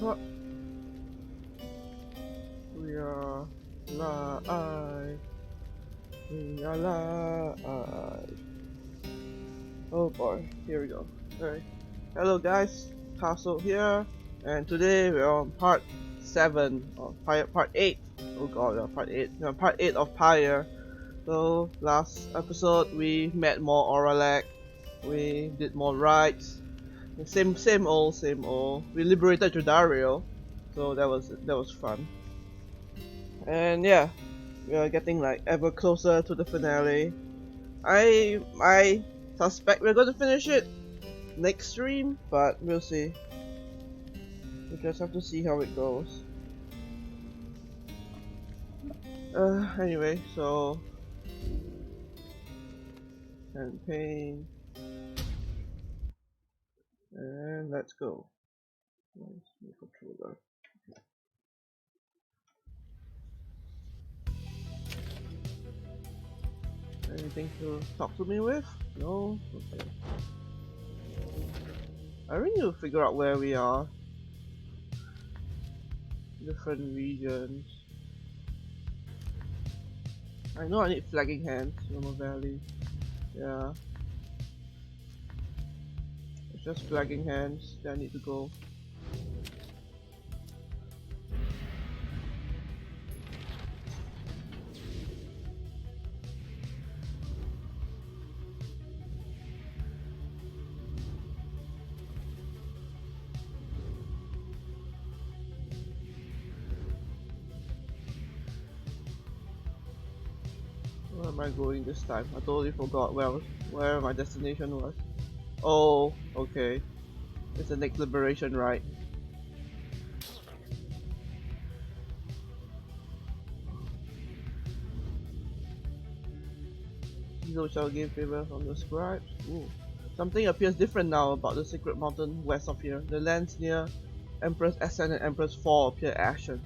What? We are live. We are live. Oh boy, here we go. Alright. Hello guys, Tasso here, and today we're on part 7 of Pyre, part 8. Oh god, part 8. No, part 8 of Pyre. So last episode we met more Oralek, we did more rites. Same old. We liberated Jodario, so that was fun. And yeah, we are getting like ever closer to the finale. I suspect we're going to finish it next stream, but we'll see. We just have to see how it goes. Anyway, so campaign, and let's go. Nice, new controller. Anything to talk to me with? No? Okay. I really need to figure out where we are. Different regions. I know I need flagging hands, Yama Valley. Yeah. It's just flagging hands that I need to go. Where am I going this time? I totally forgot where my destination was. Oh, okay. It's the next liberation, right? Caesar shall gain favor from the scribes. Ooh. Something appears different now about the secret mountain west of here. The lands near Emperor's Ascent and Emperor's Fall appear ashen.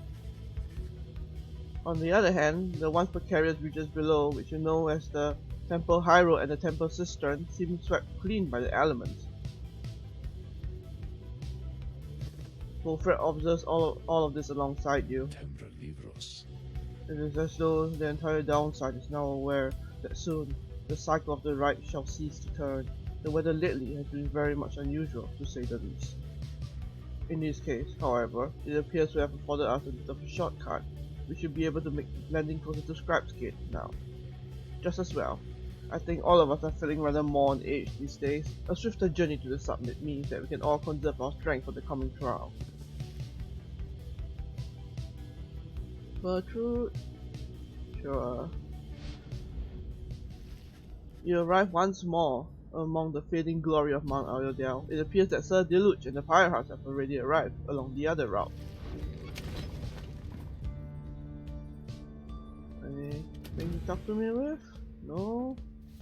On the other hand, the once precarious regions below, which you know as the Temple High Road and the Temple Cistern, seem swept clean by the elements. Wilfred observes all of this alongside you. It is as though the entire downside is now aware that soon the cycle of the right shall cease to turn. The weather lately has been very much unusual, to say the least. In this case, however, it appears to have afforded us a bit of a shortcut. We should be able to make landing closer to Scribe's Gate now. Just as well. I think all of us are feeling rather more on edge these days. A swifter journey to the summit means that we can all conserve our strength for the coming trial. Bertrude? Sure. You arrive once more among the fading glory of Mount Ayodel. It appears that Sir Deluge and the Pyre have already arrived along the other route. Anything to talk to me with? No?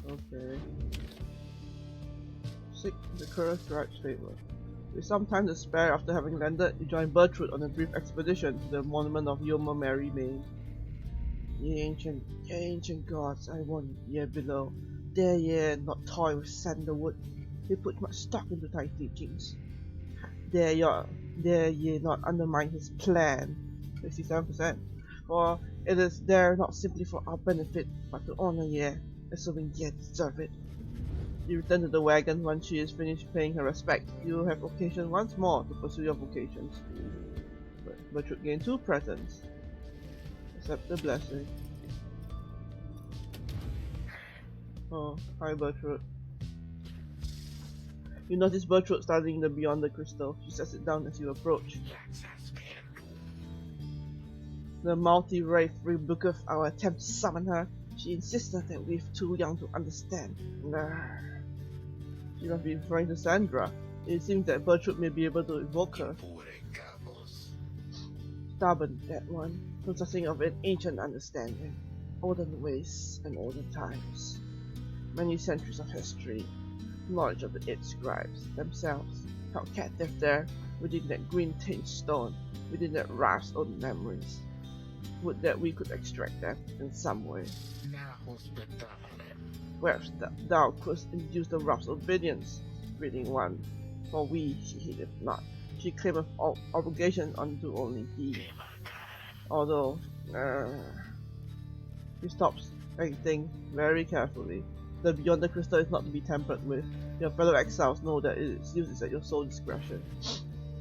Okay. Seek the Curse Scribe's favor. With some time to spare after having landed, you join Bertrude on a brief expedition to the monument of Yoma Mary Maid. Ye ancient gods, I warn you, ye below. Dare ye not toy with sandalwood. They put much stock into thy teachings. Dare ye not undermine his plan. 67%. For it is there not simply for our benefit, but to honor ye, assuming ye deserve it. You return to the wagon once she is finished paying her respect. You have occasion once more to pursue your vocations. But should gain 2 presents. Accept the blessing. Oh, hi Bertrude. You notice Bertrude studying the Beyond the Crystal. She sets it down as you approach. The multi-wraith rebuketh our attempt to summon her. She insisted that we're too young to understand. She must be referring to Sandra. It seems that Bertrude may be able to evoke her. Stubborn, that one, possessing of an ancient understanding, olden ways and olden times. Many centuries of history, knowledge of the 8 scribes themselves, held captive there, within that green-tinged stone, within that raft's own memories. Would that we could extract them in some way. Perhaps thou couldst induce the raft's obedience, reading one, for we she heedeth not. she claimed an obligation unto only he. Although, he stops acting very carefully. The Beyond the Crystal is not to be tampered with. Your fellow exiles know that its use is at your sole discretion.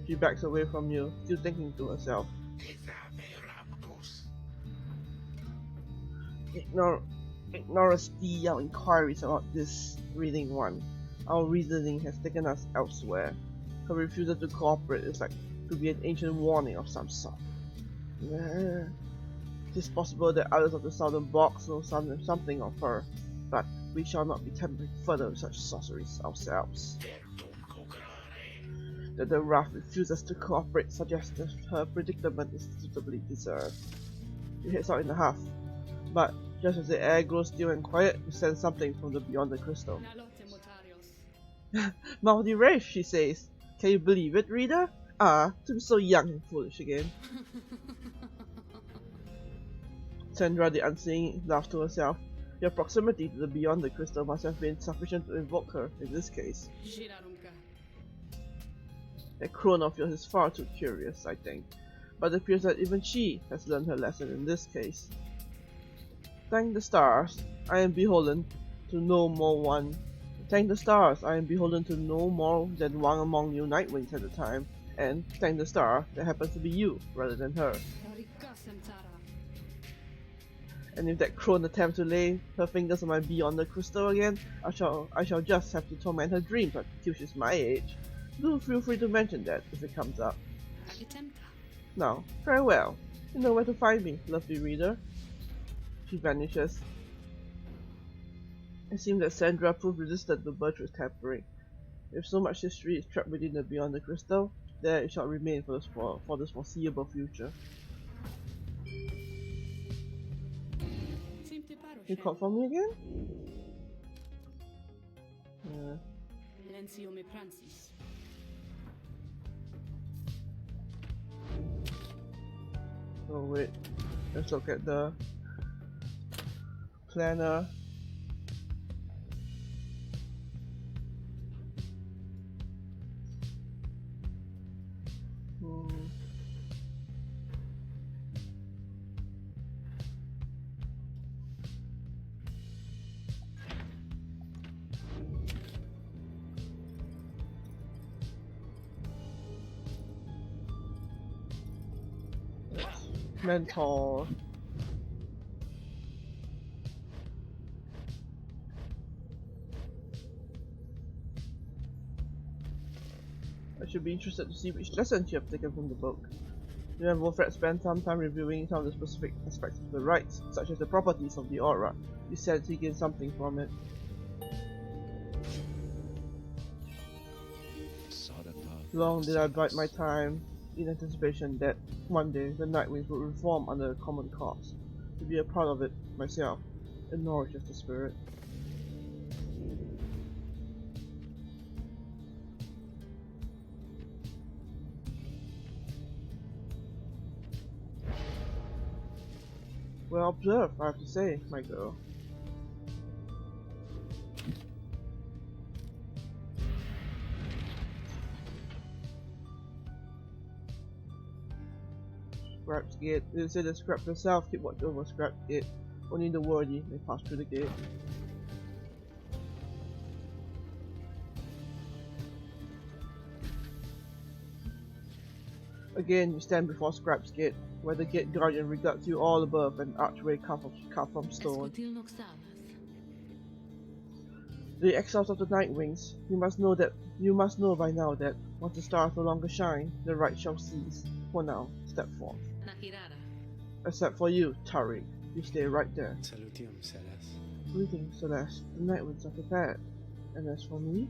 She backs away from you, still thinking to herself. Ignore our inquiries about this reading one. Our reasoning has taken us elsewhere. Her refusal to cooperate is like to be an ancient warning of some sort. It is possible that others of the Southern Box know something of her, but we shall not be tempted further with such sorceries ourselves. That the Wrath refuses to cooperate suggests that her predicament is suitably deserved. She heads out in a huff, but just as the air grows still and quiet, you sense something from the Beyond the Crystal. Mouthy Wraith, she says. Can you believe it, reader? Ah, to be so young and foolish again. Sandra the Unseeing laughs to herself. Your proximity to the Beyond the Crystal must have been sufficient to invoke her in this case. That crone of yours is far too curious, I think, but it appears that even she has learned her lesson in this case. Thank the stars, I am beholden to no more one. Thank the stars, I am beholden to no more than one among you Nightwings at the time, and thank the star that happens to be you rather than her. And if that crone attempts to lay her fingers on my Beyond the Crystal again, I shall just have to torment her dreams until she's my age. Do feel free to mention that if it comes up. Now, farewell. You know where to find me, lovely reader. She vanishes. It seems that Sandra proved resistant to Bertrude's tampering. If so much history is trapped within the Beyond the Crystal, there it shall remain for this foreseeable future. You called for me again? Oh wait, let's look at the planner. Mentor. I should be interested to see which lessons you have taken from the book. You and Wolfred spent some time reviewing some of the specific aspects of the rites, such as the properties of the aura. You said he gained something from it. Long did I bide my time in anticipation that one day the Nightwings would reform under a common cause. To be a part of it myself, it nourishes the spirit. Well observed, I have to say, my girl. Scrap's Gate. It said the Scrap herself keep watch over Scrap's Gate. Only the worthy may pass through the gate. Again, you stand before Scrap's Gate, where the gate guardian regards you all above an archway carved from stone. The exiles of the Nightwings, you must know by now that once the stars no longer shine, the right shall cease. For now, step forth. Except for you, Tariq. You stay right there. Greetings, Celeste. The Nightwings are prepared. And as for me,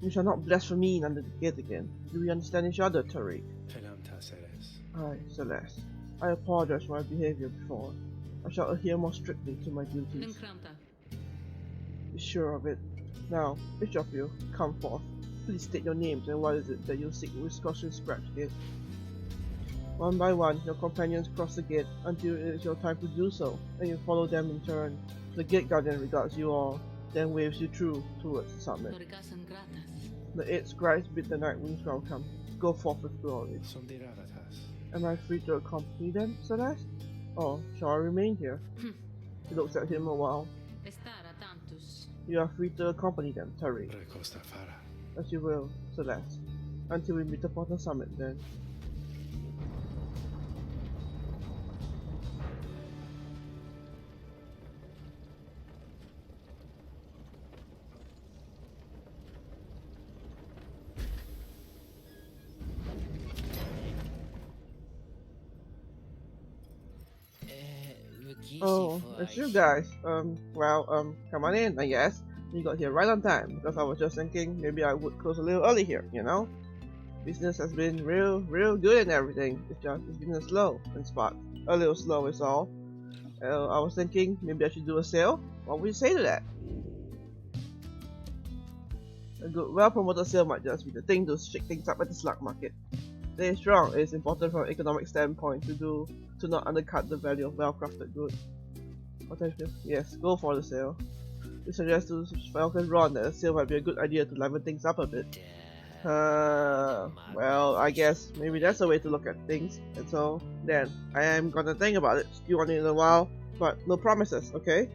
you shall not blaspheme under the gate again. Do we understand each other, Tariq? Aye, Celeste. I apologize for my behavior before. I shall adhere more strictly to my duties. Be sure of it. Now, each of you, come forth. Please state your names and what is it that you seek with crossing Scratch Gate. One by one, your companions cross the gate until it is your time to do so, and you follow them in turn. The gate guardian regards you all, then waves you through towards the summit. The 8 scribes bid the night winds welcome. Go forth with glory. Am I free to accompany them, Celeste? Or shall I remain here? He looks at him a while. You are free to accompany them, Tari. As you will, Celeste. Until we meet upon the summit then. Oh, it's you guys. Come on in, I guess. You got here right on time, because I was just thinking maybe I would close a little early here, you know? Business has been real good and everything. It's been slow and spot. A little slow is all. I was thinking maybe I should do a sale. What would you say to that? A good, well-promoted sale might just be the thing to shake things up at the stock market. Stay strong. It is important from an economic standpoint to not undercut the value of well-crafted goods. Potential? Yes, go for the sale. We suggest to Falcon Ron that a sale might be a good idea to liven things up a bit. Well, I guess maybe that's a way to look at things. And so, then, I am gonna think about it. Stew on it in a while, but no promises, okay?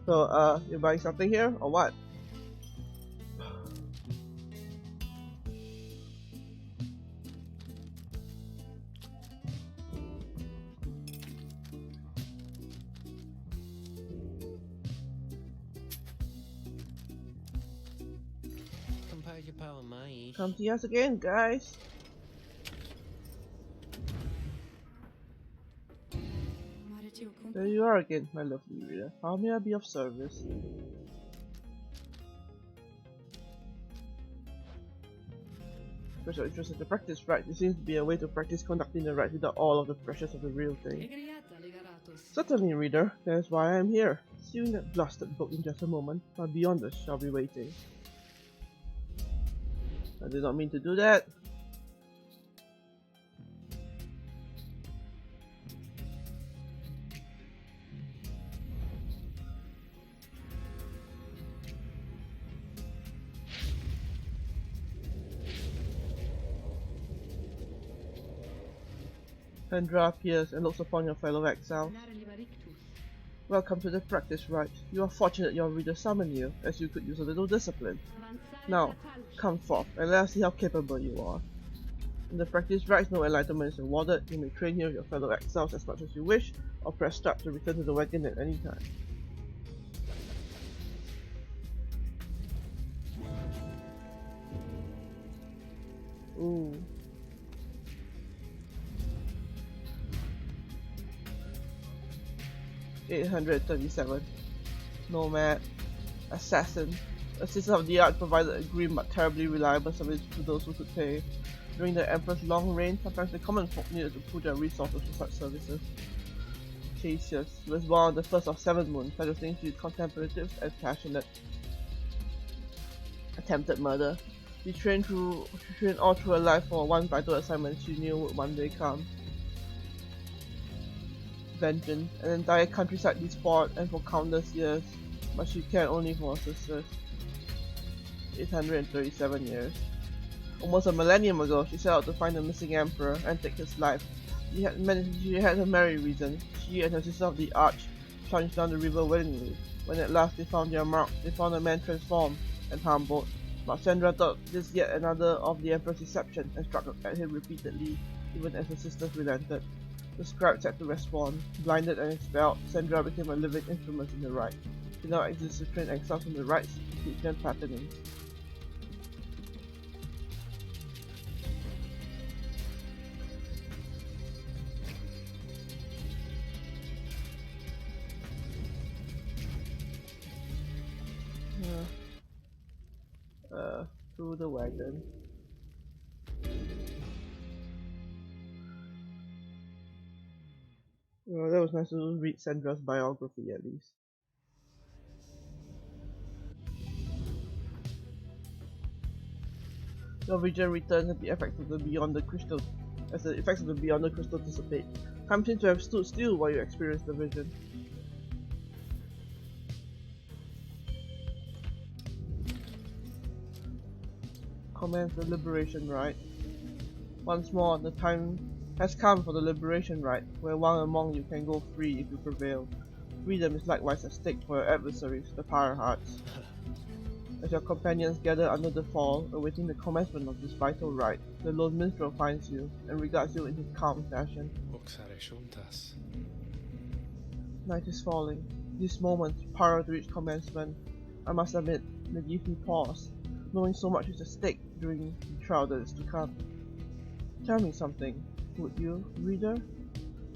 So, you're buying something here, or what? Come to us again, guys. There you are again, my lovely reader. How may I be of service? Special interest in the practice rite. It seems to be a way to practice conducting the rite without all of the pressures of the real thing. Certainly, reader. That is why I am here. Seeing that blasted book in just a moment, but beyond this shall be waiting. I did not mean to do that. Hendra appears and looks upon your fellow exiles. Welcome to the practice rite. You are fortunate your reader summoned you, as you could use a little discipline. Now, come forth and let us see how capable you are. In the practice rites, no enlightenment is awarded. You may train here with your fellow exiles as much as you wish, or press start to return to the wagon at any time. Ooh. $837. Nomad. Assassin. A system of the art provided a grim but terribly reliable service to those who could pay. During the Emperor's long reign, sometimes the common folk needed to pool their resources for such services. Cassius was born on the first of 7 moons, suggesting she is contemplative and passionate. Attempted murder. She trained all through her life for one vital assignment she knew would one day come. Vengeance. An entire countryside despoiled and for countless years, but she cared only for her sisters. 837 years. Almost a millennium ago, she set out to find the missing emperor and take his life. She had her merry reasons. She and her sister of the Arch plunged down the river willingly. When at last they found their mark, they found a man transformed and humbled. But Sandra thought this yet another of the emperor's deception and struck at him repeatedly, even as her sisters relented. The scribes had to respond. Blinded and expelled, Sandra became a living instrument in the rite. She now exists to train exiles in the rites to teach them patterning. Through the wagon. Well, that was nice to read Sandra's biography at least. Your vision returns as the effects of the beyond the crystal dissipate. Time seems to have stood still while you experience the vision. commence the liberation rite. Once more, the time has come for the liberation rite, where one among you can go free if you prevail. Freedom is likewise at stake for your adversaries, the Pyre hearts. As your companions gather under the fall, awaiting the commencement of this vital rite, the lone minstrel finds you and regards you in his calm fashion. Night is falling. This moment, prior to its commencement, I must admit, may give me pause, knowing so much is at stake during the trial that is to come. Tell me something, would you, reader?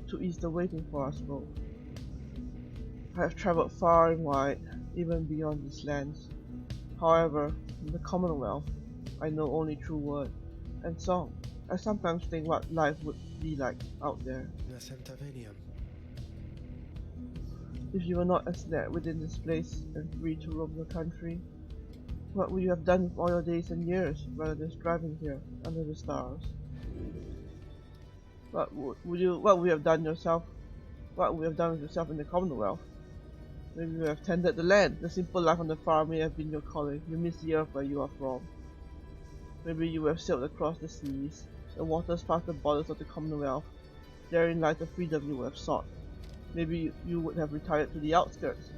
To ease the waiting for us both. I have travelled far and wide, even beyond these lands. However, in the Commonwealth, I know only true word and song. I sometimes think what life would be like out there. If you were not ensnared within this place and free to roam the country, what would you have done with all your days and years rather than striving here under the stars? What would you have done yourself? What would you have done with yourself in the Commonwealth? Maybe you have tended the land. The simple life on the farm may have been your calling. You miss the earth where you are from. Maybe you have sailed across the seas, the waters past the borders of the Commonwealth. Therein lies the freedom you would have sought. Maybe you would have retired to the outskirts.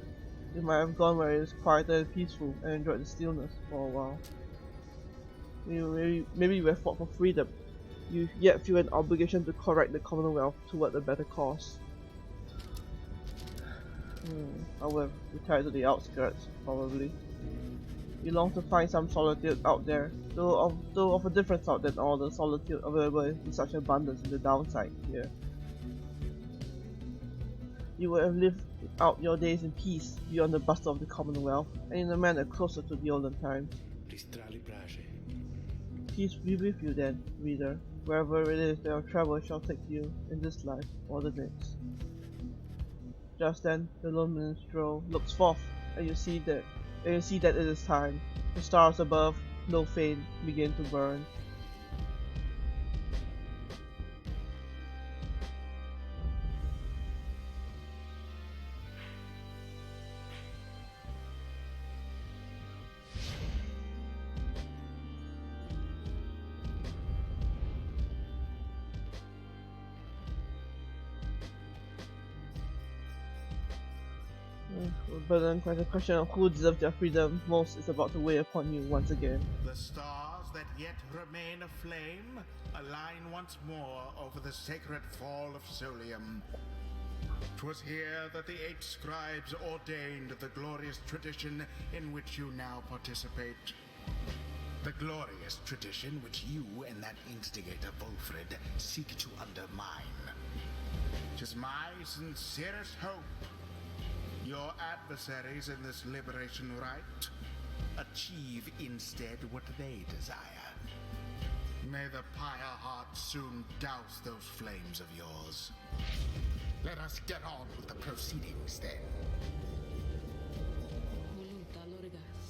You might have gone where it is quieter and peaceful and enjoyed the stillness for a while. Maybe you have fought for freedom. You yet feel an obligation to correct the Commonwealth toward a better cause. I would have retired to the outskirts, probably. You long to find some solitude out there, though of a different sort than all the solitude available in such abundance in the downside here. You would have lived out your days in peace beyond the bustle of the Commonwealth, and in a manner closer to the olden times. Peace be with you then, reader, wherever it is that your travel shall take you in this life or the next. Just then, the lone minstrel looks forth, and you see that it is time. The stars above, though faint, begin to burn. But then quite a question of who deserves their freedom most is about to weigh upon you once again. The stars that yet remain aflame align once more over the sacred fall of Solium. 'Twas here that the 8 scribes ordained the glorious tradition in which you now participate. The glorious tradition which you and that instigator Wolfred seek to undermine. 'Tis my sincerest hope your adversaries in this liberation rite achieve instead what they desire. May the Pyre heart soon douse those flames of yours. Let us get on with the proceedings then.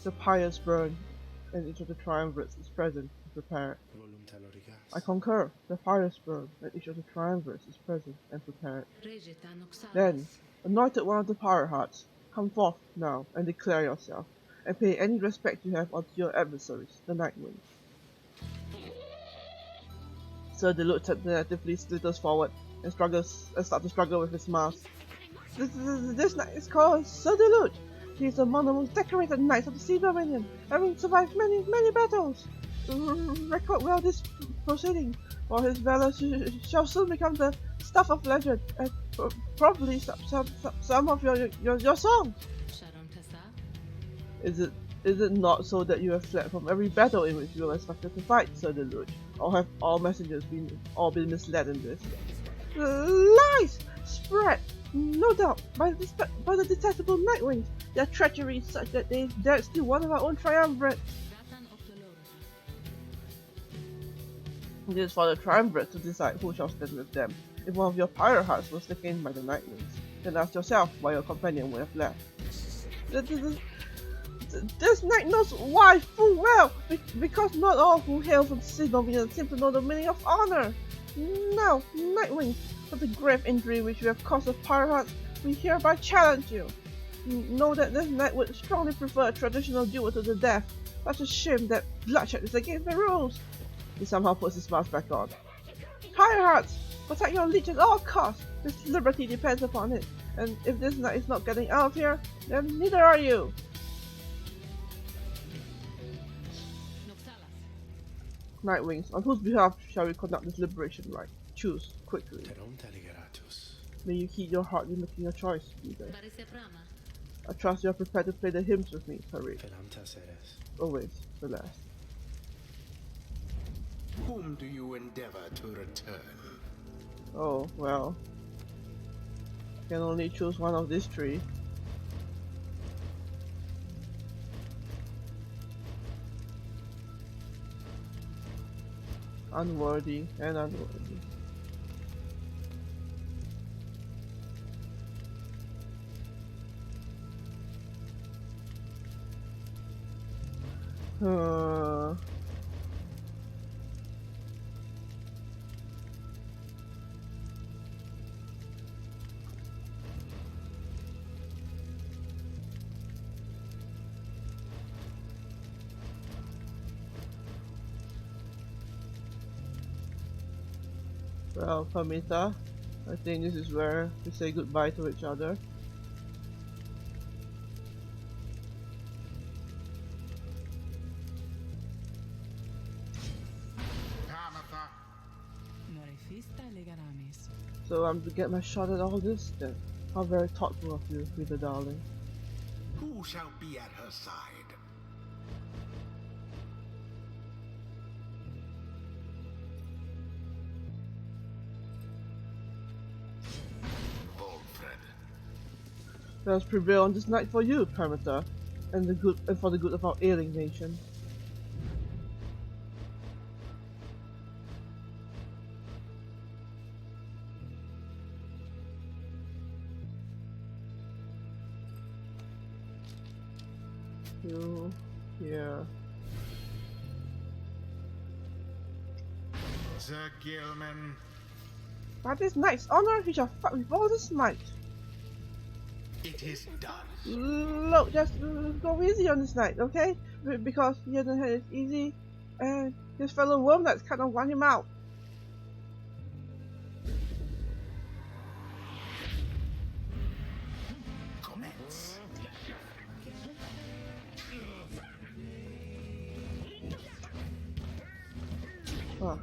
The pyres burn, and each of the triumvirates is present and prepared. I concur. The pyres burn, and each of the triumvirates is present and prepared. Then, anointed one of the Pyre hearts, come forth now and declare yourself, and pay any respect you have unto your adversaries, the Nightwings. Sir Delude tentatively slithers forward and starts to struggle with his mask. This knight is called Sir Delude. He is among the most decorated knights of the Sea Dominion, having survived many battles. Record well this proceeding, for his valor shall soon become the stuff of legend, and probably some of your songs. Is it not so that you have fled from every battle in which you were expected to fight, Sir Deluge? Or have all messengers been misled in this? Lies spread, no doubt, by the detestable Nightwings. Their treachery is such that they dare steal one of our own triumvirate. It is for the triumvirate to decide who shall stand with them. If one of your Pyre hearts was taken by the Nightwings, then ask yourself why your companion would have left. This knight knows why full well, because not all who hail from Sea Dominion seem to know the meaning of honor. Now, Nightwings, for the grave injury which you have caused the Pyre hearts, we hereby challenge you. know that this knight would strongly prefer a traditional duel to the death. Such a shame that bloodshed is against the rules. He somehow puts his mask back on. Pyre hearts! Protect your leech at all costs! This liberty depends upon it, and if this knight is not getting out of here, then neither are you! Nightwings, on whose behalf shall we conduct this liberation rite? Choose, quickly. May you heed your heart in making your choice, leader. I trust you are prepared to play the hymns with me, Pyre. Always, the last. Whom do you endeavor to return? Oh, well. I can only choose one of these three. Unworthy and unworthy. Well, Pamita, I think this is where we say goodbye to each other. So I'm to get my shot at all this then. How very thoughtful of you, Peter darling. Who shall be at her side? Let us prevail on this night for you, Pamita, and for the good of our ailing nation. You here. Sir Gilman. By this knight's honor, he shall fight with all his might. It is done. Look, just go easy on this knight, okay? Because he hasn't had it easy, and his fellow worm knights kind of want him out. Commence. Oh.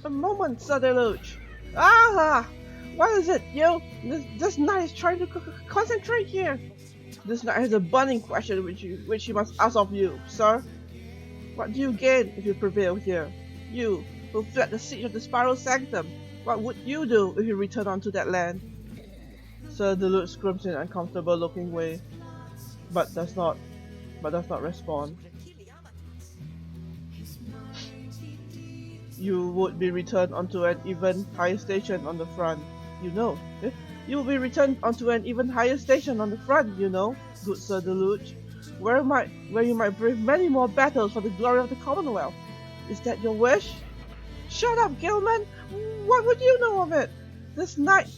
A moment, Sir Deluge. Ah! What is it, you? This knight is trying to concentrate here. This knight has a burning question which he must ask of you, sir. What do you gain if you prevail here? You, who fled the siege of the Spiral Sanctum, what would you do if you return onto that land? Sir Deluge squirms in an uncomfortable looking way, but does not respond. You would be returned onto an even higher station on the front, you know. You will be returned onto an even higher station on the front, you know, good Sir Deluge, where you might brave many more battles for the glory of the Commonwealth. Is that your wish? Shut up, Gilman! What would you know of it? This knight,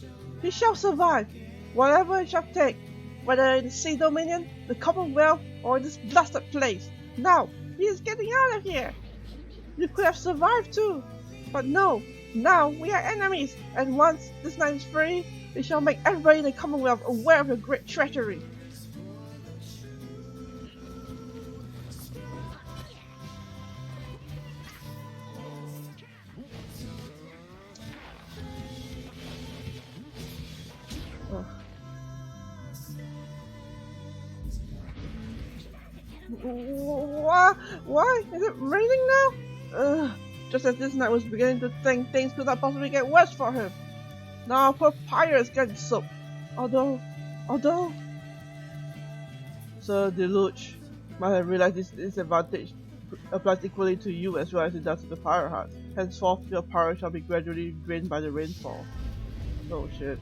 he shall survive, whatever it shall take, whether in the Sea Dominion, the Commonwealth, or in this blasted place. Now, he is getting out of here! You could have survived too, but no, now we are enemies, and once this knight is free, we shall make everybody in the Commonwealth aware of your great treachery. Why? Is it raining now? Just as this knight was beginning to think things could not possibly get worse for him. Now poor Pyre is getting soaked. Although... Sir Deluge might have realized this disadvantage applies equally to you as well as it does to the Pyre Heart. Henceforth, your power shall be gradually drained by the rainfall. Oh shit.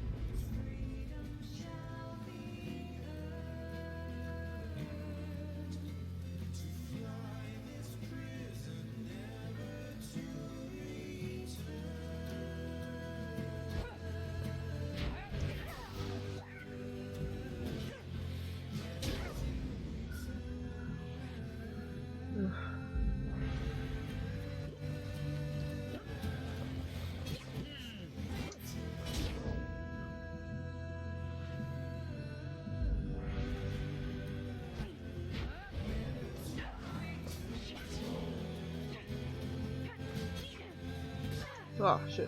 Oh shit.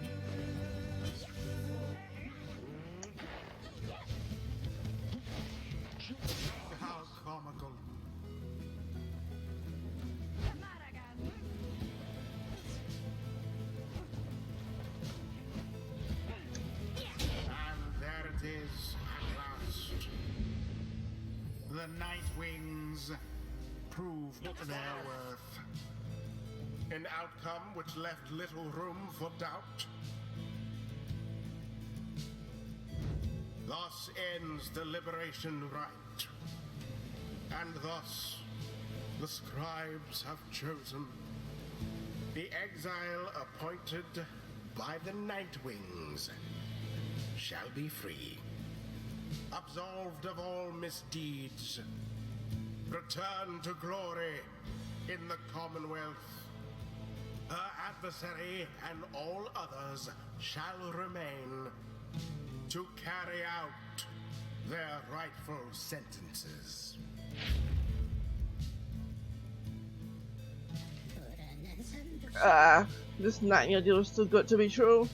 How comical. And there it is at last. The Night Wings proved their worth. An outcome which left little room for doubt. Thus ends the liberation rite. And thus, the scribes have chosen the exile appointed by the Night Wings shall be free, absolved of all misdeeds, return to glory in the Commonwealth. Her adversary and all others shall remain to carry out their rightful sentences. This nightmare deal is too good to be true.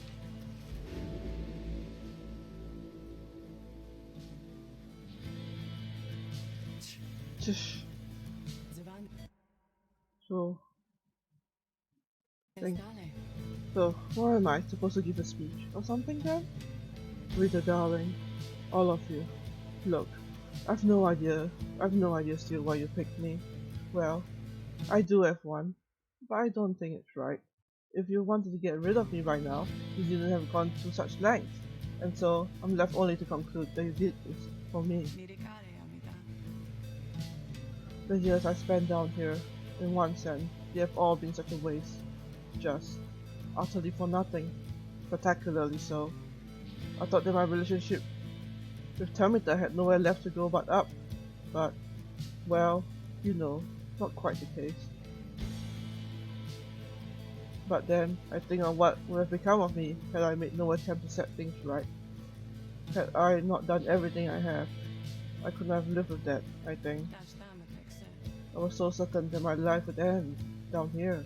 So, what am I supposed to give a speech or something then? Rita darling, all of you, look, I've no idea still why you picked me. Well, I do have one, but I don't think it's right. If you wanted to get rid of me by now, you didn't have gone to such lengths, and so I'm left only to conclude that you did this for me. The years I spent down here, in one sense, they have all been such a waste. Just utterly for nothing, spectacularly so. I thought that my relationship with Termita had nowhere left to go but up, but, well, you know, not quite the case. But then, I think on what would have become of me had I made no attempt to set things right. Had I not done everything I have, I couldn't have lived with that, I think. I was so certain that my life would end down here.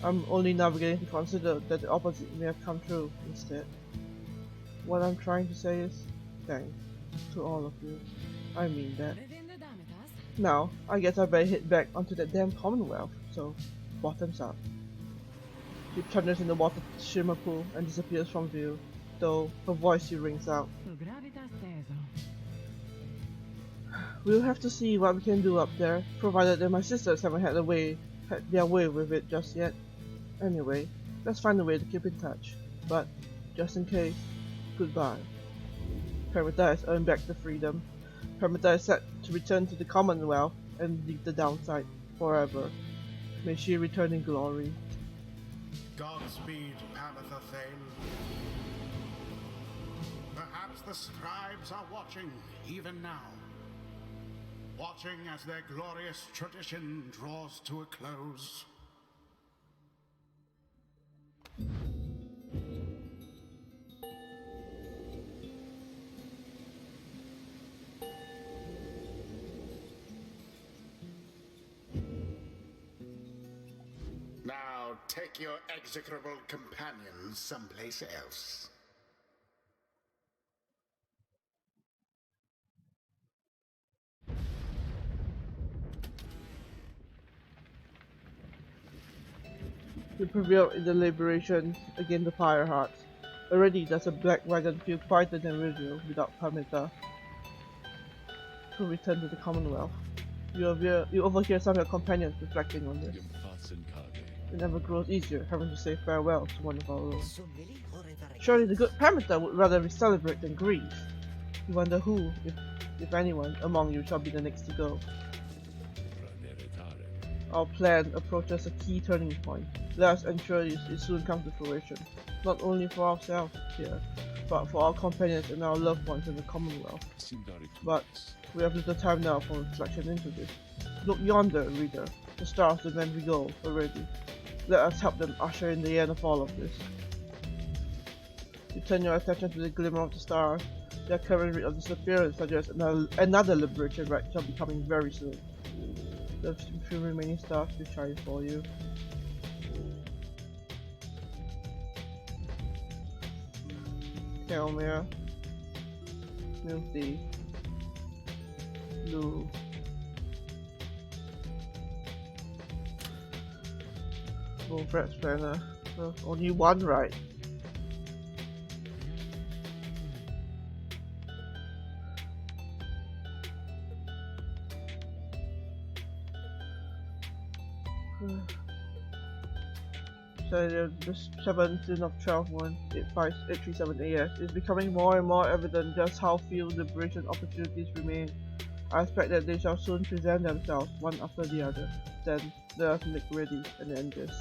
I'm only now beginning to consider that the opposite may have come true instead. What I'm trying to say is, thanks to all of you. I mean that. Now, I guess I better head back onto that damn Commonwealth, so bottoms up. She plunges in the water shimmer pool and disappears from view, though her voice still rings out. We'll have to see what we can do up there, provided that my sisters haven't had their way with it just yet. Anyway, let's find a way to keep in touch. But, just in case, goodbye. Permita has earned back the freedom. Permita is set to return to the Commonwealth and leave the downside forever. May she return in glory. Godspeed, Pamitha Thane. Perhaps the scribes are watching, even now. Watching as their glorious tradition draws to a close. Now take your execrable companions someplace else. We prevailed in the liberation against the Pyre hearts. Already does a black wagon feel quieter than usual without Permita to return to the Commonwealth. You overhear some of your companions reflecting on this. It never grows easier having to say farewell to one of our own. Surely the good Parameter would rather we celebrate than grieve. You wonder who, if anyone, among you shall be the next to go. Our plan approaches a key turning point. Let us ensure it soon comes to fruition, not only for ourselves here, but for our companions and our loved ones in the Commonwealth. But we have little time now for reflection into this. Look yonder, reader. The stars demand we go already. Let us help them usher in the end of all of this. You turn your attention to the glimmer of the stars. Their current rate of disappearance suggests another liberation rite shall be coming very soon. The few remaining stars will shine for you. Kelmere, Milty, Blue, Wolfred's Planner. Only one right. So the 17th of 12/1/837 AS is becoming more and more evident just how few liberation opportunities remain. I expect that they shall soon present themselves one after the other. Then let us make ready and end this.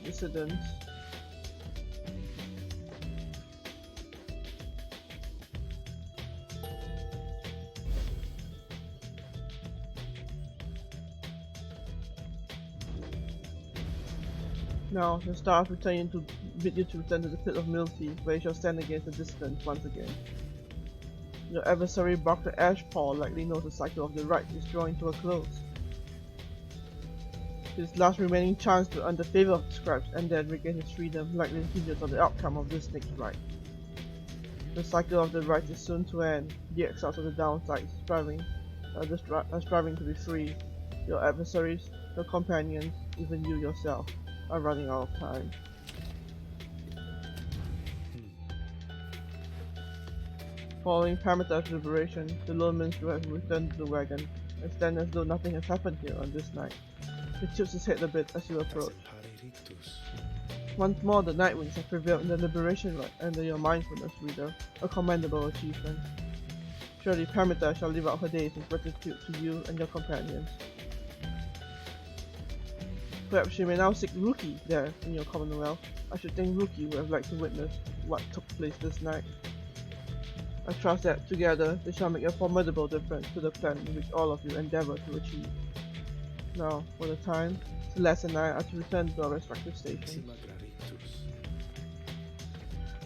Dissidents. Now, the stars return you to bid you to return to the pit of Milty, where you shall stand against the dissidents once again. Your adversary Barker Ashpaw likely knows the cycle of the Rites is drawing to a close. His last remaining chance to earn the favor of the scribes and then regain his freedom likely hinges on the outcome of this next rite. The cycle of the Rites is soon to end. The exiles of the downside striving to be free. Your adversaries, your companions, even you yourself are running out of time. Following Parameter's liberation, the lone minstrel has returned to the wagon and stands as though nothing has happened here on this night. He tilts his head a bit as you approach. Once more, the Nightwings have prevailed in the liberation rite under your mindfulness, reader, a commendable achievement. Surely Parameter shall live out her days in gratitude to you and your companions. Perhaps you may now seek Rookie there in your Commonwealth. I should think Rookie would have liked to witness what took place this night. I trust that together they shall make a formidable difference to the plan which all of you endeavour to achieve. Now, for the time, Celeste and I are to return to our respective stations.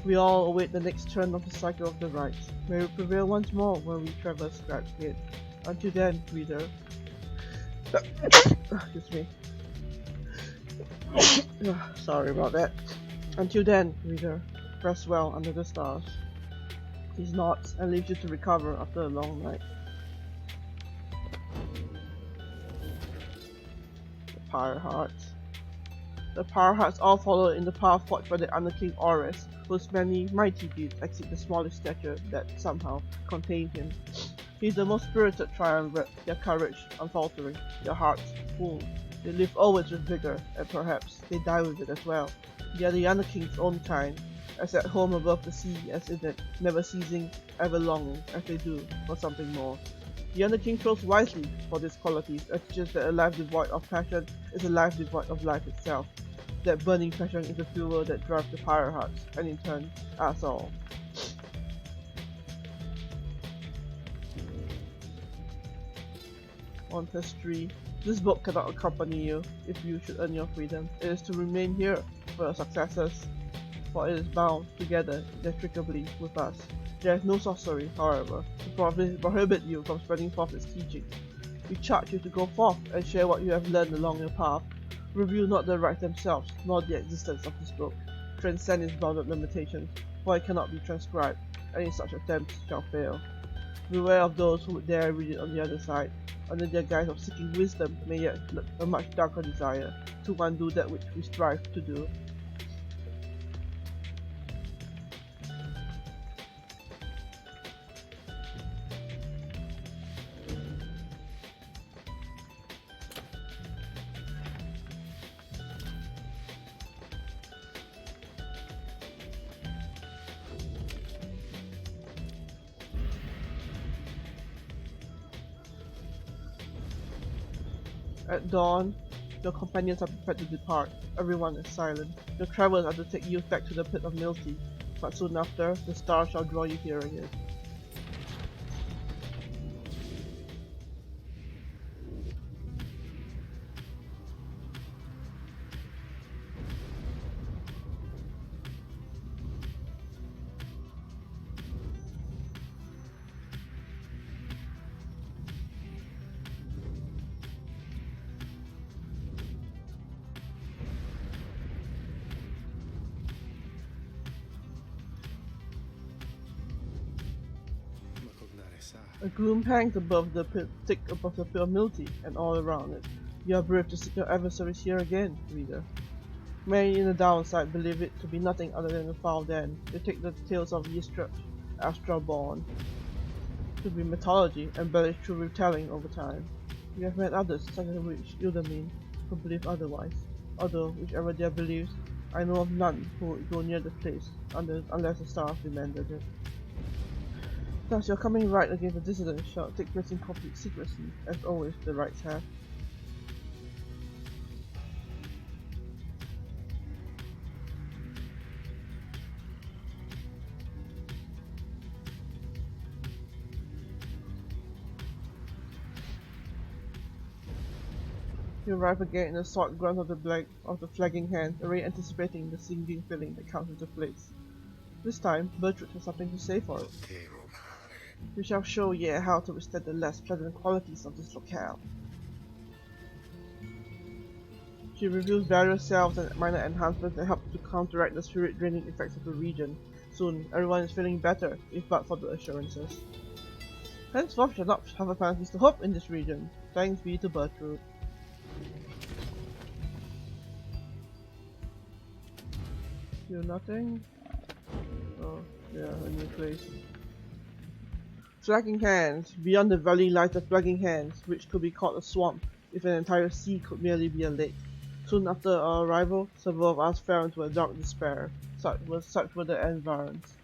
We all await the next turn of the cycle of the Rites. May we prevail once more when we traverse Scribe's Gate. Until then, reader. Excuse me. Sorry about that. Until then, reader, rest well under the stars. These knots and leaves you to recover after a long night. The Pyre Hearts. The Pyre Hearts all follow in the path forged by the Underking Ores, whose many mighty deeds exceed the smallest stature that somehow contained him. He is the most spirited triumvirate, their courage unfaltering, their hearts full. They live always with vigor, and perhaps they die with it as well. They are the Underking's own kind, as at home above the sea as in it, never ceasing, ever longing, as they do, for something more. The Underking chose wisely for these qualities, and teaches that a life devoid of passion is a life devoid of life itself. That burning passion is the fuel that drives the Pyre Hearts, and in turn, us all. On history, this book cannot accompany you if you should earn your freedom. It is to remain here for your successors, for it is bound together inextricably with us. There is no sorcery, however, to prohibit you from spreading forth its teachings. We charge you to go forth and share what you have learned along your path. Reveal not the rites themselves, nor the existence of this book. Transcend its bounded limitations, for it cannot be transcribed, and any such attempts shall fail. Beware of those who would dare read it on the other side. Under their guise of seeking wisdom may yet lurk a much darker desire to undo that which we strive to do. At dawn, your companions are prepared to depart. Everyone is silent. Your travels are to take you back to the pit of Milty, but soon after, the stars shall draw you here again. A gloom hangs above the pit, thick above the pit of Milty, and all around it. You are brave to seek your adversaries here again, reader. Many in the downside believe it to be nothing other than a foul den. They take the tales of Ystra, Astra-born, to be mythology, embellished through retelling over time. We have met others, such as Ildamin, who believe otherwise. Although, whichever their beliefs, I know of none who would go near the place, unless the stars demanded it. Thus, your coming right against the dissidents shall take place in complete secrecy, as always the Rites have. You arrive again in the sword grunt of the flagging hand, already anticipating the sinking feeling that comes into place. This time, Bertrude has something to say for it. We shall show ye how to withstand the less pleasant qualities of this locale. She reveals various salves and minor enhancements that help to counteract the spirit-draining effects of the region. Soon, everyone is feeling better, if but for the assurances. Henceforth shall not have a penalties to hope in this region. Thanks be to Bertrude. Do nothing? Oh, yeah, a new place. Flagging Hands. Beyond the valley lies the Flagging Hands, which could be called a swamp, if an entire sea could merely be a lake. Soon after our arrival, several of us fell into a dark despair. Such were the environs.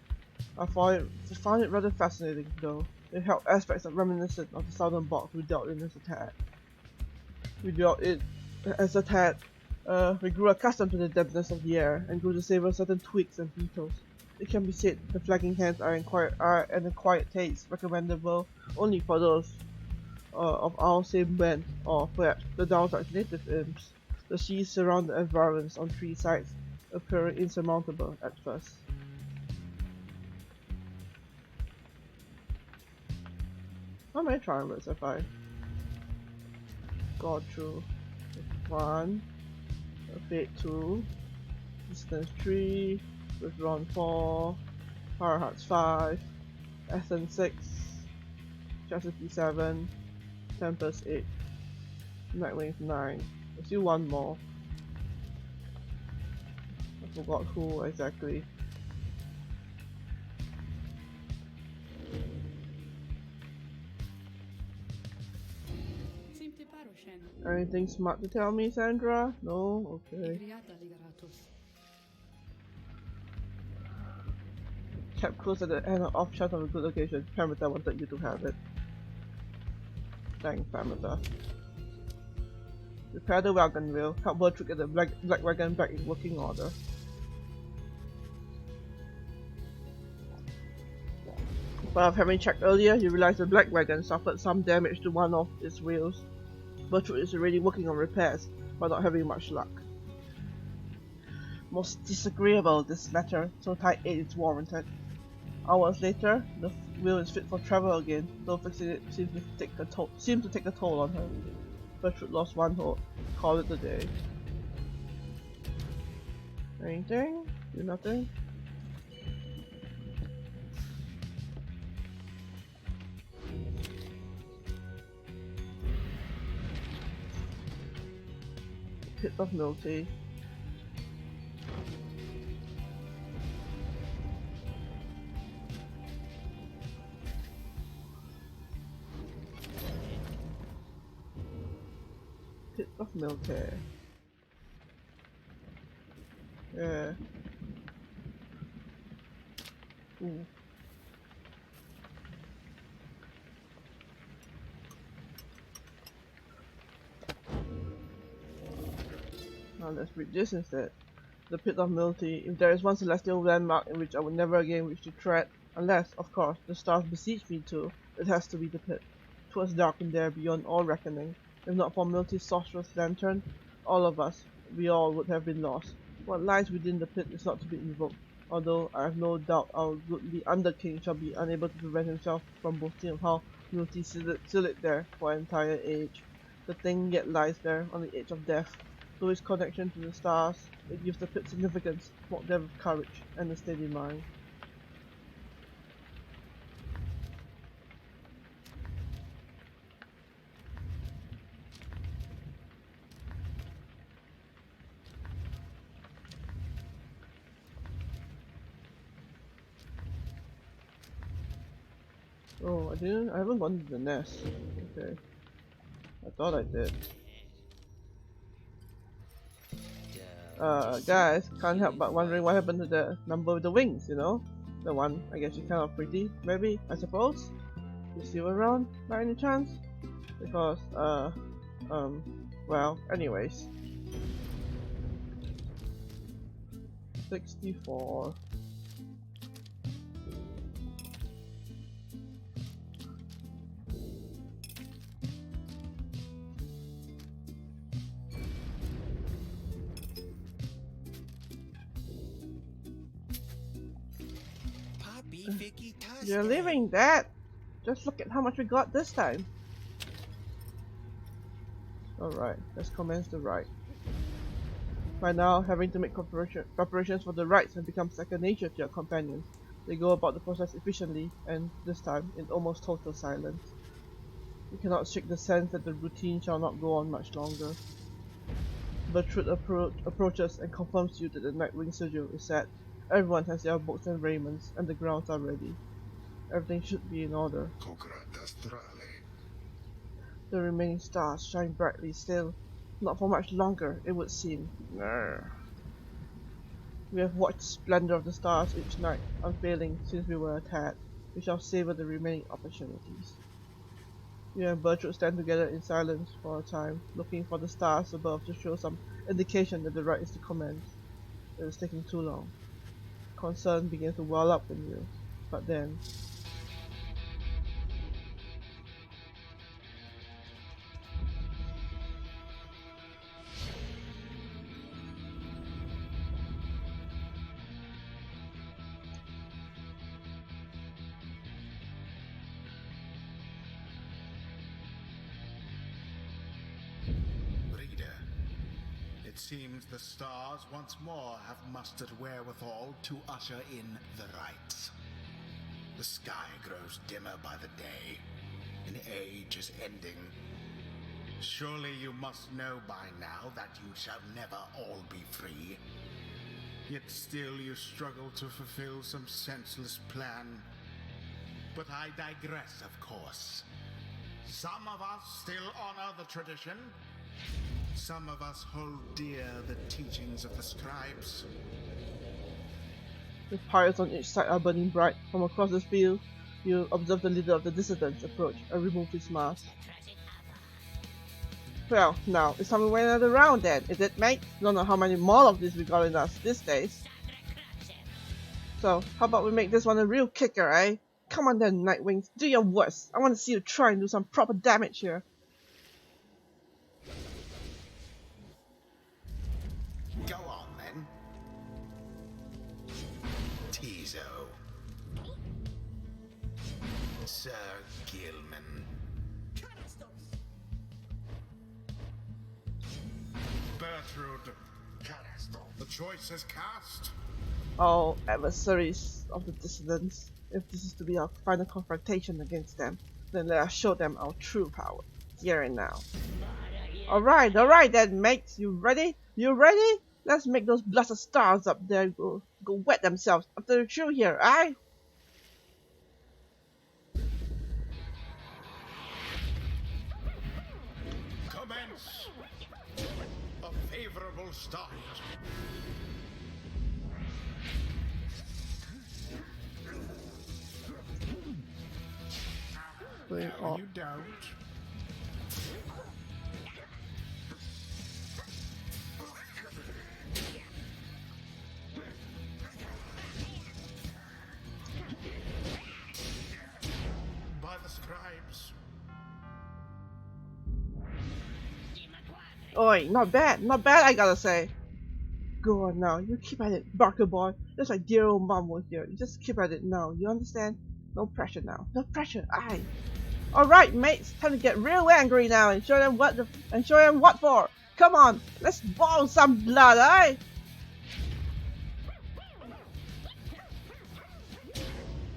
I found it rather fascinating, though. It held aspects of reminiscent of the southern box we dealt in as a tad. We grew accustomed to the dampness of the air, and grew to savor certain twigs and beetles. It can be said the Flagging Hands are an acquired taste, recommendable only for those of our same bent, or perhaps the downside's native imps. The seas surround the environs on three sides, appearing insurmountable at first. How many triumvirs have I got through? 1, Fate 2, Distance 3, Withdrawn 4, Power Hearts 5, Essence 6, Chastity 7, Tempest 8, Nightwings 9. There's still one more. I forgot who exactly. Anything smart to tell me, Sandra? No? Okay. Kept close at the end of off chance of a good location. Parameter wanted you to have it. Thanks, Parameter. Repair the wagon wheel. Help Bertrude get the black wagon back in working order. But having checked earlier, you realize the black wagon suffered some damage to one of its wheels. Bertrude is already working on repairs, but not having much luck. Most disagreeable this matter, so tight aid is warranted. Hours later, the wheel is fit for travel again, though fixing it seems to take a toll on her. Bertrude lost one hope. Call it a day. Anything? Do nothing? Pit of Milty. Pit of Milty. Yeah. Ooh. Now let's read this instead. The Pit of Milty. If there is one celestial landmark in which I would never again wish to tread, unless, of course, the stars beseech me to, it has to be the pit. 'Twas dark in there beyond all reckoning. If not for Milty's sorcerer's lantern, all of us, we all would have been lost. What lies within the pit is not to be invoked, although I have no doubt our goodly Under-King shall be unable to prevent himself from boasting of how Milty sealed it there for an entire age. The thing yet lies there on the edge of death. Through its connection to the stars, it gives the pit significance, walk there with courage and a steady mind. Oh, I haven't gone to the nest. Okay. I thought I did. Guys, can't help but wondering what happened to the number with the wings, you know? The one, I guess, she's kind of pretty, maybe, I suppose? Is she around, by any chance? Because, well, anyways. 64. You're leaving that! Just look at how much we got this time. Alright, let's commence the rite. By now, having to make preparations for the rites has become second nature to your companions. They go about the process efficiently, and this time, in almost total silence. You cannot shake the sense that the routine shall not go on much longer. Bertrude approaches and confirms you that the Nightwing Sigil is set. Everyone has their books and raiments, and the grounds are ready. Everything should be in order. The remaining stars shine brightly still. Not for much longer, it would seem. We have watched the splendor of the stars each night, unfailing since we were a tad. We shall savor the remaining opportunities. You and Bertrude stand together in silence for a time, looking for the stars above to show some indication that the rite is to commence. It is taking too long. Concern begins to well up in you, but then... It seems the stars once more have mustered wherewithal to usher in the rites. The sky grows dimmer by the day. An age is ending. Surely you must know by now that you shall never all be free. Yet still you struggle to fulfill some senseless plan. But I digress, of course. Some of us still honor the tradition. Some of us hold dear the teachings of the scribes. The pyres on each side are burning bright. From across the field, you observe the leader of the dissidents approach and remove his mask. Well, now, it's time we went another round then, is it, mate? Don't know how many more of these we got in us these days. So, how about we make this one a real kicker, eh? Come on then, Nightwings, do your worst. I want to see you try and do some proper damage here. Go on, then. Tizo. Sir Gilman. Bertrude. The choice is cast. All adversaries of the dissidents. If this is to be our final confrontation against them, then let us show them our true power, here and now. Alright then, mates, you ready? You ready? Let's make those blessed stars up there go wet themselves after they're through here, eh? Commence. A favorable start. No, you don't. Oi, not bad, I gotta say. Go on now, you keep at it, Barker boy. Just like dear old mom was here. You just keep at it now, you understand? No pressure now, no pressure, aye. Alright, mates, time to get real angry now and show them what for. Come on, let's boil some blood, aye?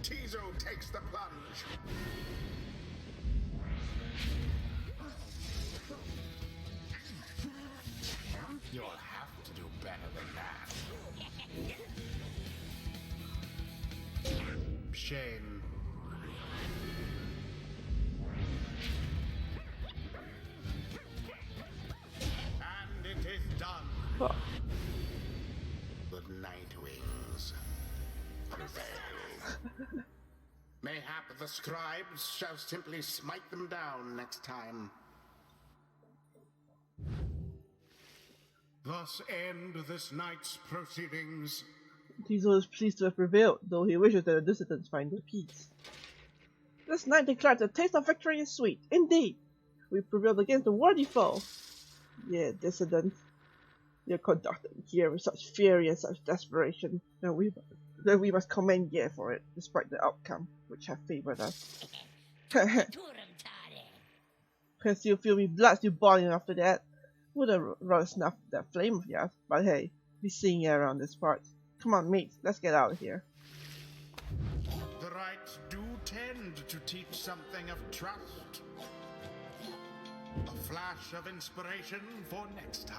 Tizo takes the plunge. You'll have to do better than that. Shame. And it is done. Oh. The Nightwings prevail. Mayhap the scribes shall simply smite them down next time. Thus end this night's proceedings. Tizo is pleased to have prevailed, though he wishes that the dissidents find their peace. This night declared the taste of victory is sweet. Indeed, we prevailed against a worthy foe. Yeah, dissidents. You're conducted here with such fury and such desperation that we must commend ye for it, despite the outcome which have favored us. Cause you feel me blood still boiling after that. Would have rather snuffed that flame of yours, but hey, we seeing you around this part. Come on, mates, let's get out of here. The rites do tend to teach something of trust. A flash of inspiration for next time.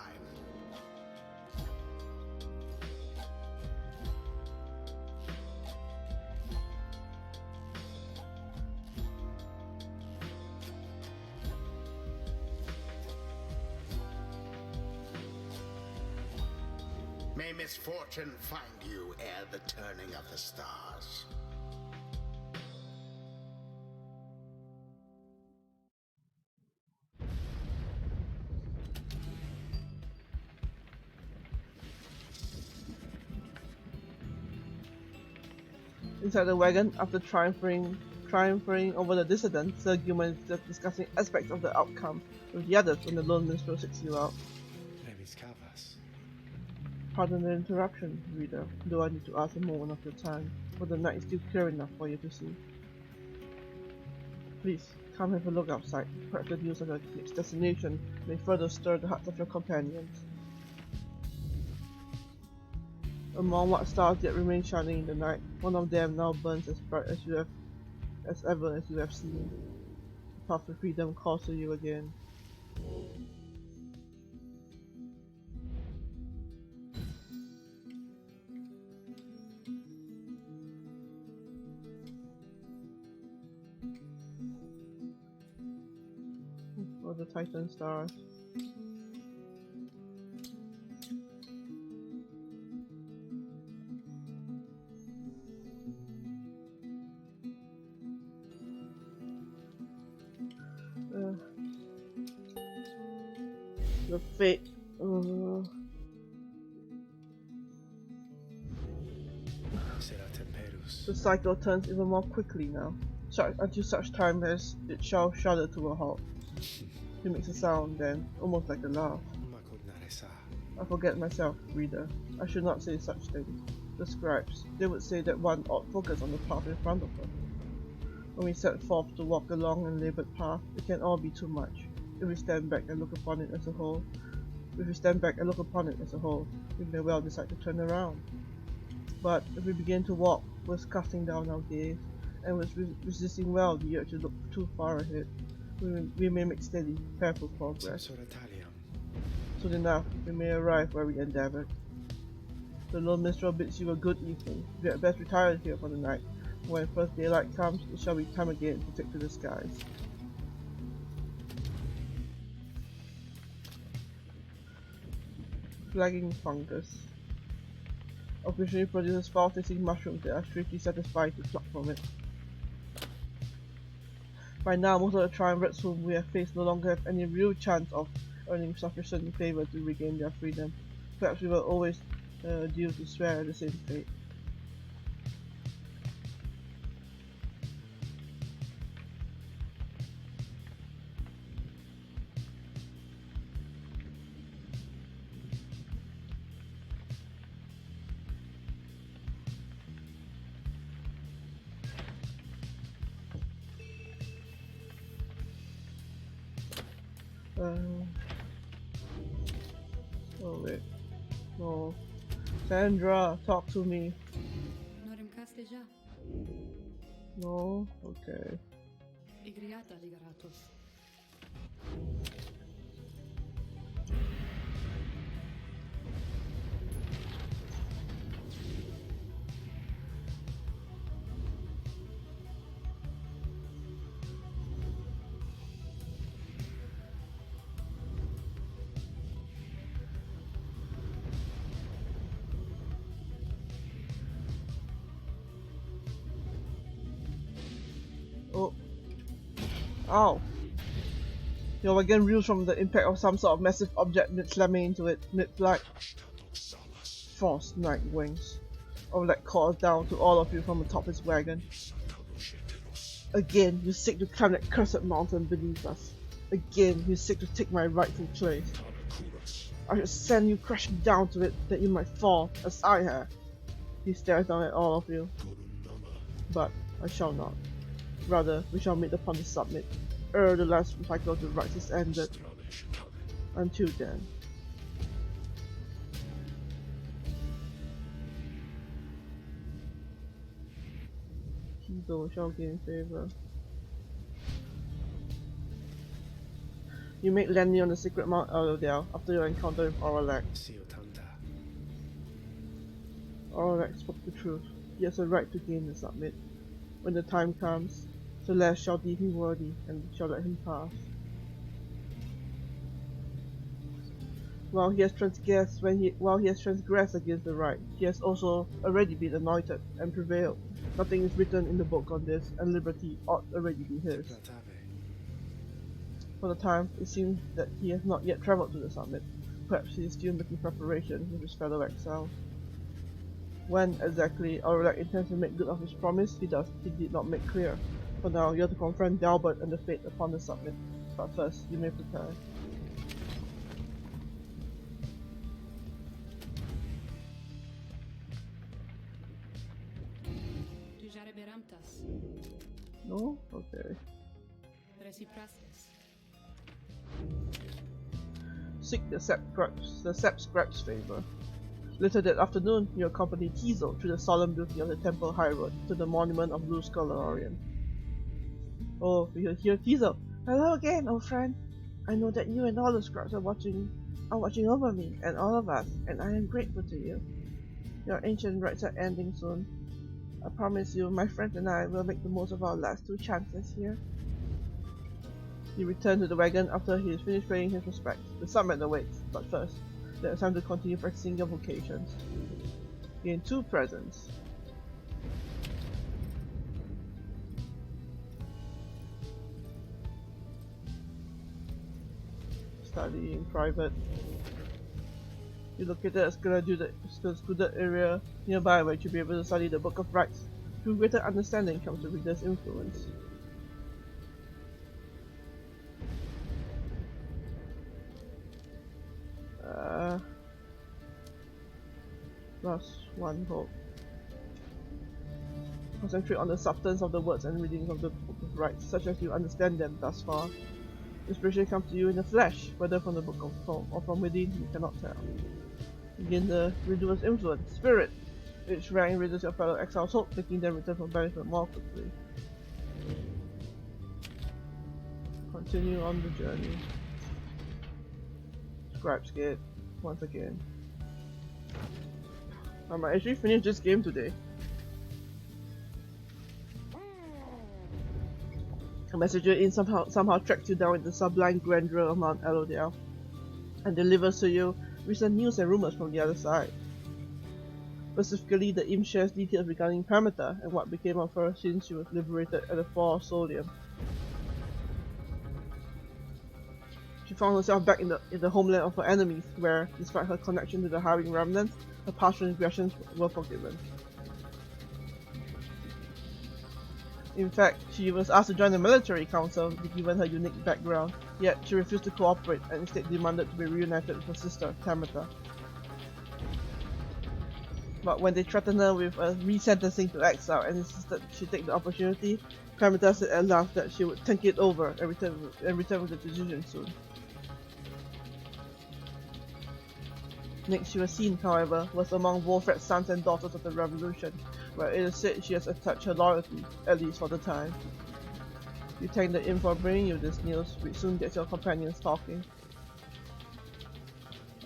May misfortune find you ere the turning of the stars. Inside the wagon, after triumphing over the dissidents, Sir Gilman is discussing aspects of the outcome with the others when the lone minstrel seeks you out. Pardon the interruption, reader, though I need to ask a moment of your time, for the night is still clear enough for you to see. Please, come have a look outside. Perhaps the news of your next destination may further stir the hearts of your companions. Among what stars yet remain shining in the night, one of them now burns as bright as you have seen. The path to freedom calls to you again. Or the Titan stars. The fate. The cycle turns even more quickly now, until such time as it shall shudder to a halt. He makes a sound then, almost like a laugh. I forget myself, reader. I should not say such things. The scribes, they would say that one ought focus on the path in front of them. When we set forth to walk along a laboured path, it can all be too much. If we stand back and look upon it as a whole, we may well decide to turn around. But if we begin to walk, with casting down our gaze, and with resisting well the urge to look too far ahead, we may make steady, careful progress. Soon enough, we may arrive where we endeavoured. The lone minstrel bids you a good evening. You had best retire here for the night. When first daylight comes, it shall be time again to take to the skies. Flagging fungus. Occasionally produces foul-tasting mushrooms that are strangely satisfying to pluck from it. By now, most of the triumvirates whom we have faced no longer have any real chance of earning sufficient favor to regain their freedom. Perhaps we will always due to swear the same fate. Oh wait, no. Sandra, talk to me. Norem casteja, No, okay. igriata ligaratos. Oh. Ow. Your wagon reels from the impact of some sort of massive object slamming into it mid-flight. Force night wings. Orlac calls down to all of you from atop his wagon. Again, you seek to climb that cursed mountain beneath us. Again, you seek to take my rightful place. I should send you crashing down to it that you might fall, as I have. He stares down at all of you. But I shall not. Rather, we shall meet upon the summit, ere the last cycle of the rites is ended. Until then. Kido shall gain favor. You make landing on the secret Mount Elodale after your encounter with Orlac. Orlac spoke the truth. He has a right to gain the summit. When the time comes, Celeste shall deem him worthy and shall let him pass. While he has transgressed against the right, he has also already been anointed and prevailed. Nothing is written in the book on this, and liberty ought already be his. For the time, it seems that he has not yet travelled to the summit. Perhaps he is still making preparation with his fellow exiles. When exactly Orlac intends to make good of his promise, he did not make clear. For now, you have to confront Dalbert and the fate upon the summit. But first, you may prepare. No? Okay. Seek the Sept Scribe's favor. Later that afternoon, you accompany Tizo through the solemn beauty of the temple high road to the monument of Blue Skull Orion. Oh, you hear Tizo. Hello again, old friend. I know that you and all the scribes are watching over me and all of us, and I am grateful to you. Your ancient rites are ending soon. I promise you, my friend and I will make the most of our last 2 chances here. He returned to the wagon after he has finished paying his respects. The summit awaits, but first, there is time to continue practicing your vocations. Gain 2 presents. Study in private. You located a secluded area nearby where you'll be able to study the Book of Rites. Through greater understanding comes the reader's influence. Last one hope. Concentrate on the substance of the words and readings of the Book of Rites, such as you understand them thus far. Inspiration comes to you in the flesh, whether from the Book of Soul or from within, you cannot tell. Begin the reader's influence, spirit. Each rank raises your fellow exiles' hope, making them return from banishment more quickly. Continue on the journey. Scribe's Gate, once again. I might actually finish this game today. A messenger in somehow tracks you down in the sublime grandeur of Mount Elodale and delivers to you recent news and rumors from the other side. Specifically, the imp shares details regarding Permata and what became of her since she was liberated at the fall of Solium. She found herself back in the homeland of her enemies, where, despite her connection to the Hiring Remnants, her past transgressions were forgiven. In fact, she was asked to join the military council given her unique background, yet she refused to cooperate and instead demanded to be reunited with her sister, Tamata. But when they threatened her with a resentencing to exile and insisted she take the opportunity, Tamata said at last that she would think it over and return with the decision soon. Next she was seen, however, was among Wolfred's sons and daughters of the Revolution, where it is said she has attached her loyalty, at least for the time. You thank the imp for bringing you this news, which soon gets your companions talking.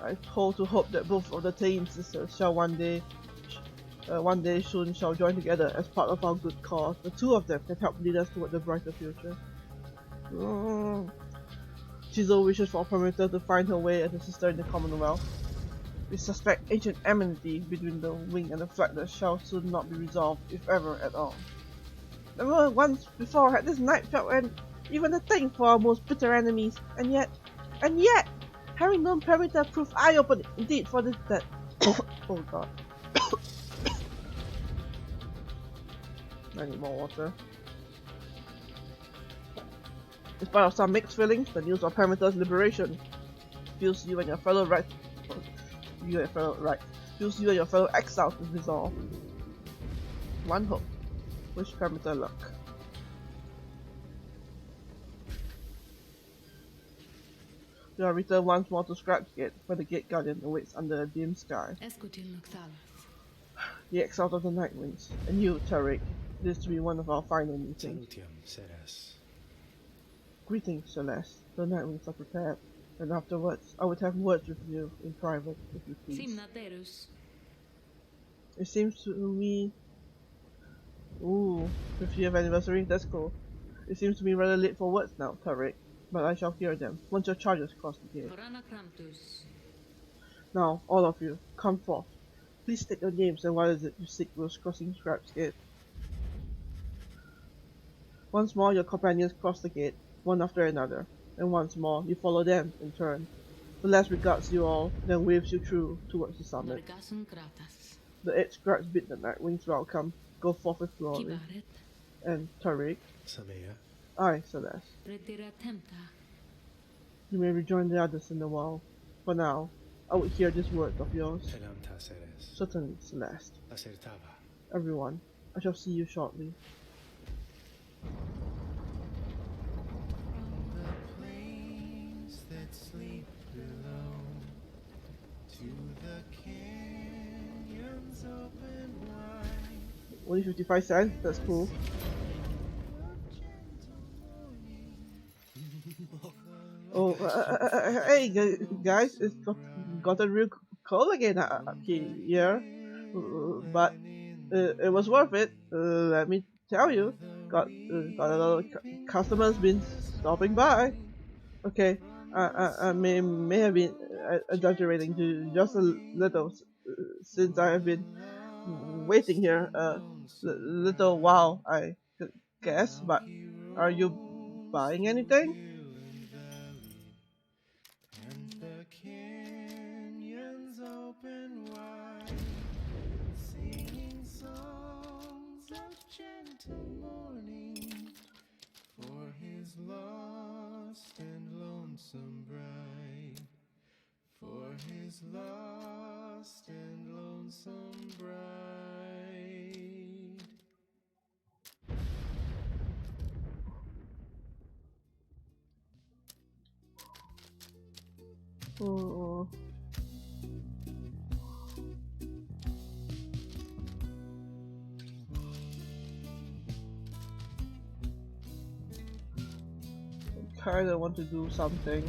I hold to hope that both of the Tain sisters shall one day soon shall join together as part of our good cause. The two of them can help lead us toward the brighter future. Chisel wishes for Perimeter to find her way as a sister in the Commonwealth. We suspect ancient enmity between the Wing and the Flatless shall soon not be resolved, if ever at all. Never once before had this night felt even a thing for our most bitter enemies, and yet, having known Perimeter proved eye-opening indeed for this death. Oh god. I need more water. In spite of some mixed feelings, the news of Perimeter's liberation fills you and your fellow exiles with resolve. One hope. Wish Perimeter luck. You are returned once more to Scrap's Gate, where the Gate Guardian awaits under a dim sky. The exiles of the Night Wings, and you, Tariq, this to be one of our final meetings. Greetings, Celeste. The Night Wings are prepared, and afterwards, I would have words with you in private, if you please. It seems to me... Ooh, 50th anniversary, that's cool. It seems to me rather late for words now, Tariq, but I shall hear them once your charges cross the gate. Now, all of you, come forth. Please state your names and what is it you seek whilst crossing Scrap's Gate. Once more your companions cross the gate, one after another, and once more you follow them in turn. Celeste regards you all, then waves you through towards the summit. The 8 scribes bid the Night Wings welcome, go forth with glory. And Tariq? Aye, Celeste. You may rejoin the others in the wall. For now, I would hear these words of yours. Certainly, Celeste. Everyone, I shall see you shortly. Sleep below, to the canyons open wide. Only 55 cents? That's cool. Oh, hey guys, it's gotten real cold again up here, but it was worth it. Let me tell you, got a lot of customers been stopping by. Okay, I may have been exaggerating just a little since I have been waiting here a little while, I guess. But are you buying anything? And the canyons open wide, singing songs of gentle mourning for his lost and lonesome bride, for his lost and lonesome bride. Oh. I kinda want to do something.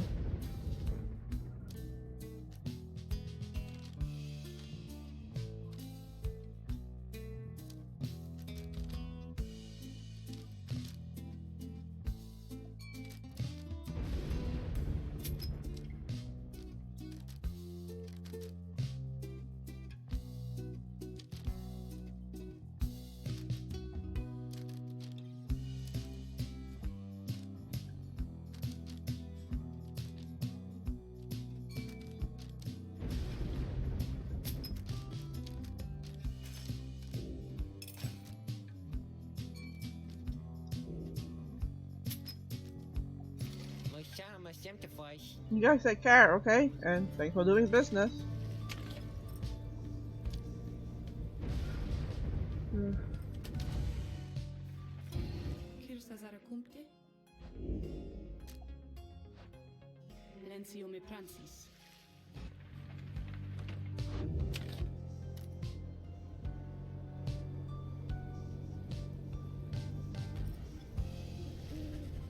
You guys take care, okay? And thanks for doing business.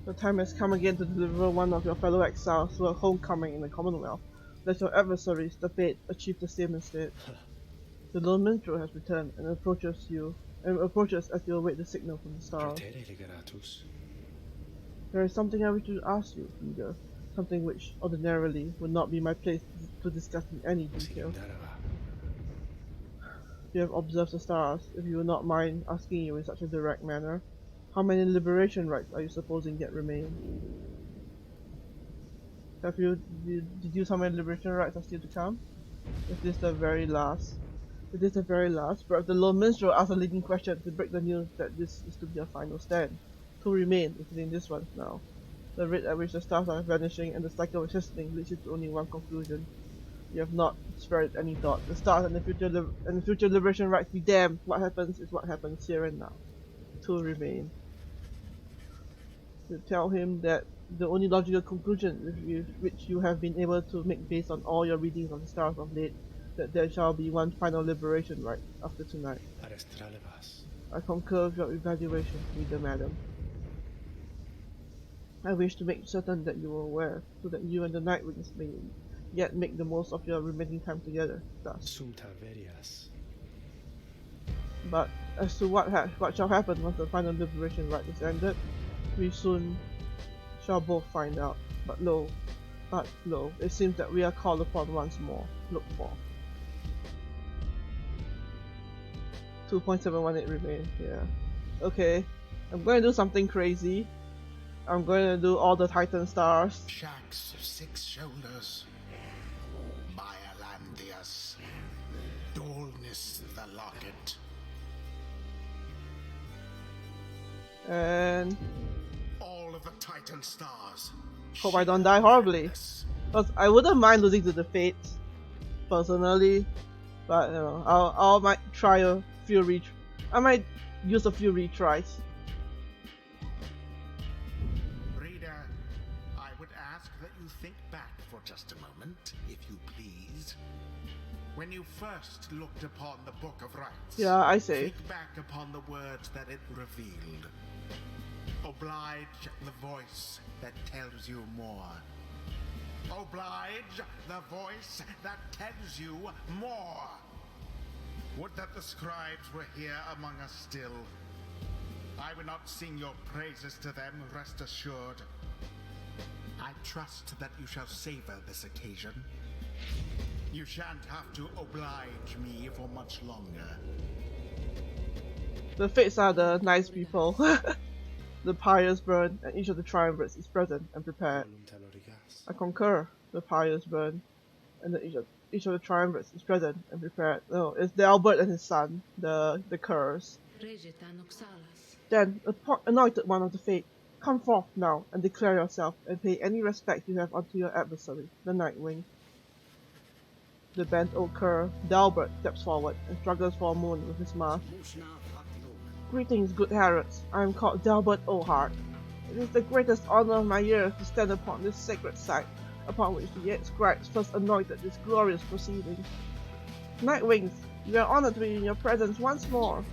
The time has come again to deliver one of your fellow exiles to a homecoming in the Commonwealth. Let your adversaries, the Fate, achieve the same instead. The lone minstrel has returned and approaches as you await the signal from the stars. There is something I wish to ask you, reader. Something which ordinarily would not be my place to discuss in any detail. You have observed the stars, if you would not mind asking you in such a direct manner. How many liberation rites are you supposing yet remain? Did you how many liberation rites are still to come? Is this the very last? Perhaps the lone minstrel asks a leading question to break the news that this is to be a final stand. Two remain, including this one now. The rate at which the stars are vanishing and the cycle is hastening leads you to only one conclusion. You have not spared any thought. The stars and the future liberation rites be damned. What happens is what happens here and now. Two remain. You tell him that the only logical conclusion which you have been able to make based on all your readings of the stars of late, that there shall be one final liberation rite after tonight. I concur with your evaluation, reader madam. I wish to make certain that you are aware, so that you and the Nightwings may yet make the most of your remaining time together. Thus. But as to what shall happen once the final liberation rite is ended, we soon shall both find out. But lo, it seems that we are called upon once more. Look for. 2.718 remain. Yeah. Okay. I'm going to do something crazy. I'm going to do all the Titan stars. Shacks of 6 shoulders. Myalandius. Dullness the locket. And all of the Titan stars. hope I don't die horribly. Because I wouldn't mind losing to the Fates, personally. But you know, I might try a few I might use a few retries. Reader, I would ask that you think back for just a moment, if you please. When you first looked upon the Book of Rites, Yeah, I say. think back upon the words that it revealed. Oblige the voice that tells you more. Oblige the voice that tells you more. Would that the scribes were here among us still. I would not sing your praises to them, rest assured. I trust that you shall savor this occasion. You shan't have to oblige me for much longer. The Fates are the nice people. The pyres burn, and each of the triumvirs is present and prepared. I concur. The pyres burn, and each of the triumvirs is present and prepared. No, it's the Albert and his son, the curse. Then, anointed one of the Fate, come forth now and declare yourself, and pay any respect you have unto your adversary, the Nightwing. The bent old cur, Dalbert, steps forward and struggles for a moment with his mask. Greetings, good Harrods. I am called Dalbert O'Hart. It is the greatest honor of my years to stand upon this sacred site, upon which the 8 scribes first anointed this glorious proceeding. Nightwings, we are honored to be in your presence once more.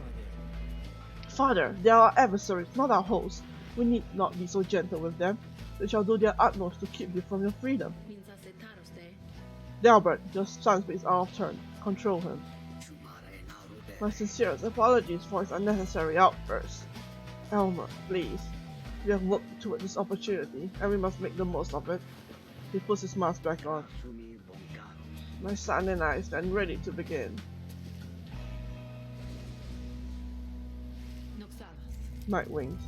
Father, they are our adversaries, not our hosts. We need not be so gentle with them. They shall do their utmost to keep you from your freedom. Dalbert, your son's is out of turn. Control him. My sincerest apologies for his unnecessary outburst. Elmer, please. We have worked toward this opportunity, and we must make the most of it. He puts his mask back on. My son and I stand ready to begin. Nightwings,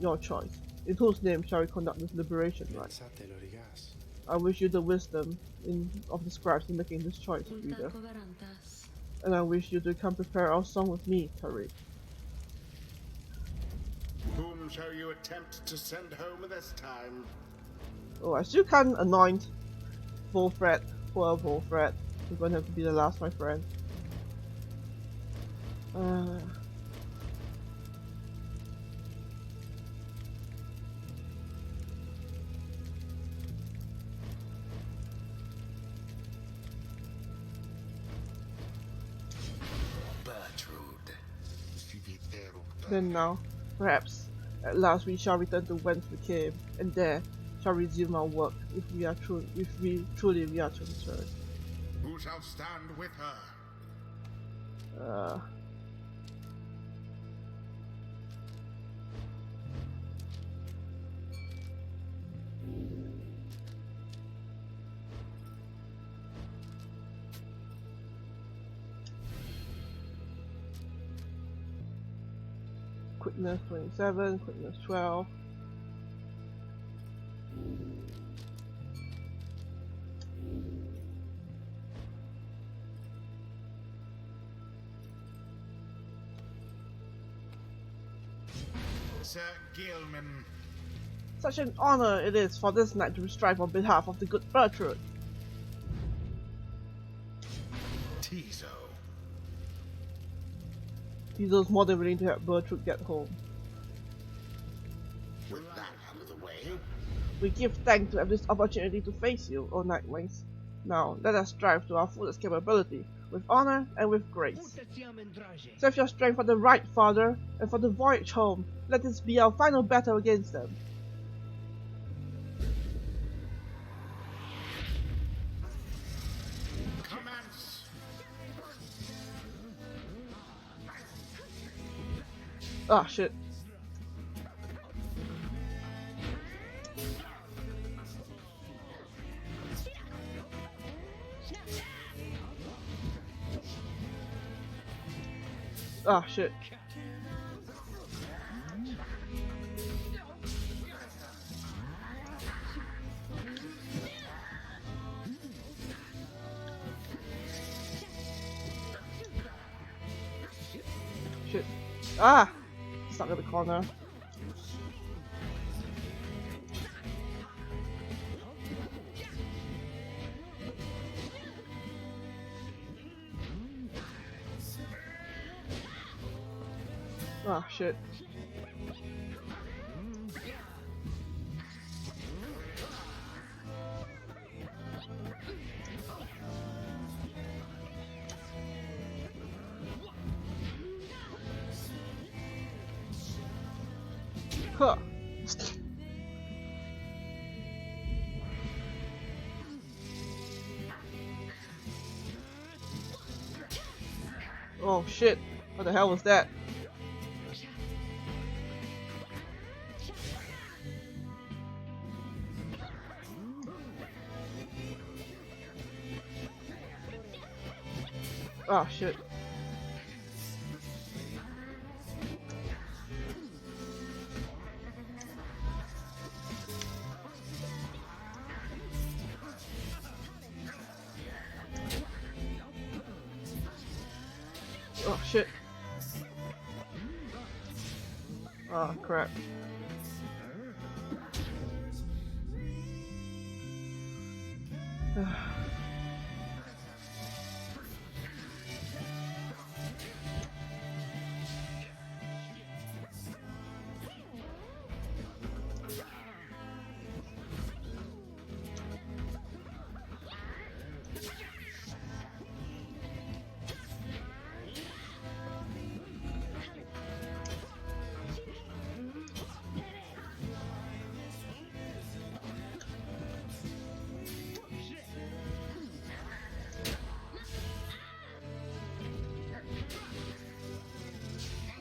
your choice. In whose name shall we conduct this liberation rite? I wish you the wisdom of the scribes in making this choice, reader. And I wish you to come prepare our song with me, Tariq. Whom shall you attempt to send home this time? Oh, I still can't anoint Volfred. Poor Volfred. You're gonna have to be the last, my friend. Then now, perhaps, At last we shall return to whence we came, and there shall resume our work if we truly are to return. Who shall stand with her? Quickness 27, quickness 12. Sir Gilman. Such an honor it is for this knight to strive on behalf of the good Bertrand. Tiso. Tiso's more than willing to help Bertrand get home. With that out of the way, We give thanks to have this opportunity to face you, O Nightlings. Now, let us strive to our fullest capability, with honor and with grace. Save your strength for the right, Father, and for the voyage home. Let this be our final battle against them. commence. Ah, shit. Ah, shit. Shit. Ah! Stuck in the corner. Ah, shit. Huh. Oh shit. What the hell was that? Oh shit. Oh shit. Oh crap.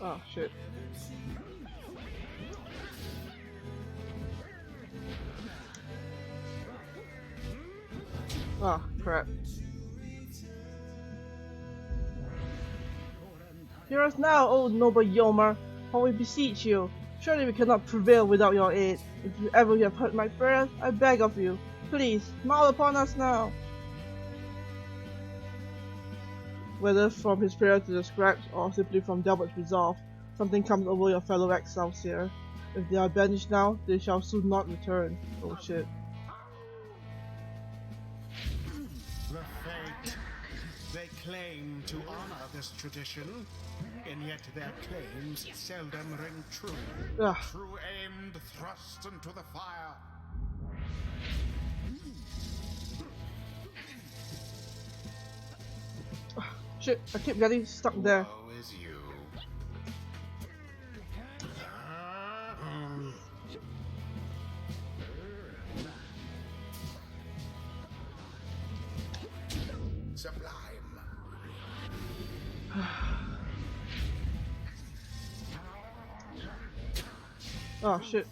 Oh shit. Oh crap. Hear us now, O noble Yomer, for we beseech you. Surely we cannot prevail without your aid. If you ever have heard my prayers, I beg of you, please, smile upon us now. Whether from his prayer to the scribes or simply from Delbert's resolve, something comes over your fellow exiles here. If they are banished now, they shall soon not return. Oh shit. The fate. They claim to honor this tradition, and yet their claims seldom ring true. Ugh. True aimed thrust into the fire. Shit, I keep getting stuck there. Woe is you. Oh shit.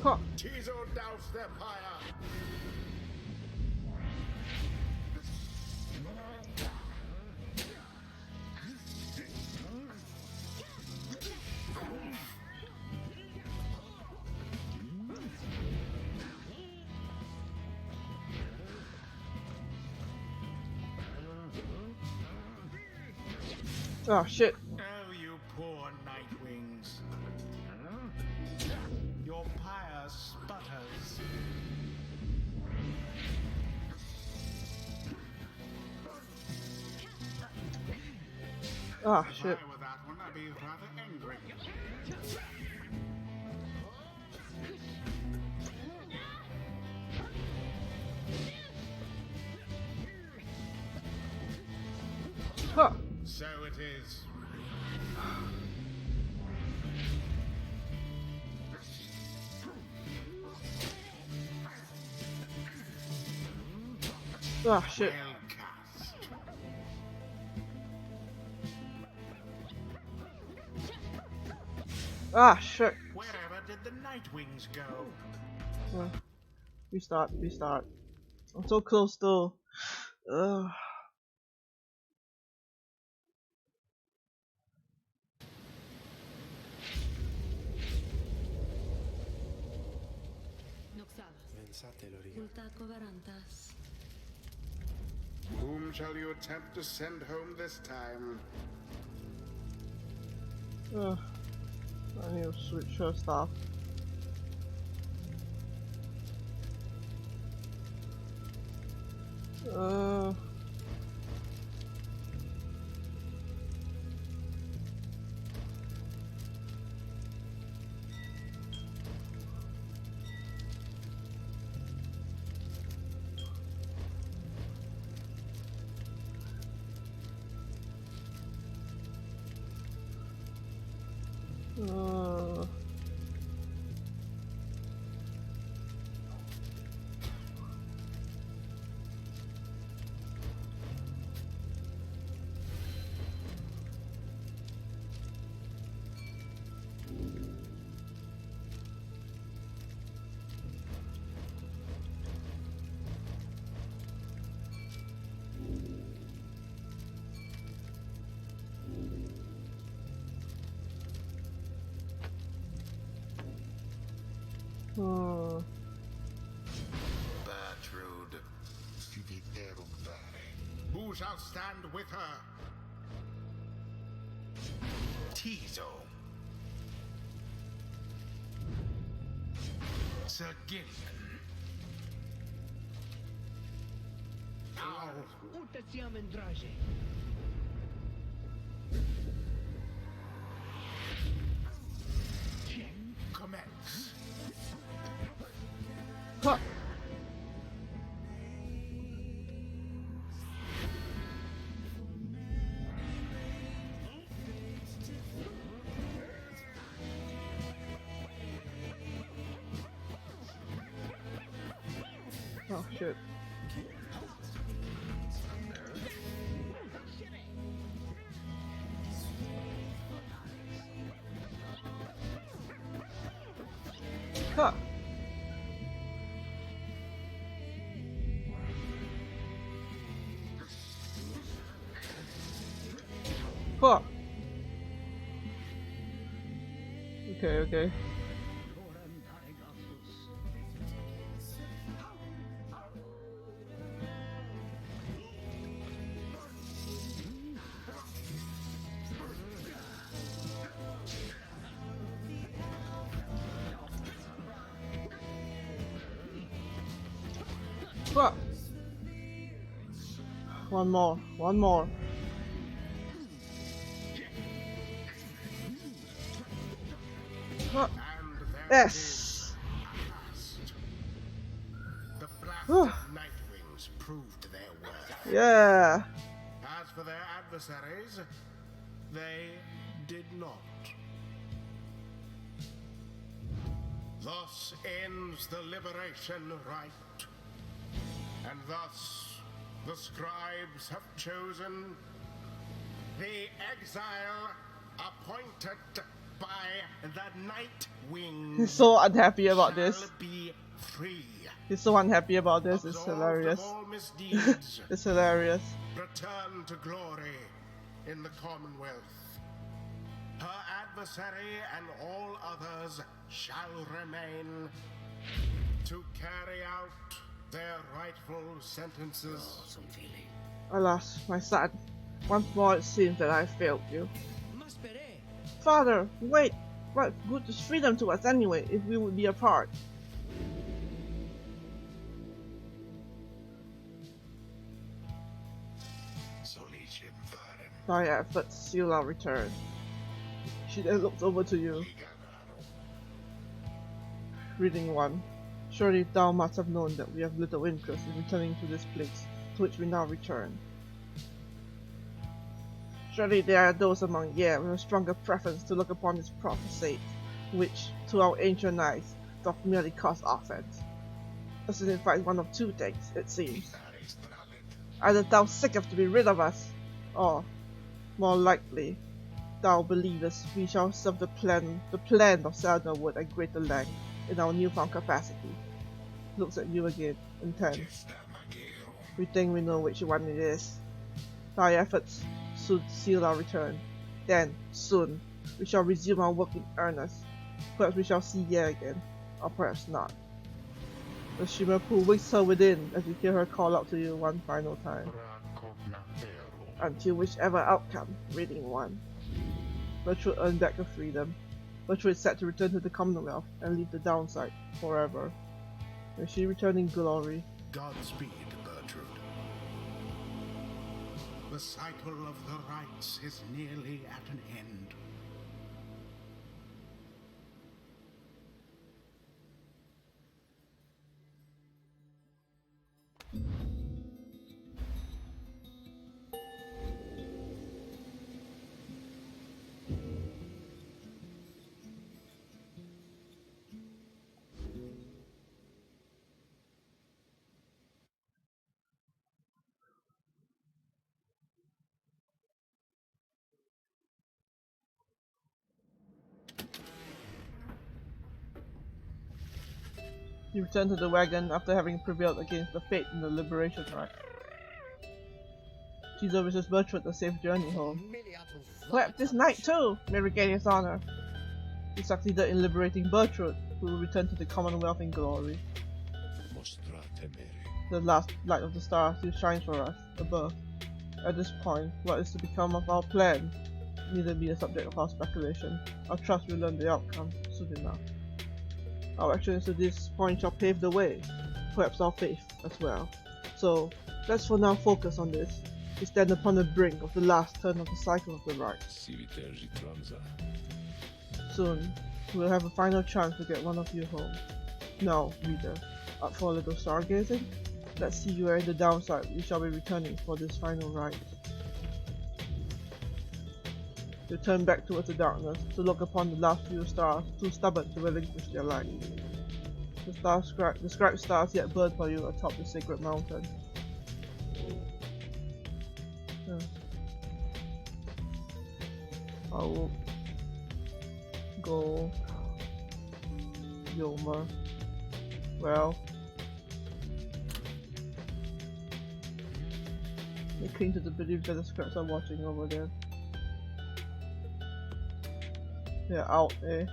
Huh. Tizo douse their pyre. Oh shit. Oh, you poor Nightwings. Your pyre sputters. Oh If shit. I were that one, I'd be rather angry. Huh. So it is. Oh shit. Well cast. Ah shit. Wherever did the Nightwings go? Restart. Restart. I'm so close though. Ugh. Noxalas. Ulta covarantas. Whom shall you attempt to send home this time? Ugh. I need to switch her stuff. Uh, Bertrude. Who shall stand with her? Tizo. Sir Gillian. Ow. Commence. huh. Oh shit. Huh. Huh. Okay, okay. Huh. One more. One more. Huh. And there Yes. it is. The blast Whew. of Nightwings proved their worth. Yeah. As for their adversaries, they did not. Thus ends the liberation rite. And thus the scribes have chosen the exile appointed by the Night Wing. He's so unhappy about shall this. be free. He's so unhappy about this. It's Absolved hilarious. of all misdeeds, It's hilarious. return to glory in the Commonwealth. Her adversary and all others shall remain to carry out their rightful sentences. Alas, my son. Once more it seems that I failed you. Father, wait! What good is freedom to us anyway, if we would be apart? Thy efforts seal our return. She then looks over to you. Reading 1. Surely thou must have known that we have little interest in returning to this place, to which we now return. Surely there are those among ye with a stronger preference to look upon this prophecy, which, to our ancient eyes, doth merely cause offense. This signifies one of two things, it seems. Either thou seekest to be rid of us, or, more likely, thou believest we shall serve the plan of Sandalwood at greater length in our newfound capacity. Looks at you again, intense. We think we know which one it is. Thy efforts soon seal our return. Then, soon, we shall resume our work in earnest. Perhaps we shall see ye again, or perhaps not. The shimmer pool wakes her within as you hear her call out to you one final time. Until whichever outcome, reading 1. Bertrude earned back her freedom. Bertrude is set to return to the Commonwealth and leave the downside forever. May she return in glory. Godspeed, Bertrude. The cycle of the rites is nearly at an end. You return to the wagon after having prevailed against the fate in the liberation rite. Caesar wishes Bertrude a safe journey home. Perhaps this knight too may regain his honor. He succeeded in liberating Bertrude, who will return to the Commonwealth in glory. The last light of the star still shines for us, above. At this point, what is to become of our plan neither be a subject of our speculation. Our trust will learn the outcome soon enough. Our actions to this point shall pave the way, perhaps our faith as well. So, let's for now focus on this. We stand upon the brink of the last turn of the cycle of the rite. Soon, we'll have a final chance to get one of you home. Now, reader, up for a little stargazing? Let's see where in the downside we shall be returning for this final rite. You turn back towards the darkness to look upon the last few stars, too stubborn to relinquish their light. The scribed stars yet burn for you atop the sacred mountain. I will go Yomer. Well, they cling to the belief that the scribes are watching over there. They're out there.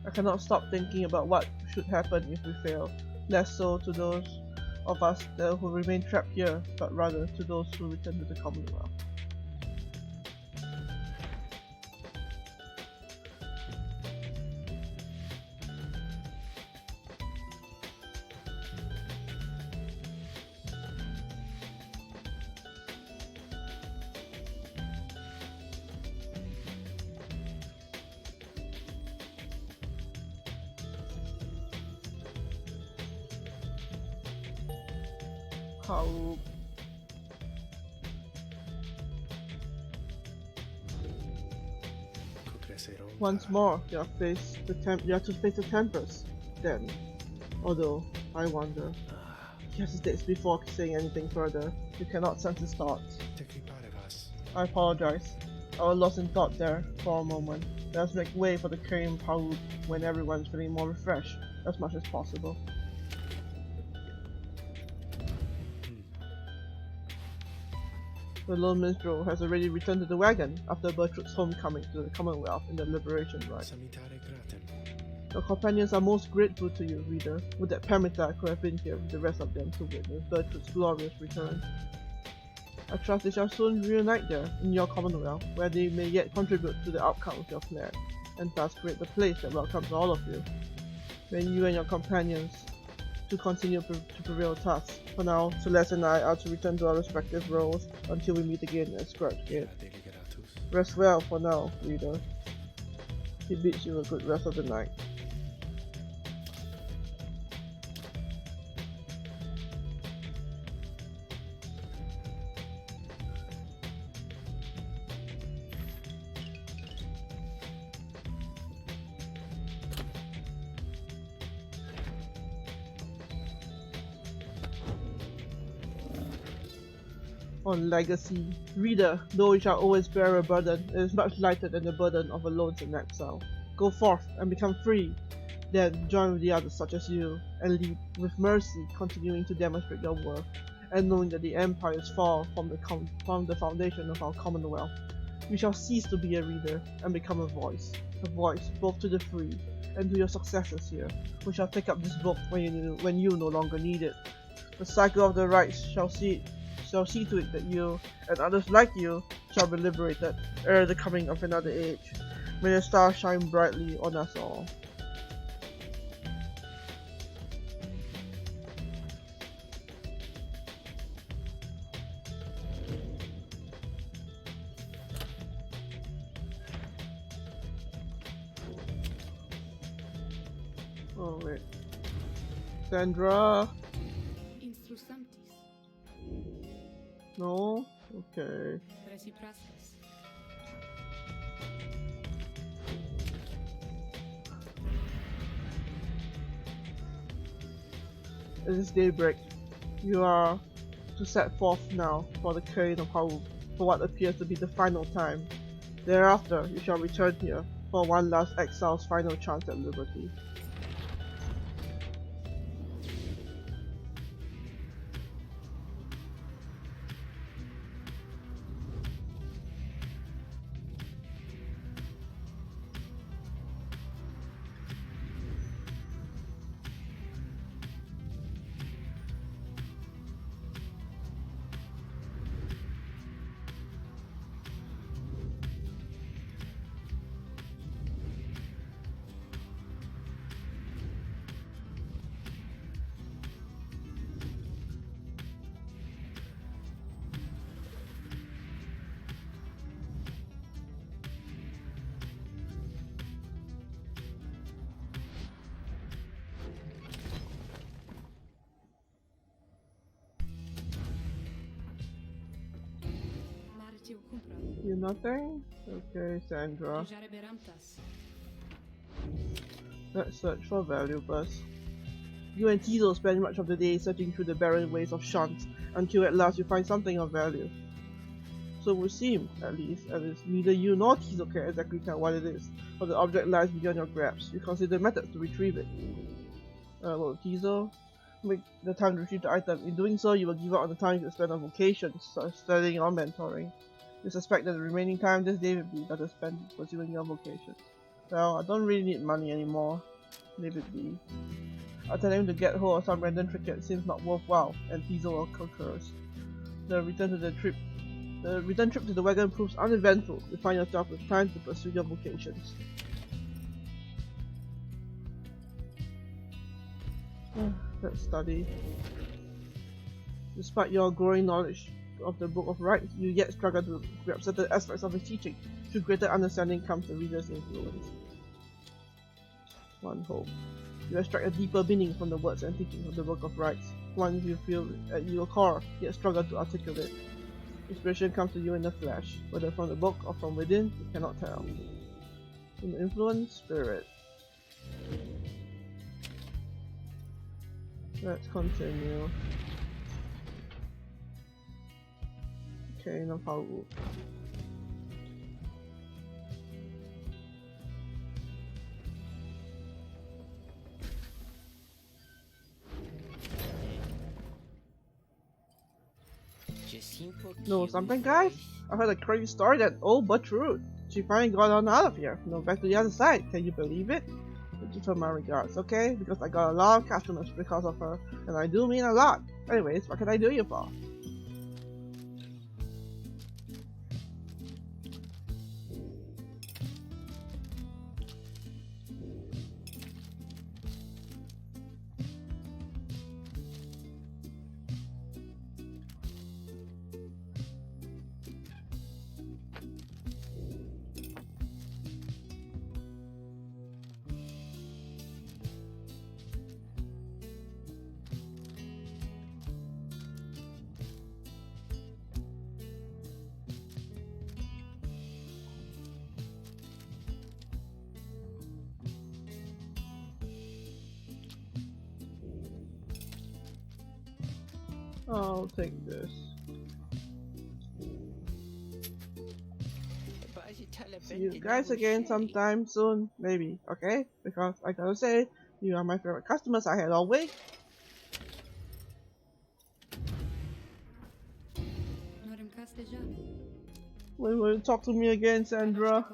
I cannot stop thinking about what should happen if we fail. Less so to those of us who remain trapped here, but rather to those who return to the Commonwealth. How Once more, you have to face the Tempest. Then, although I wonder, he hesitates before saying anything further. You cannot sense his thoughts. I apologize. I was lost in thought there for a moment. Let us make way for the Karim Paoub when everyone's feeling more refreshed as much as possible. The lone minstrel has already returned to the wagon after Bertrud's homecoming to the Commonwealth in the Liberation Rite. Your companions are most grateful to you, reader. Would that Permita could have been here with the rest of them to witness Bertrud's glorious return. I trust they shall soon reunite there, in your Commonwealth, where they may yet contribute to the outcome of your plan, and thus create the place that welcomes all of you. May you and your companions to continue to prevail thus. For now, Celeste and I are to return to our respective roles until we meet again at Scribe's Gate. Rest well for now, reader. He bids you a good rest of the night. On legacy. Reader, though you shall always bear a burden, it is much lighter than the burden of a lonesome exile. Go forth and become free. Then join with the others such as you, and lead with mercy, continuing to demonstrate your worth, and knowing that the empires fall from the foundation of our Commonwealth. You shall cease to be a reader and become a voice both to the free and to your successors here, who shall pick up this book when you no longer need it. The cycle of the rites shall see to it that you, and others like you, shall be liberated ere the coming of another age. May the stars shine brightly on us all. Oh wait. Sandra? No? Okay. It is daybreak. You are to set forth now for the Karin of Haul for what appears to be the final time. Thereafter, you shall return here for one last exile's final chance at liberty. You nothing? Okay, Sandra. Let's search for valuables. You and Tizo spend much of the day searching through the barren ways of Shant until at last you find something of value. So it would seem, at least, as neither you nor Tizo can exactly tell what it is, but the object lies beyond your grasp. You consider methods to retrieve it. Well, Tizo, make the time to retrieve the item. In doing so, you will give up on the time you spend on vocations, such as studying or mentoring. You suspect that the remaining time this day will be better spent pursuing your vocation. Well, I don't really need money anymore. Leave it be. I'll tell him to get hold of some random trinket seems not worthwhile, and Tizo concurs. The return trip to the wagon proves uneventful. You find yourself with time to pursue your vocations. Let's study. Despite your growing knowledge of the Book of Rites, you yet struggle to grasp certain aspects of its teaching. Through greater understanding comes the reader's influence. One hope. You extract a deeper meaning from the words and teachings of the Book of Rites. One you feel at your core, yet struggle to articulate. Inspiration comes to you in the flesh, whether from the book or from within, you cannot tell. An influence spirit. Let's continue. Okay, no problem. Know something, guys? I heard a crazy story that old but true. She finally got on out of here. No, back to the other side. Can you believe it? Give her my regards, okay? Because I got a lot of customers because of her, and I do mean a lot. Anyways, what can I do you for? I'll take this. See you guys again sometime soon, maybe, okay? Because I gotta say, you are my favorite customers I had all week. When will you talk to me again, Sandra?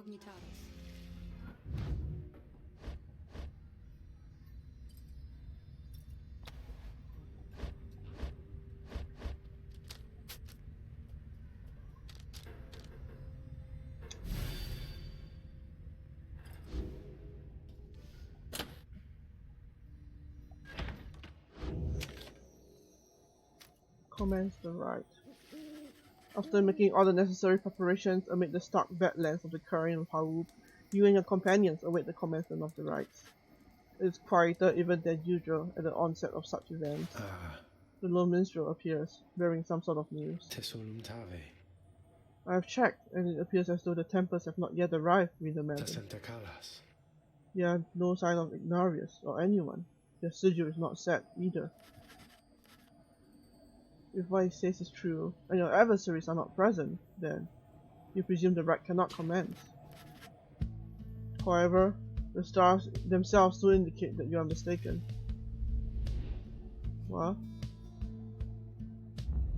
Commence the rite. After making all the necessary preparations amid the stark badlands of the Korean Pawu, you and your companions await the commencement of the rites. It is quieter even than usual at the onset of such events. The lone minstrel appears, bearing some sort of news. I have checked, and it appears as though the tempers have not yet arrived, Reader Madam. There are no sign of Ignarius or anyone. Their sigil is not set either. If what he says is true, and your adversaries are not present, then you presume the rite cannot commence. However, the stars themselves do indicate that you are mistaken. What?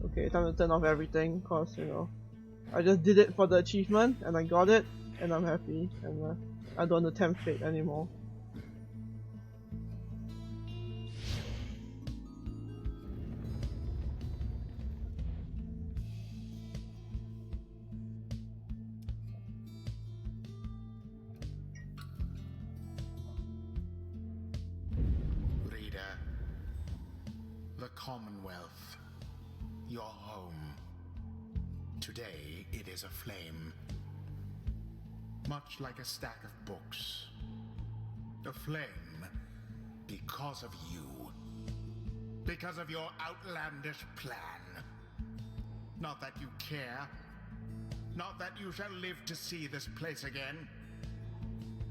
Okay, time to turn off everything, cause you know, I just did it for the achievement, and I got it, and I'm happy, and I don't attempt fate anymore. The Commonwealth, your home. Today it is aflame, much like a stack of books. Aflame because of you, because of your outlandish plan. Not that you care, not that you shall live to see this place again.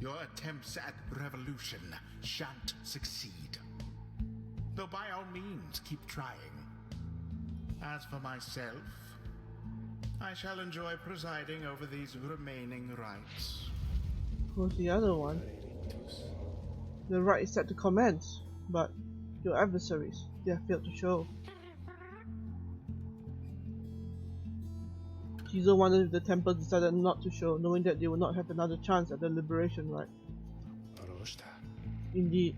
Your attempts at revolution shan't succeed. Though by all means, keep trying. As for myself, I shall enjoy presiding over these remaining rites. Who's the other one? The rite is set to commence, but your adversaries, they have failed to show. Shizu wondered if the temple decided not to show, knowing that they would not have another chance at the liberation rite. Indeed.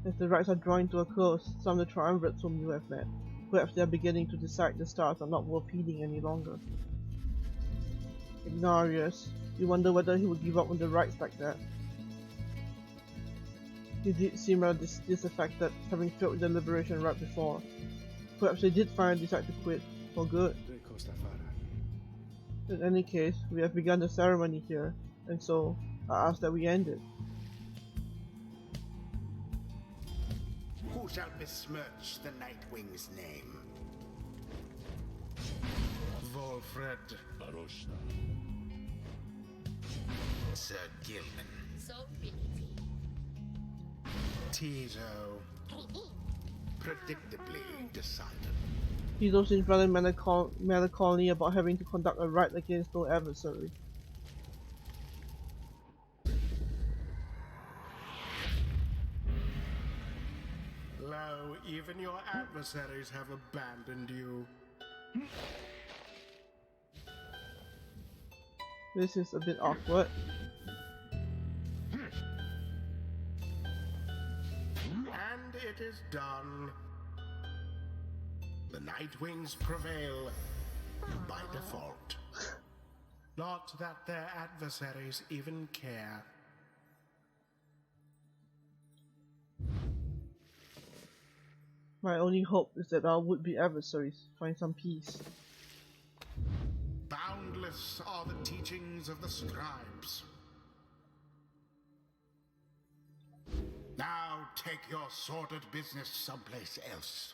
As the rites are drawing to a close, some of the triumvirates whom you have met, perhaps they are beginning to decide the stars are not worth heeding any longer. Ignarius, you wonder whether he would give up on the rites like that. He did seem rather disaffected, having failed with the liberation rite before. Perhaps they did finally decide to quit, for good. In any case, we have begun the ceremony here, and so I ask that we end it. Who shall besmirch the Nightwing's name? Volfred. Sir Gilman. So Tizo. Predictably decided. He also seems rather melancholy about having to conduct a rite against no adversary. Lo, even your adversaries have abandoned you. This is a bit awkward. And it is done. The Nightwings prevail by default. Not that their adversaries even care. My only hope is that our would-be adversaries find some peace. Boundless are the teachings of the scribes. Now take your sordid business someplace else.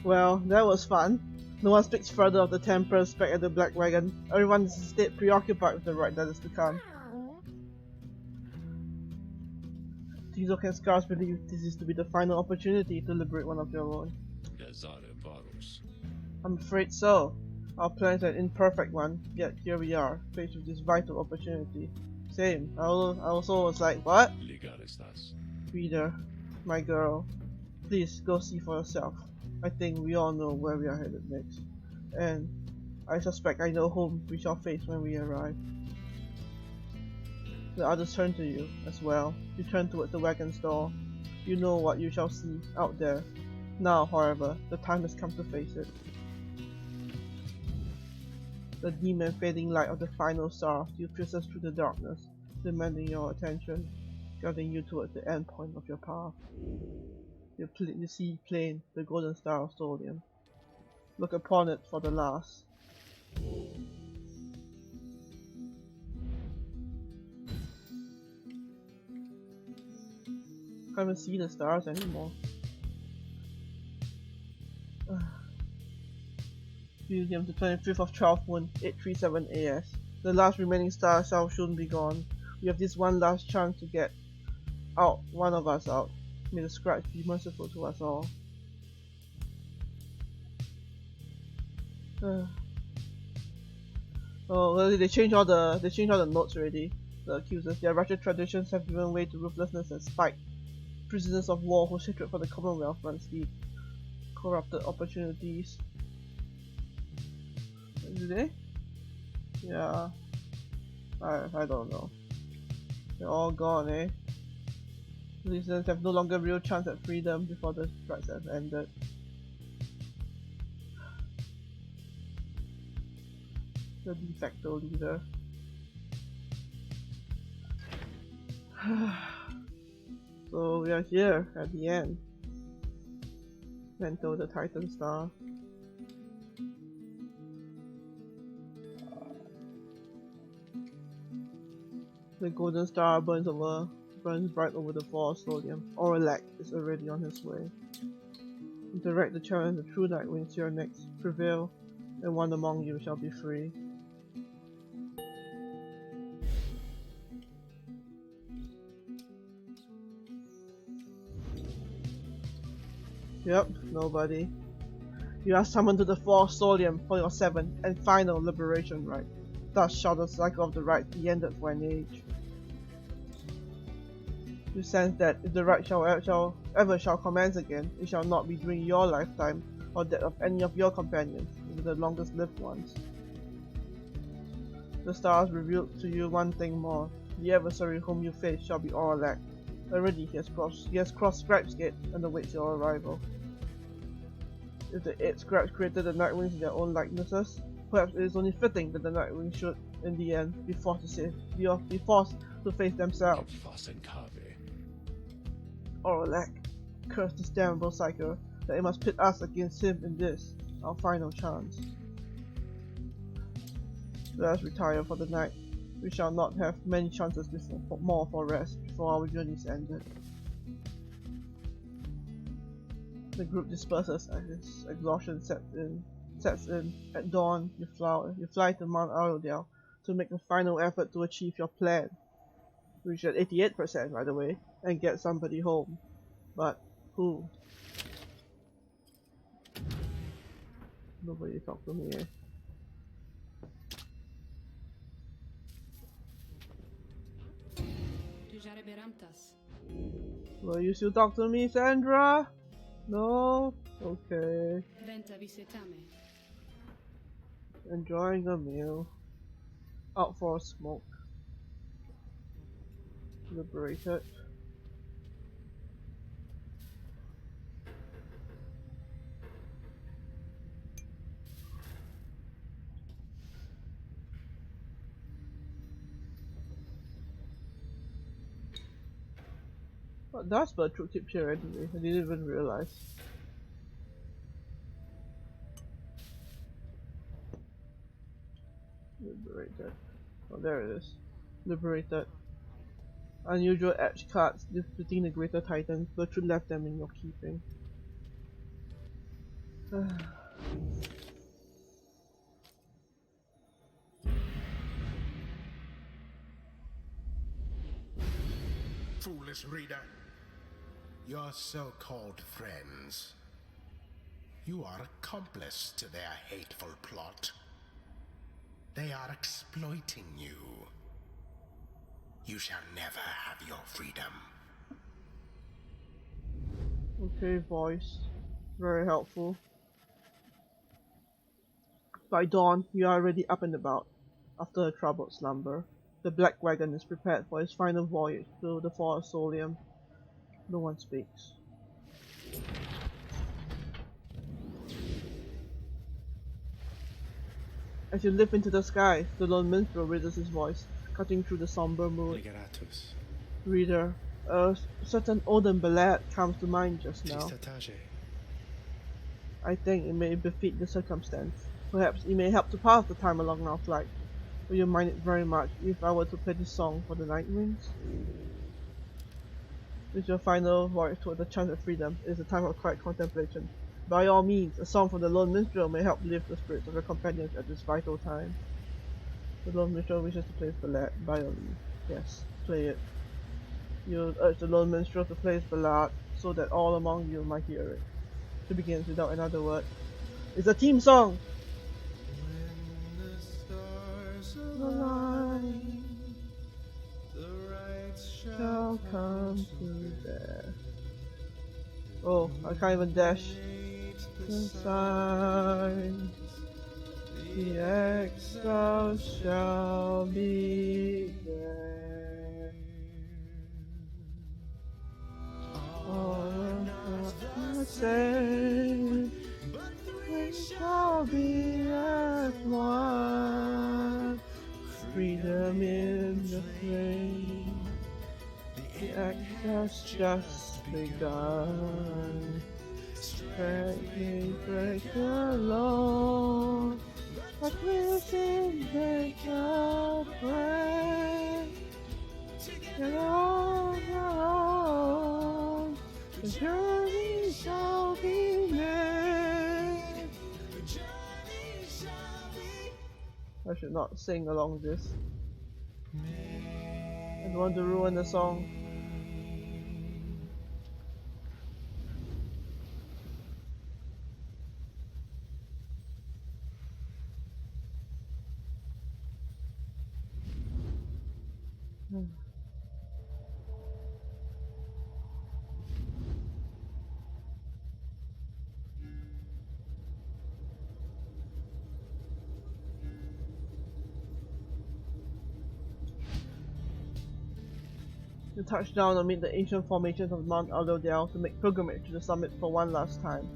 Well, that was fun. No one speaks further of the Templars back at the Black Wagon. Everyone is instead preoccupied with the rite that is to come. Tizo can scarce believe this is to be the final opportunity to liberate one of your own. I'm afraid so. Our plan is an imperfect one, yet here we are, faced with this vital opportunity. Same. I also was like, what? Reader, my girl, please go see for yourself. I think we all know where we are headed next. And I suspect I know whom we shall face when we arrive. The others turn to you as well. You turn towards the wagon store. You know what you shall see out there. Now, however, the time has come to face it. The dim and fading light of the final star still pierces through the darkness, demanding your attention, guiding you towards the end point of your path. You see plain the golden star of Solium. Look upon it for the last. Can't even see the stars anymore. Museum, the 25th of 12th moon, 837 AS. The last remaining star shall soon be gone. We have this one last chance to get out, one of us out. May the scribes be merciful to us all. Oh, well, they changed all the notes already. The accusers, their wretched traditions have given way to ruthlessness and spite. Prisoners of war whose hatred for the Commonwealth runs deep. Corrupted opportunities. Do they? Yeah. I don't know. They're all gone, eh? Citizens have no longer real chance at freedom before the rites have ended. The de facto leader. So we are here at the end. Enter the Titan Star. The golden star burns bright over the false Solium. Orlac is already on his way. Interact the challenge the true Nightwings here next. Prevail, and one among you shall be free. Yep, nobody. You are summoned to the false Solium for your 7th and final liberation rite. Thus shall the cycle of the rite be ended for an age. You sense that if the rite ever shall commence again, it shall not be during your lifetime or that of any of your companions, even the longest lived ones. The stars revealed to you one thing more. The adversary whom you face shall be Orlac. Already he has crossed Scribe's Gate and awaits your arrival. If the 8 scribes created the Nightwings in their own likenesses, perhaps it is only fitting that the Nightwings should, in the end, be forced to face themselves. Orlac, curse this damnable cycle, that it must pit us against him in this, our final chance. Let us retire for the night. We shall not have many chances more for rest before our journey is ended. The group disperses as exhaustion sets in. At dawn, you fly to Mount Arodale to make a final effort to achieve your plan. Reach at 88% by the way, and get somebody home. But who? Nobody talk to me, eh? Will you still talk to me, Sandra? No? Okay. Enjoying a meal. Out for a smoke. Liberated. What does Bertrude keep here anyway? I didn't even realize. Liberated. Oh, there it is. Liberated. Unusual edge cards defeating the greater titans. Bertrude left them in your keeping. Foolish reader, your so-called friends, you are accomplice to their hateful plot. They are exploiting you. You shall never have your freedom. Okay, voice. Very helpful. By dawn, you are already up and about. After a troubled slumber, the Black Wagon is prepared for its final voyage through the Forest Solium. No one speaks. As you lift into the sky, the lone minstrel raises his voice, cutting through the somber mood. Reader, a certain Odin ballad comes to mind just now. I think it may befit the circumstance. Perhaps it may help to pass the time along our flight. Will you mind it very much if I were to play this song for the Night Winds? With your final voyage toward the chance of freedom, it is a time of quiet contemplation. By all means, a song from the Lone Minstrel may help lift the spirits of your companions at this vital time. The Lone Minstrel wishes to play his ballad. By all means, yes, play it. You urge the Lone Minstrel to play his ballad so that all among you might hear it. It begins without another word. It's a team song! When the stars align, the rites Shall come to death. Oh, I can't even dash. The sign, the exile shall be there. All of the same, we shall be as one. Freedom in the flame. The act has just begun. Strength may break alone, but within they shall break. Together on our own, the journey shall be made. I should not sing along this. I don't want to ruin the song. You touch down amid the ancient formations of Mount Arodale to make pilgrimage to the summit for one last time.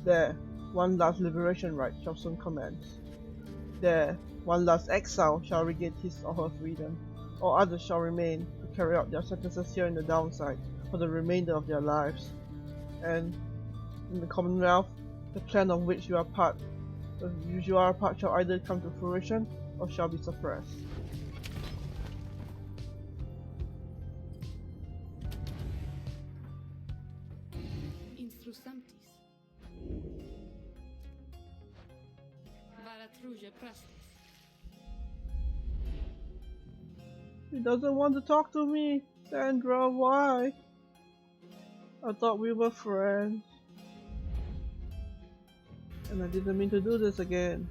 There, one last liberation rite shall soon commence. There, one last exile shall regain his or her freedom. All others shall remain to carry out their sentences here in the downside for the remainder of their lives. And in the Commonwealth, the plan of which you are part, shall either come to fruition or shall be suppressed. Sanctis. Varatruja Prastis. He doesn't want to talk to me. Sandra, why? I thought we were friends. And I didn't mean to do this again.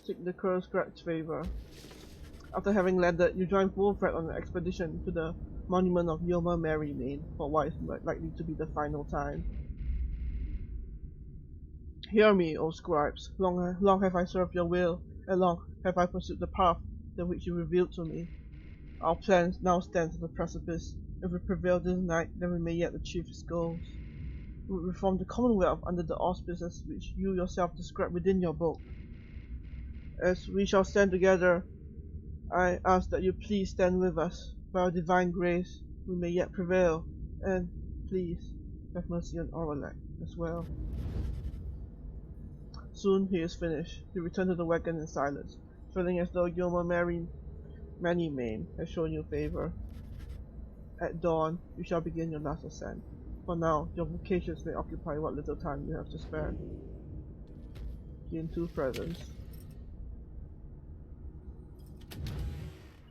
Seek the Curse Grat's favor. After having landed, you join Wolfred on an expedition to the monument of Yoma Mary Main for what is likely to be the final time. Hear me, O scribes. Long have I served your will, and long have I pursued the path that which you revealed to me. Our plan now stands at the precipice. If we prevail this night, then we may yet achieve its goals. We will reform the Commonwealth under the auspices which you yourself describe within your book. As we shall stand together, I ask that you please stand with us. By our divine grace, we may yet prevail, and please have mercy on Oralek as well. Soon he is finished. He returned to the wagon in silence, feeling as though Yoma Many Main has shown you favor. At dawn, you shall begin your last ascent. For now, your vocations may occupy what little time you have to spare. Gain 2 presents.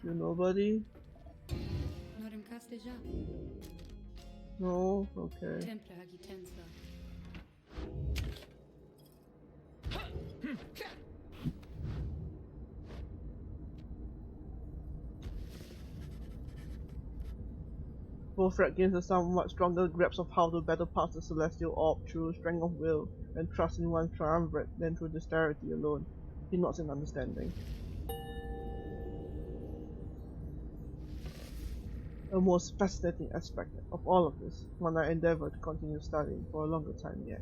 You nobody? Norem Casteja. No? Okay. Tempra Agitensa. Wolfred gains a somewhat stronger grasp of how to battle past the celestial orb through strength of will and trust in one's triumvirate than through dexterity alone. He nods in understanding. A most fascinating aspect of all of this, one I endeavor to continue studying for a longer time yet.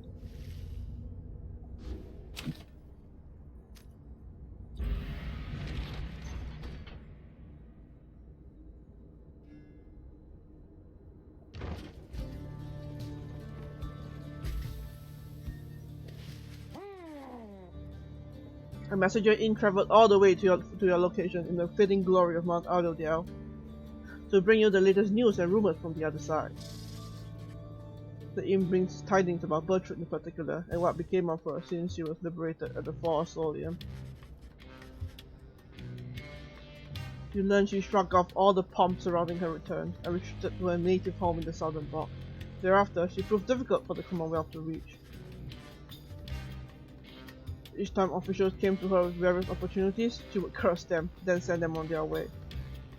A messenger in traveled all the way to your location in the fitting glory of Mount Aldodale to bring you the latest news and rumors from the other side. The inn brings tidings about Bertrude in particular, and what became of her since she was liberated at the Fall of Solium. You learn she shrugged off all the pomp surrounding her return, and retreated to her native home in the southern block. Thereafter, she proved difficult for the Commonwealth to reach. Each time officials came to her with various opportunities, she would curse them, then send them on their way.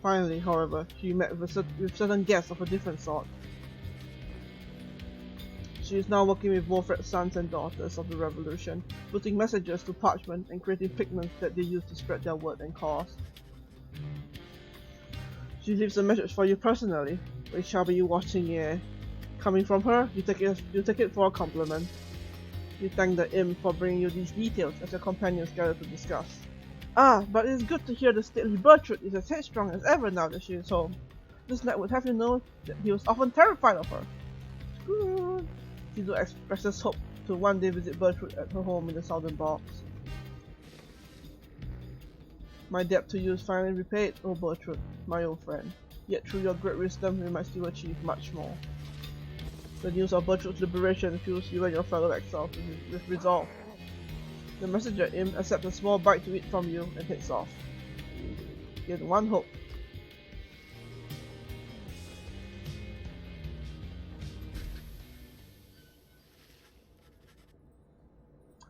Finally, however, she met with certain guests of a different sort. She is now working with Wolfred's sons and daughters of the Revolution, putting messages to parchment and creating pigments that they use to spread their word and cause. She leaves a message for you personally. We shall be watching you. Coming from her, you take it for a compliment. You thank the imp for bringing you these details as your companions gather to discuss. Ah, but it is good to hear the stately Bertrude is as headstrong as ever now that she is home. This night would have you know that he was often terrified of her. Good. Tizo expresses hope to one day visit Bertrude at her home in the southern box. My debt to you is finally repaid, O Bertrude, my old friend. Yet through your great wisdom, we might still achieve much more. The news of Bertrude's liberation fills you and your fellow exiles with resolve. The messenger imp accepts a small bite to eat from you and heads off. Gain 1 hope.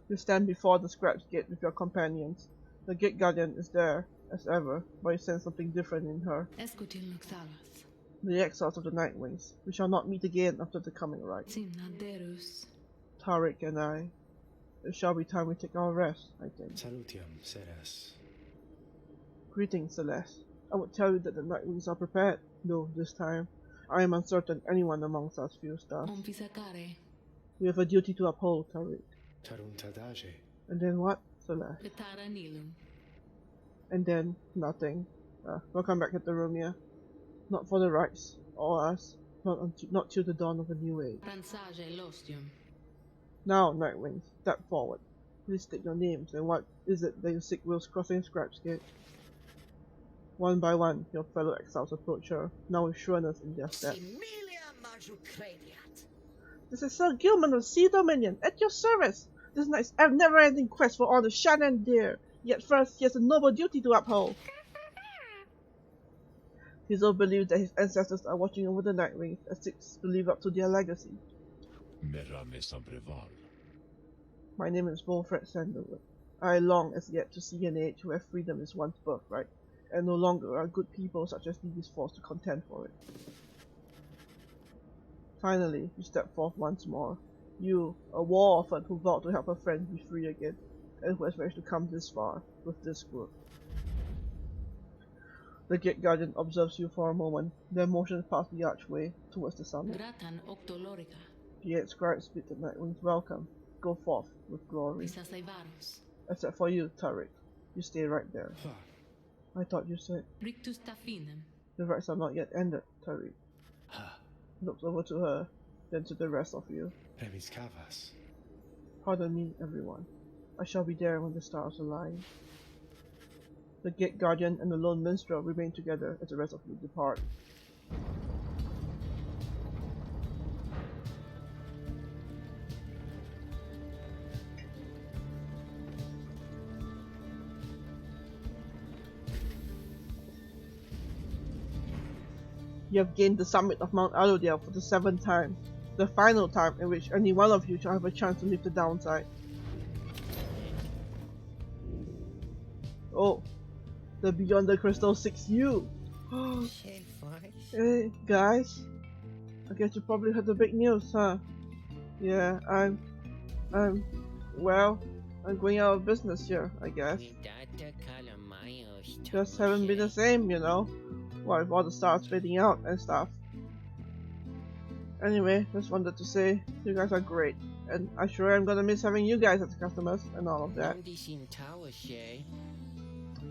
You stand before the Scribe's Gate with your companions. The Gate Guardian is there, as ever, but you sense something different in her. Escutil Noxalas. The exiles of the Nightwings. We shall not meet again after the coming rite. Simnaderus. Tariq and I. It shall be time we take our rest, I think. Salutiam, Ceres. Greetings, Celeste. I would tell you that the Nightwings are prepared, though this time I am uncertain anyone amongst us feels thus. Onfisacare. We have a duty to uphold, Tariq. Taruntadaje. And then what, Celeste? Petara nilum. And then nothing. Welcome back at the room, yeah. Not for the Rites, or us. Not till the dawn of a new age. Ransage lostium. Now, Nightwings, step forward. Please state your names and what is it that you seek Will's Crossing Scribes Gate. One by one, your fellow exiles approach her, now with sureness in their step. This is Sir Gilman of Sea Dominion, at your service! This night's never-ending quest for all the Shan and Deer, yet first he has a noble duty to uphold. Tizo believes that his ancestors are watching over the Nightwings and seeks to live up to their legacy. My name is Wilfred Sandalwood. I long as yet to see an age where freedom is one's birthright, and no longer are good people such as these forced to contend for it. Finally, you step forth once more. You, a war orphan who vowed to help a friend be free again, and who has managed to come this far with this group. The Gate Guardian observes you for a moment, then motions past the archway towards the summit. Gratan octolorica. The 8 scribes bid the Nightwings welcome. Go forth with glory. Visasaivaros. Except for you, Tariq. You stay right there. I thought you said Rictus tafinem. the rites are not yet ended, Tariq. Looks over to her, then to the rest of you. Remis Cavas. Pardon me, everyone. I shall be there when the stars align. The Gate Guardian and the Lone Minstrel remain together as the rest of you depart. You have gained the summit of Mount Alodale for the 7th time, the final time in which any one of you shall have a chance to leave the downside. Oh, the Beyond the Crystal 6U! Hey, guys. I guess you probably heard the big news, huh? Yeah, well, I'm going out of business here, I guess. Just haven't been the same, you know. Well, with all the stars fading out and stuff. Anyway, just wanted to say, you guys are great. And I sure am gonna miss having you guys as customers and all of that.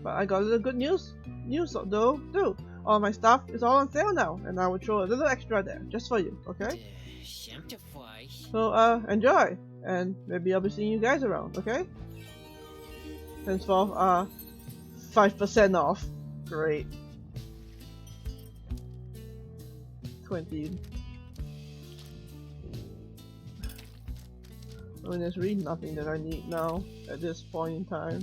But I got a little good news. Though, too. All my stuff is all on sale now, and I will throw a little extra there, just for you, okay? So, enjoy! And maybe I'll be seeing you guys around, okay? Henceforth, 5% off. Great. 20. I mean, there's really nothing that I need now at this point in time.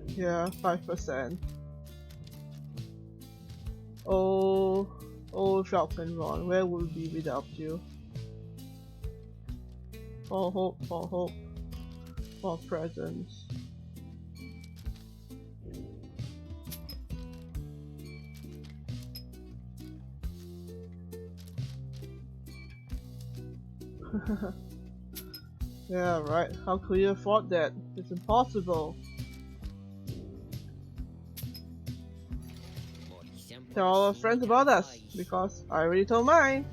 Yeah, 5%. Oh, Falcon Ron, where would we be without you? For hope, for presence. Yeah, right. How could you afford that? It's impossible. Tell all our friends about us, because I already told mine.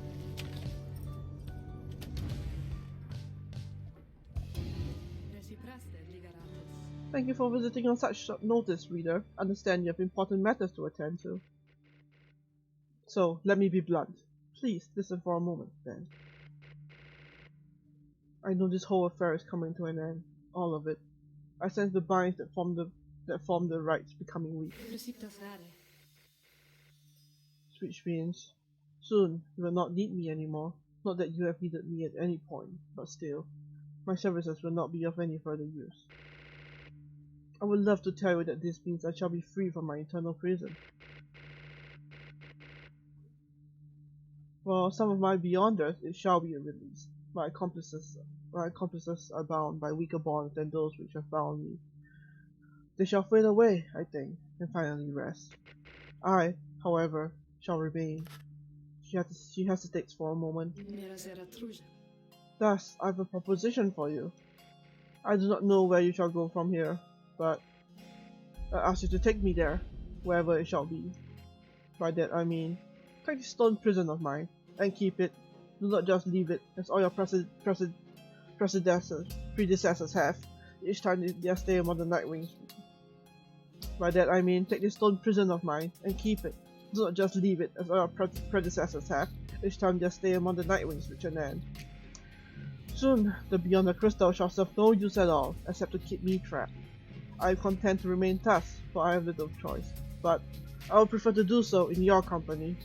Thank you for visiting on such short notice, reader. Understand you have important matters to attend to. So, let me be blunt. Please, listen for a moment, then. I know this whole affair is coming to an end. All of it. I sense the binds that form the rites becoming weak. Which means, soon you will not need me anymore. Not that you have needed me at any point, but still, my services will not be of any further use. I would love to tell you that this means I shall be free from my eternal prison. For some of my beyonders, it shall be a release. My accomplices are bound by weaker bonds than those which have bound me. They shall fade away, I think, and finally rest. I, however, shall remain. She hesitates for a moment. Thus, I have a proposition for you. I do not know where you shall go from here, but I ask you to take me there, wherever it shall be. By that I mean, take this stone prison of mine, and keep it. Do not just leave it, as all your predecessors have, each time they stay among the Nightwings. By that I mean, take this stone prison of mine, and keep it. Do not just leave it, as all your predecessors have, each time they stay among the Nightwings reach an end. Soon, the Beyond the Crystal shall serve no use at all, except to keep me trapped. I am content to remain thus, for I have little choice, but I would prefer to do so in your company.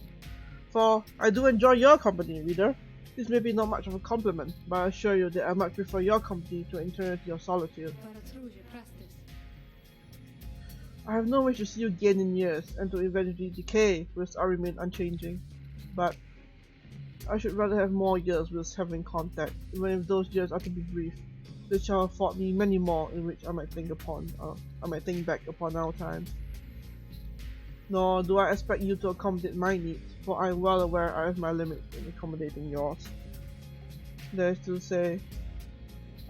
For I do enjoy your company, reader. This may be not much of a compliment, but I assure you that I much prefer your company to eternity of solitude. I have no wish to see you gain in years, and to eventually decay, whilst I remain unchanging. But I should rather have more years whilst having contact, even if those years are to be brief. They shall afford me many more in which I might think back upon our times. Nor do I expect you to accommodate my needs, for I am well aware I have my limits in accommodating yours. That is to say,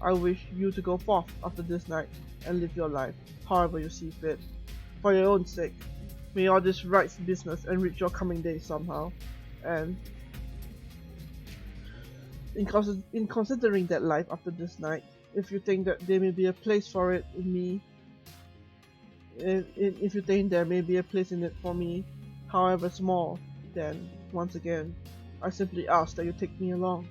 I wish you to go forth after this night, and live your life, however you see fit. For your own sake, may all this Rites business enrich your coming days somehow, and in considering that life after this night, if you think that there may be a place for it in me, if you think there may be a place in it for me, however small, then, once again, I simply ask that you take me along.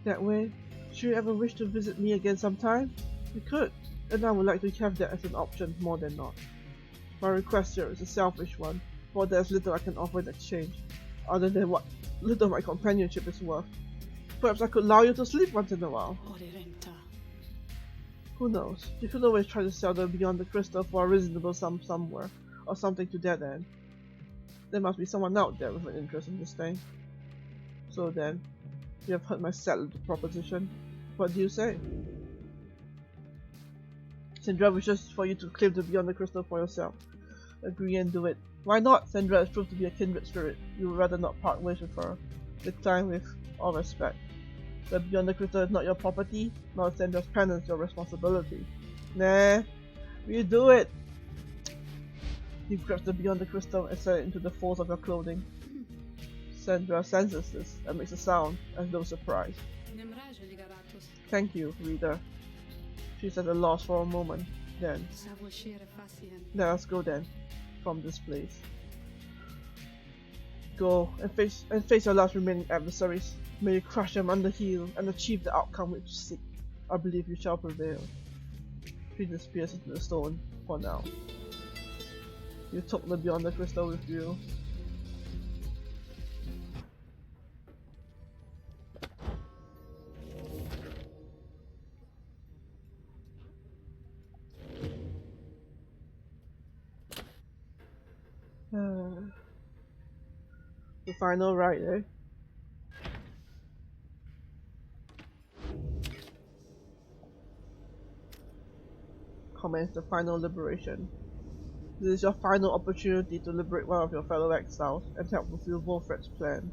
That way, should you ever wish to visit me again sometime, you could, and I would like to have that as an option more than not. My request here is a selfish one, for there is little I can offer in exchange, other than what little my companionship is worth. Perhaps I could allow you to sleep once in a while. Who knows? You could always try to sell the Beyond the Crystal for a reasonable sum somewhere, or something to that end. There must be someone out there with an interest in this thing. So then, you have heard my settled proposition. What do you say? Sandra wishes for you to claim the Beyond the Crystal for yourself. Agree and do it. Why not? Sandra has proved to be a kindred spirit. You would rather not part ways with her. Decline with all respect. The Beyond the Crystal is not your property, nor Sandra's penance your responsibility. Nah, we do it! He grabs the Beyond the Crystal and sets it into the folds of your clothing. Sandra senses this and makes a sound as though surprised. Thank you, reader. She's at a loss for a moment. Then, let us go then, from this place. Go and face your last remaining adversaries. May you crush them under heel and achieve the outcome which you seek. I believe you shall prevail. She disappears into the stone for now. You took the Beyond the Crystal with you. The final rite, eh? Commence the final liberation. This is your final opportunity to liberate one of your fellow exiles and help fulfill Wolfred's plan.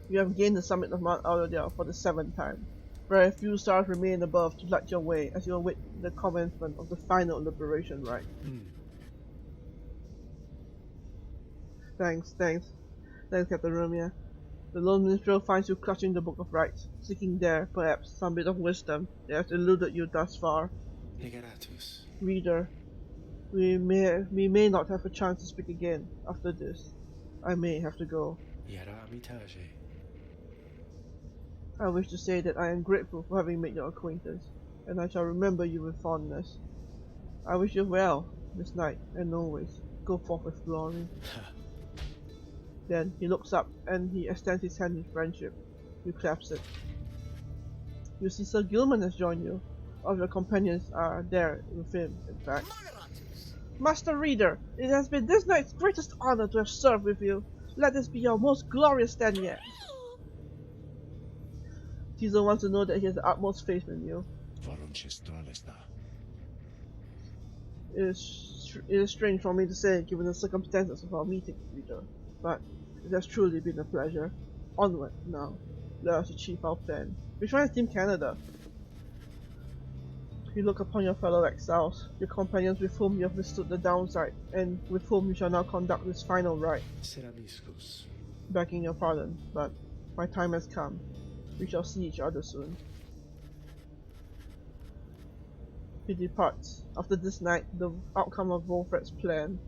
You have gained the summit of Mount Aurelia for the 7th time. Very few stars remain above to light your way as you await the commencement of the final liberation rite. Thanks, Captain Romeo. The lone minstrel finds you clutching the Book of Rites, seeking there, perhaps, some bit of wisdom that has eluded you thus far. Reader, we may not have a chance to speak again after this. I may have to go. I wish to say that I am grateful for having made your acquaintance, and I shall remember you with fondness. I wish you well, this night, and always. Go forth with glory. Then he looks up and he extends his hand in friendship. You clasp it. You see Sir Gilman has joined you. All of your companions are there with him, in fact. Master Reader, it has been this night's greatest honor to have served with you. Let this be your most glorious stand yet. Caesar wants to know that he has the utmost faith in you. It is strange for me to say, given the circumstances of our meeting, reader, but it has truly been a pleasure. Onward now. Let us achieve our plan. Which one is Team Canada? You look upon your fellow exiles, your companions with whom you have withstood the downside, and with whom you shall now conduct this final rite. Seramiscus. Begging your pardon, but my time has come. We shall see each other soon. He departs. After this night, the outcome of Wolfred's plan,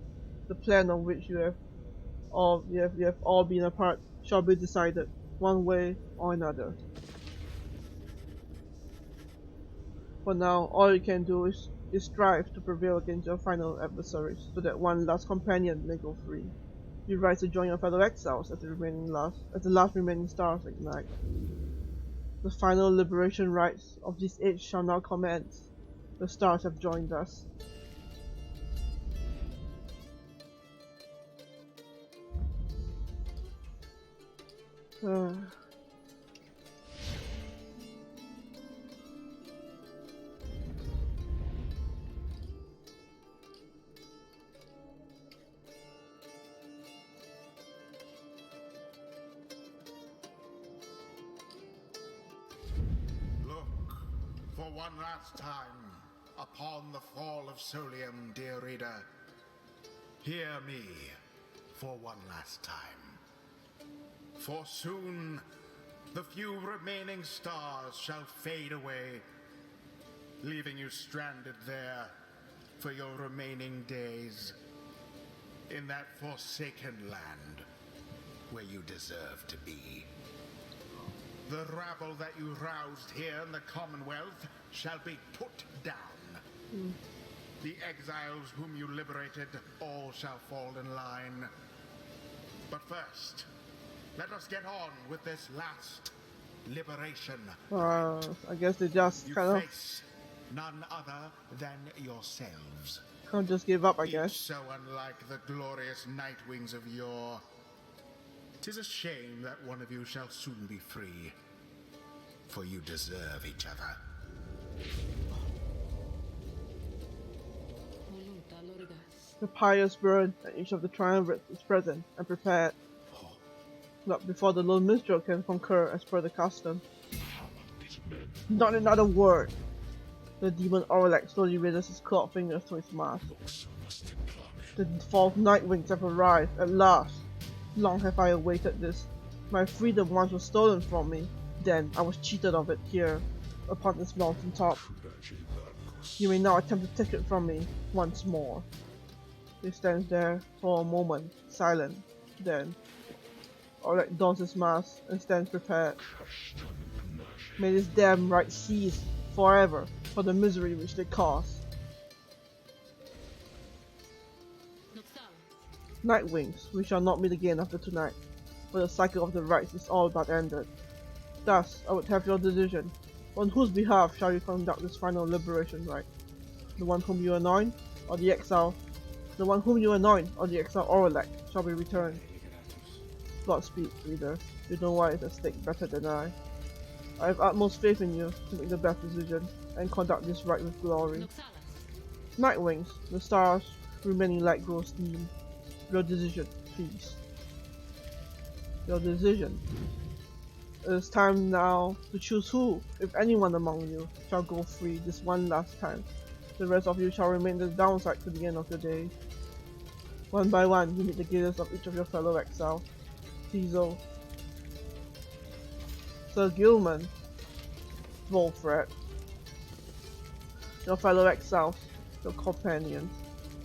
the plan of which you have all been a part, shall be decided, one way or another. For now, all you can do is strive to prevail against your final adversaries, so that one last companion may go free. You rise to join your fellow exiles as the last remaining stars ignite. The final liberation rites of this age shall now commence. The stars have joined us. For one last time, upon the fall of Solium, dear reader, hear me for one last time. For soon, the few remaining stars shall fade away, leaving you stranded there for your remaining days, in that forsaken land where you deserve to be. The rabble that you roused here in the Commonwealth shall be put down. The exiles whom you liberated, all shall fall in line. But first, let us get on with this last liberation. I guess they just you kind face none other than yourselves. of just give up, I Each guess. so unlike the glorious night wings of yore. 'Tis a shame that one of you shall soon be free, for you deserve each other. Voluta lorgas. The pyres burn, and each of the triumvirates is present and prepared. Not before the lone minstrel can concur as per the custom. Not another word! The demon Orlac slowly raises his clawed fingers to his mask. The 12 night wings have arrived, at last. Long have I awaited this. My freedom once was stolen from me. Then I was cheated of it here, upon this mountain top. You may now attempt to take it from me once more. He stands there for a moment, silent. Then Orlac dons his mask and stands prepared. May this damn rite cease forever for the misery which they cause. Nightwings, we shall not meet again after tonight, for the cycle of the rites is all but ended. Thus, I would have your decision. On whose behalf shall you conduct this final liberation rite? The one whom you anoint, or the exile? The one whom you anoint, or the exile Orlac, shall be returned. Godspeed, reader. You know what is at stake better than I. I have utmost faith in you to make the best decision, and conduct this rite with glory. Nightwings, the stars remaining light grow steam. Your decision, please. Your decision. It is time now to choose who, if anyone among you, shall go free this one last time. The rest of you shall remain the downside to the end of your days. One by one, you meet the gaiters of each of your fellow exiles. Tizo, Sir Gilman, Wolfred, your fellow exiles, your companions,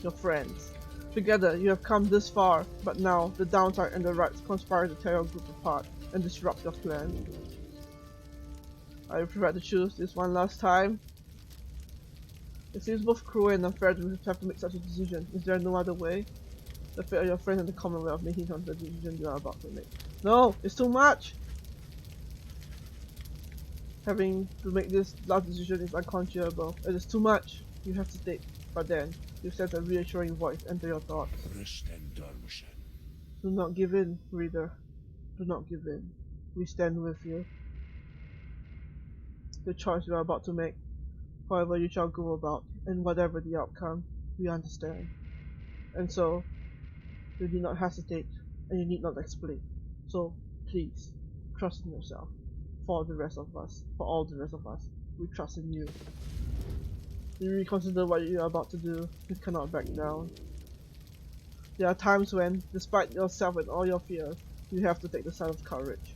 your friends. Together you have come this far, but now the downside and the rites conspire to tear your group apart and disrupt your plan. Are you prepared to choose this one last time? It seems both cruel and unfair to have to make such a decision. Is there no other way? The fate of your friend and the Commonwealth may hinge on the decision you are about to make. No! It's too much! Having to make this last decision is unconscionable. It is too much. You have to take. But then, you sense a reassuring voice enter your thoughts. Do not give in, reader. Do not give in. We stand with you. The choice you are about to make However you shall go about, and whatever the outcome, we understand. And so, you need not hesitate, and you need not explain. So, please, trust in yourself. For all the rest of us, we trust in you. You reconsider what you are about to do, you cannot back down. There are times when, despite yourself and all your fears, you have to take the side of courage.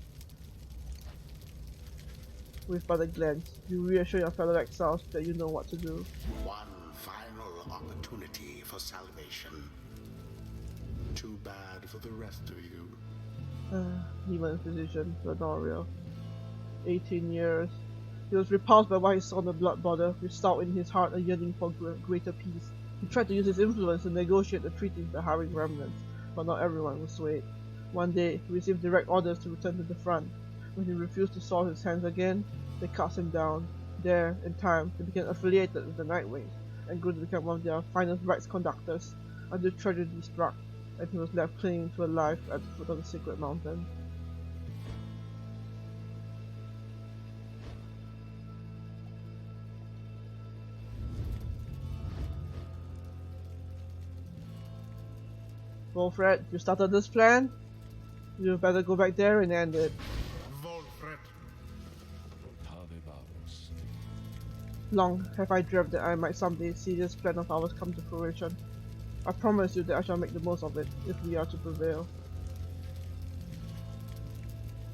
With but a glance, you reassure your fellow exiles that you know what to do. One final opportunity for salvation. Too bad for the rest of you. Demon physician, Lenoriel. 18 years. He was repulsed by what he saw in the blood border, which stirred in his heart a yearning for greater peace. He tried to use his influence to negotiate the treaty with the harrowing remnants, but not everyone was swayed. One day, he received direct orders to return to the front. When he refused to soil his hands again, they cast him down. There, in time, he became affiliated with the Nightwings, and grew to become one of their finest rites conductors, until tragedy struck, and he was left clinging to a life at the foot of the sacred mountain. Wolfred, you started this plan? You better go back there and end it. Wolfred. Long have I dreamt that I might someday see this plan of ours come to fruition. I promise you that I shall make the most of it, if we are to prevail.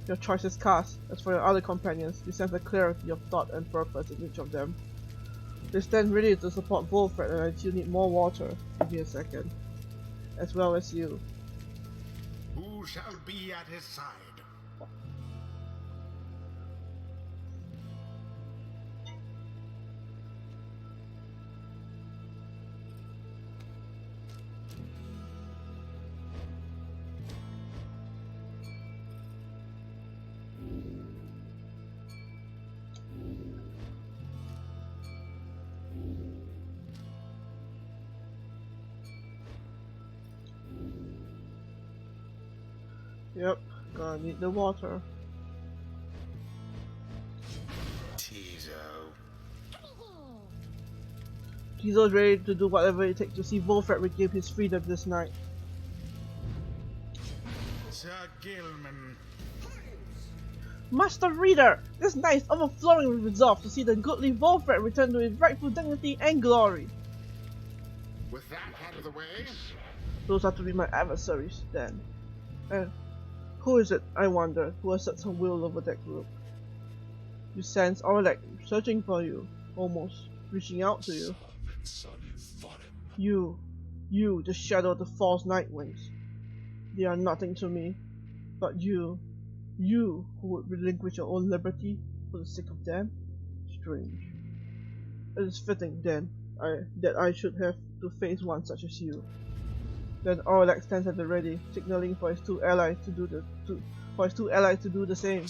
Your choice is cast. As for your other companions, you sense a clarity of thought and purpose in each of them. They stand ready to support Wolfred, and until you need more water, give me a second. As well as you. Who shall be at his side? Yep, gonna need the water. Tizo's ready to do whatever it takes to see Wolfred regain his freedom this night. Sir Gilman. Master Reader! This night is overflowing with resolve to see the goodly Wolfred return to his rightful dignity and glory. With that out of the way, Those are to be my adversaries, then. And who is it, I wonder, who asserts her will over that group? You sense Orlek searching for you, almost reaching out to you. You, the shadow of the false Nightwings. They are nothing to me, but you who would relinquish your own liberty for the sake of them? Strange. It is fitting, then, that I should have to face one such as you. Then Orlek stands at the ready, signaling for his two allies to do the same.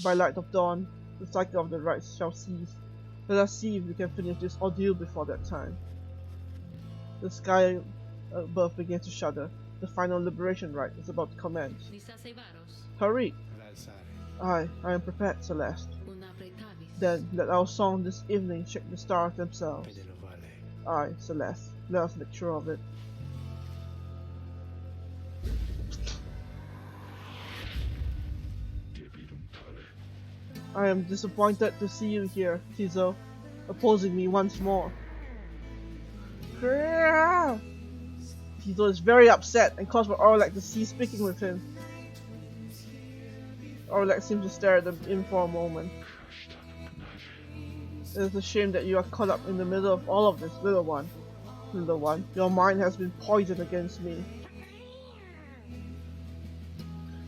By light of dawn, the cycle of the rites shall cease. Let us see if we can finish this ordeal before that time. The sky above begins to shudder. The final liberation rite is about to commence. Hurry! I am prepared, Celeste. Then let our song this evening shake the stars themselves. Aye, Celeste, let us make sure of it. I am disappointed to see you here, Tizo, opposing me once more. Tizo is very upset and calls for Orlek to cease speaking with him. Orlek seems to stare at him for a moment. It is a shame that you are caught up in the middle of all of this, little one. Little one, your mind has been poisoned against me.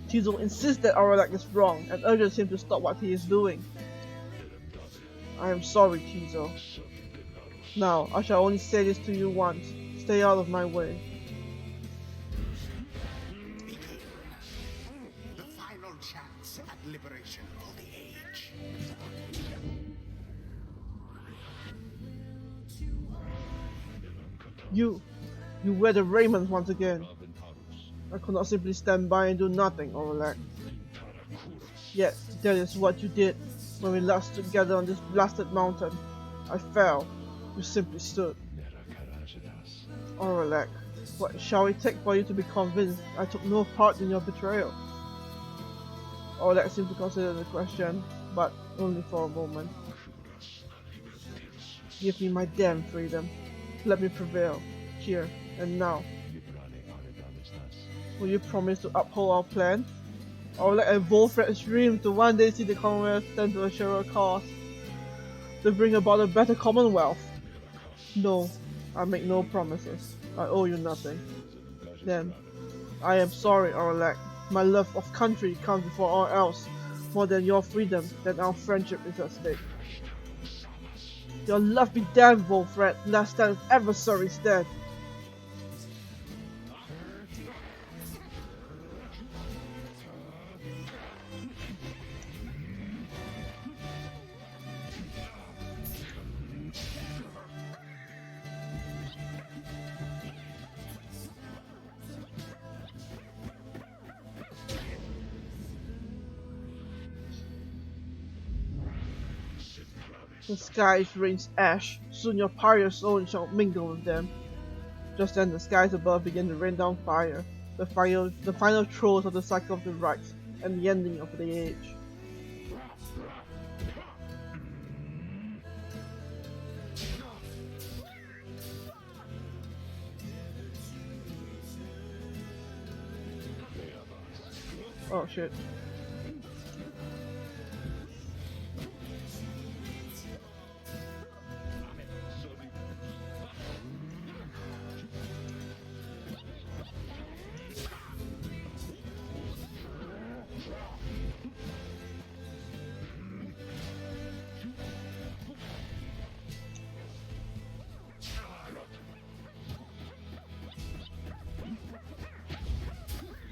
Tizo insists that Orlek is wrong and urges him to stop what he is doing. I am sorry, Tizo. Now, I shall only say this to you once. Stay out of my way. the final chance at liberation for the age. You wear the raiment once again. I could not simply stand by and do nothing, Orlek. Yet, that is what you did when we last stood together on this blasted mountain. I fell. You simply stood. Oralek, what shall it take for you to be convinced I took no part in your betrayal? Oralek seemed to consider the question, but only for a moment. Give me my damn freedom. Let me prevail, here and now. Will you promise to uphold our plan? Oralek and Wolfred dream to one day see the Commonwealth stand to a surer cause, to bring about a better Commonwealth. No, I make no promises. I owe you nothing. Then, I am sorry, Oralek. My love of country comes before all else. More than your freedom, then our friendship is at stake. Your love be damned, Wolfred. Last stand of adversaries dead. The skies rains ash, soon your Pyre soul shall mingle with them. Just then the skies above began to rain down fire, the final throes of the cycle of the Rites, and the ending of the age. Oh shit.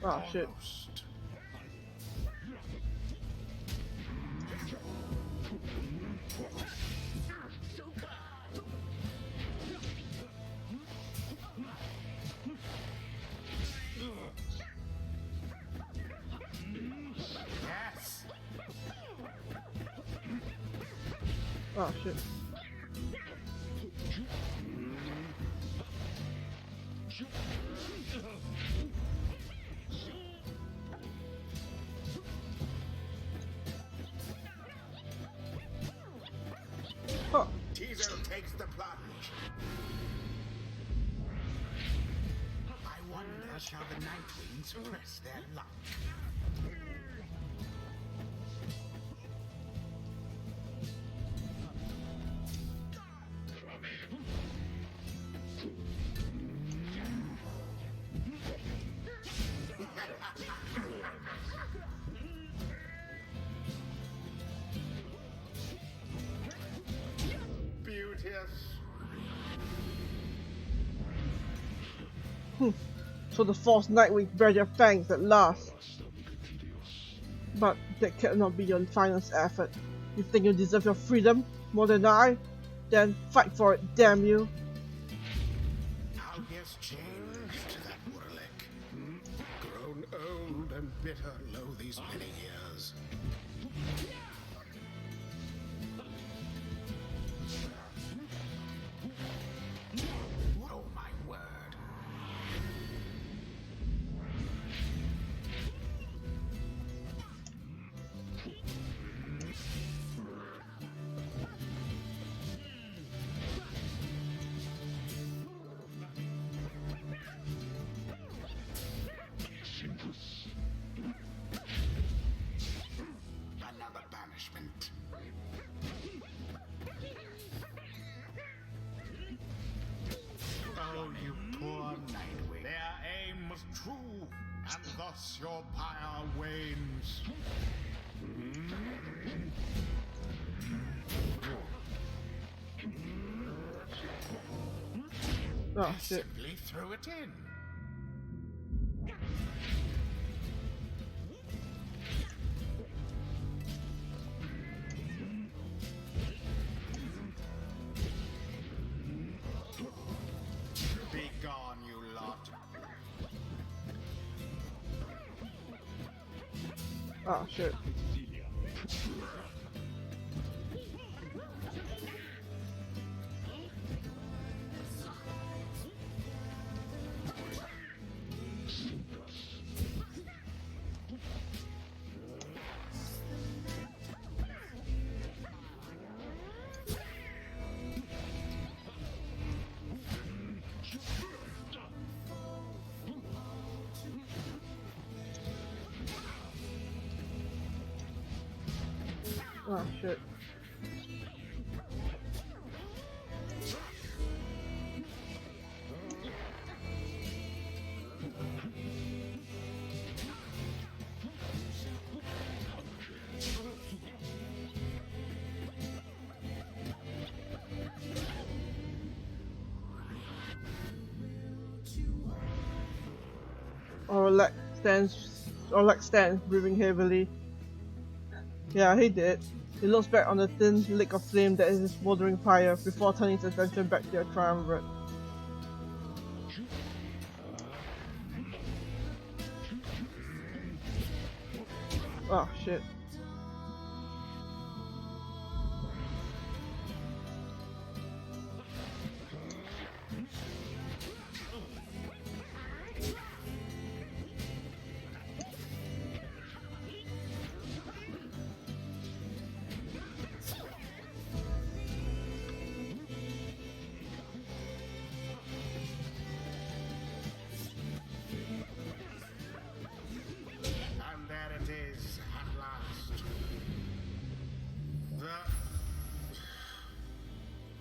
Oh shit. Yes. Oh shit. Huh. Teaser takes the plunge. I wonder, shall the Nightwings press their luck? So the false Nightwings bear their fangs at last. But that cannot be your finest effort. You think you deserve your freedom more than I? Then fight for it, damn you! How he has changed, that Oralek. Grown old and bitter lo these many years. Oh my word. Another banishment. Oh, you poor Nightwing. Their aim was true, and thus your pyre wanes. Oh shit. Simply threw it in. Be gone, you lot. Oh shit. Oh shit. Orlek stands, breathing heavily. Yeah, he did. He looks back on the thin lick of flame that is his smoldering pyre before turning his attention back to their triumvirate. Oh shit. And there it is, at last.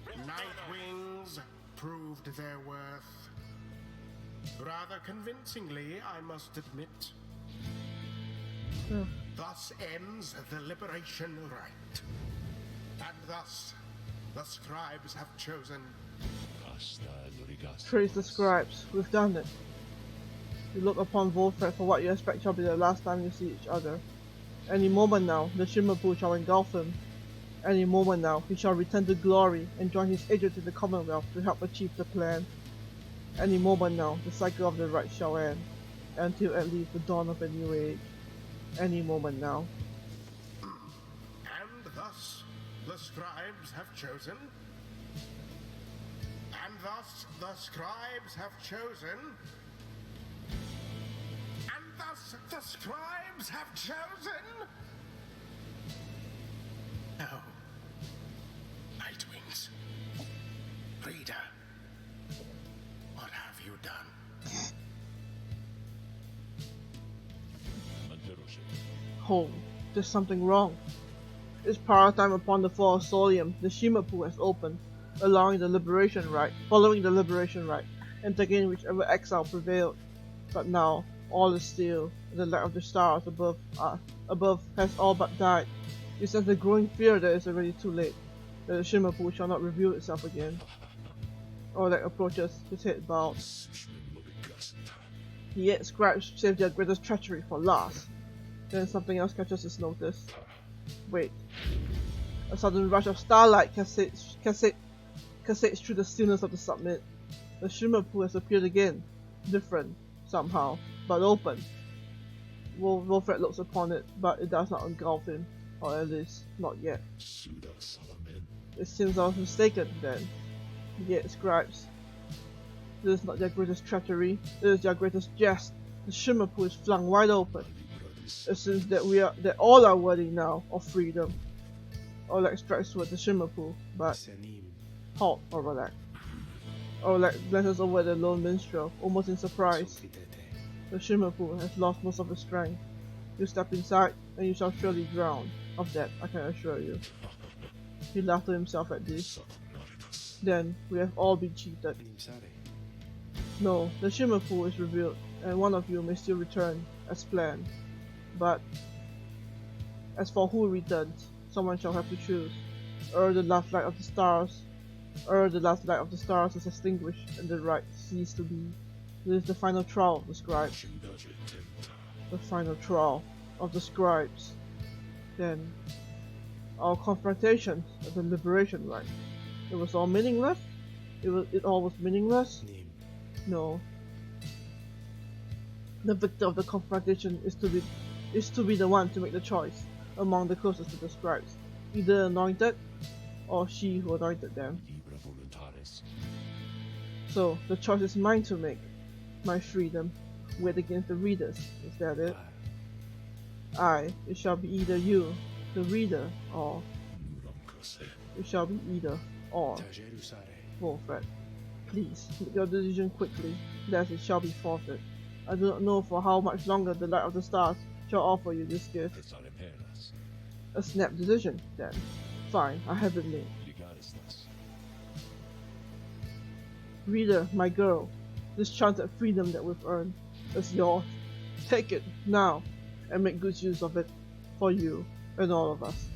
The Nightwings proved their worth. Rather convincingly, I must admit. Yeah. Thus ends the liberation rite. And thus, the scribes have chosen. Praise the scribes, we've done it. You look upon Volfred for what you expect shall be the last time you see each other. Any moment now, the Shimmer Pool shall engulf him. Any moment now, he shall return to glory and join his agent in the Commonwealth to help achieve the plan. Any moment now, the cycle of the Rites shall end, until at least the dawn of a new age. Any moment now. And thus, the scribes have chosen. And thus, the scribes have chosen. And thus, the scribes have chosen. Oh, Nightwings. Reader, what have you done? Hold, there's something wrong. It's power time upon the fall of Solium. The Shimmer Pool has opened, allowing the liberation rite, following the liberation rite, and taking whichever exile prevailed. But now, all is still. The light of the stars above has all but died. You sense the growing fear that it's already too late, that the Shimmer Pool shall not reveal itself again. Orlek approaches, his head bowed. Yet scribes save their greatest treachery for last. Then something else catches his notice. Wait. A sudden rush of starlight cascades through the stillness of the summit. The Shimmer Pool has appeared again. Different, somehow, but open. Wilfred looks upon it, but it does not engulf him. Or at least, not yet. It seems I was mistaken, then. Yet, scribes. This is not their greatest treachery, it is their greatest jest. The Shimmer Pool is flung wide open. It seems that all are worthy now of freedom. Orlek strikes toward the Shimmer Pool, but halt, Orlek. Orlek glances over at the lone minstrel, almost in surprise. The Shimmer Pool has lost most of its strength. You step inside, and you shall surely drown. Of that, I can assure you. He laughed to himself at this. Then, we have all been cheated. No, the Shimmer Pool is revealed, and one of you may still return, as planned. But, as for who returns, someone shall have to choose. The last light of the stars. The last light of the stars is extinguished, and the rite ceased to be. This is the final trial of the scribes. The final trial of the scribes. Then, our confrontation at the liberation rite. It was all meaningless? It all was meaningless? No. The victor of the confrontation is to be the one to make the choice among the closest to the scribes, either anointed or she who anointed them. So the choice is mine to make. My freedom, weighed against the readers. Is that it? It shall be either you, the reader, or it shall be either or. Wilfred, please make your decision quickly, lest it shall be forfeit. I do not know for how much longer the light of the stars shall offer you this gift. A snap decision, then. Fine, I have it made. Reader, my girl, this chance at freedom that we've earned is yours. Take it, now, and make good use of it, for you, and all of us.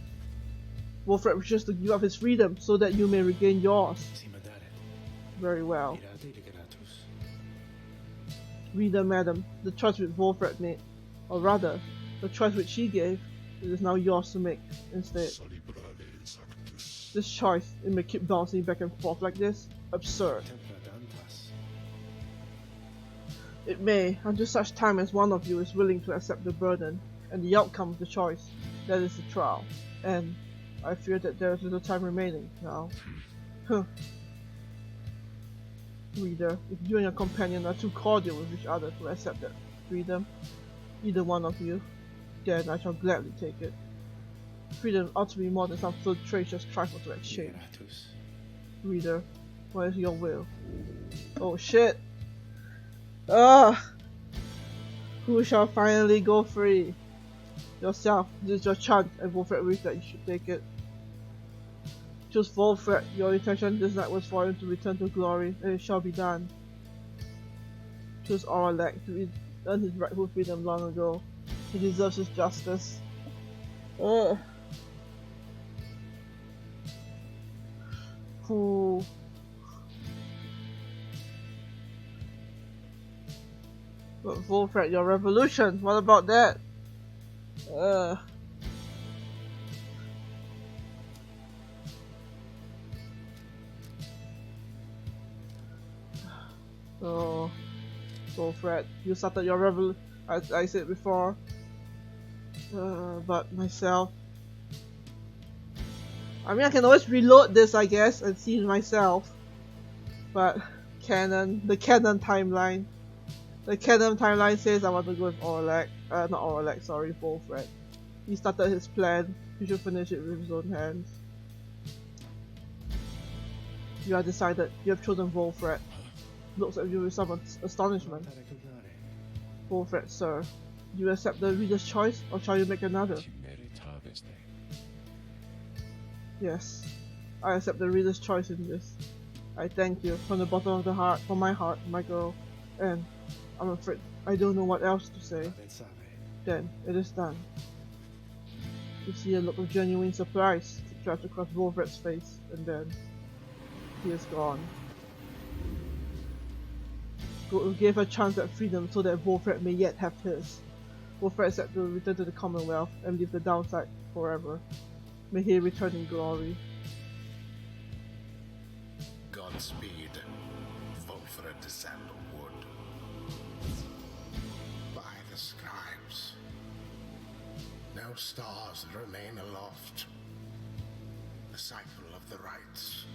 Wolfred wishes to give up his freedom so that you may regain yours. Very well. Reader, madam, the choice which Wolfred made, or rather, the choice which he gave, it is now yours to make instead. This choice, it may keep bouncing back and forth like this, absurd. It may, until such time as one of you is willing to accept the burden, and the outcome of the choice, that is the trial, and I fear that there is little time remaining now. Reader, if you and your companion are too cordial with each other to accept that freedom, either one of you, then I shall gladly take it. Freedom ought to be more than some flirtatious trifle to exchange. Reader, what is your will? Oh shit! Who shall finally go free? Yourself, this is your chance, and Wolfred wishes that you should take it. Choose Wolfred, your intention this night was for him to return to glory, and it shall be done. Choose Oralek to earn his rightful freedom long ago. He deserves his justice. Who? But Wolfred, your revolution, what about that? Oh, Wolfred, you started your revolution, as I said before. But myself, I mean, I can always reload this, I guess, and see myself. But the canon timeline says I want to go with Oralek. Not Oralek, sorry, Wolfred. He started his plan. He should finish it with his own hands. You are decided. You have chosen Wolfred. Looks at you with some astonishment. Wolfred, sir. Do you accept the reader's choice, or shall you make another? Yes, I accept the reader's choice in this. I thank you from the bottom of the heart, from my heart, my girl, and I'm afraid I don't know what else to say. Then, it is done. You see a look of genuine surprise stretch across Wolfred's face, and then he is gone. We gave a chance at freedom so that Wolfred may yet have his. Wolfred is set to return to the Commonwealth and leave the downside forever. May he return in glory. Godspeed, Wolfred de Sandalwood. By the scribes, no stars remain aloft. The cycle of the rites.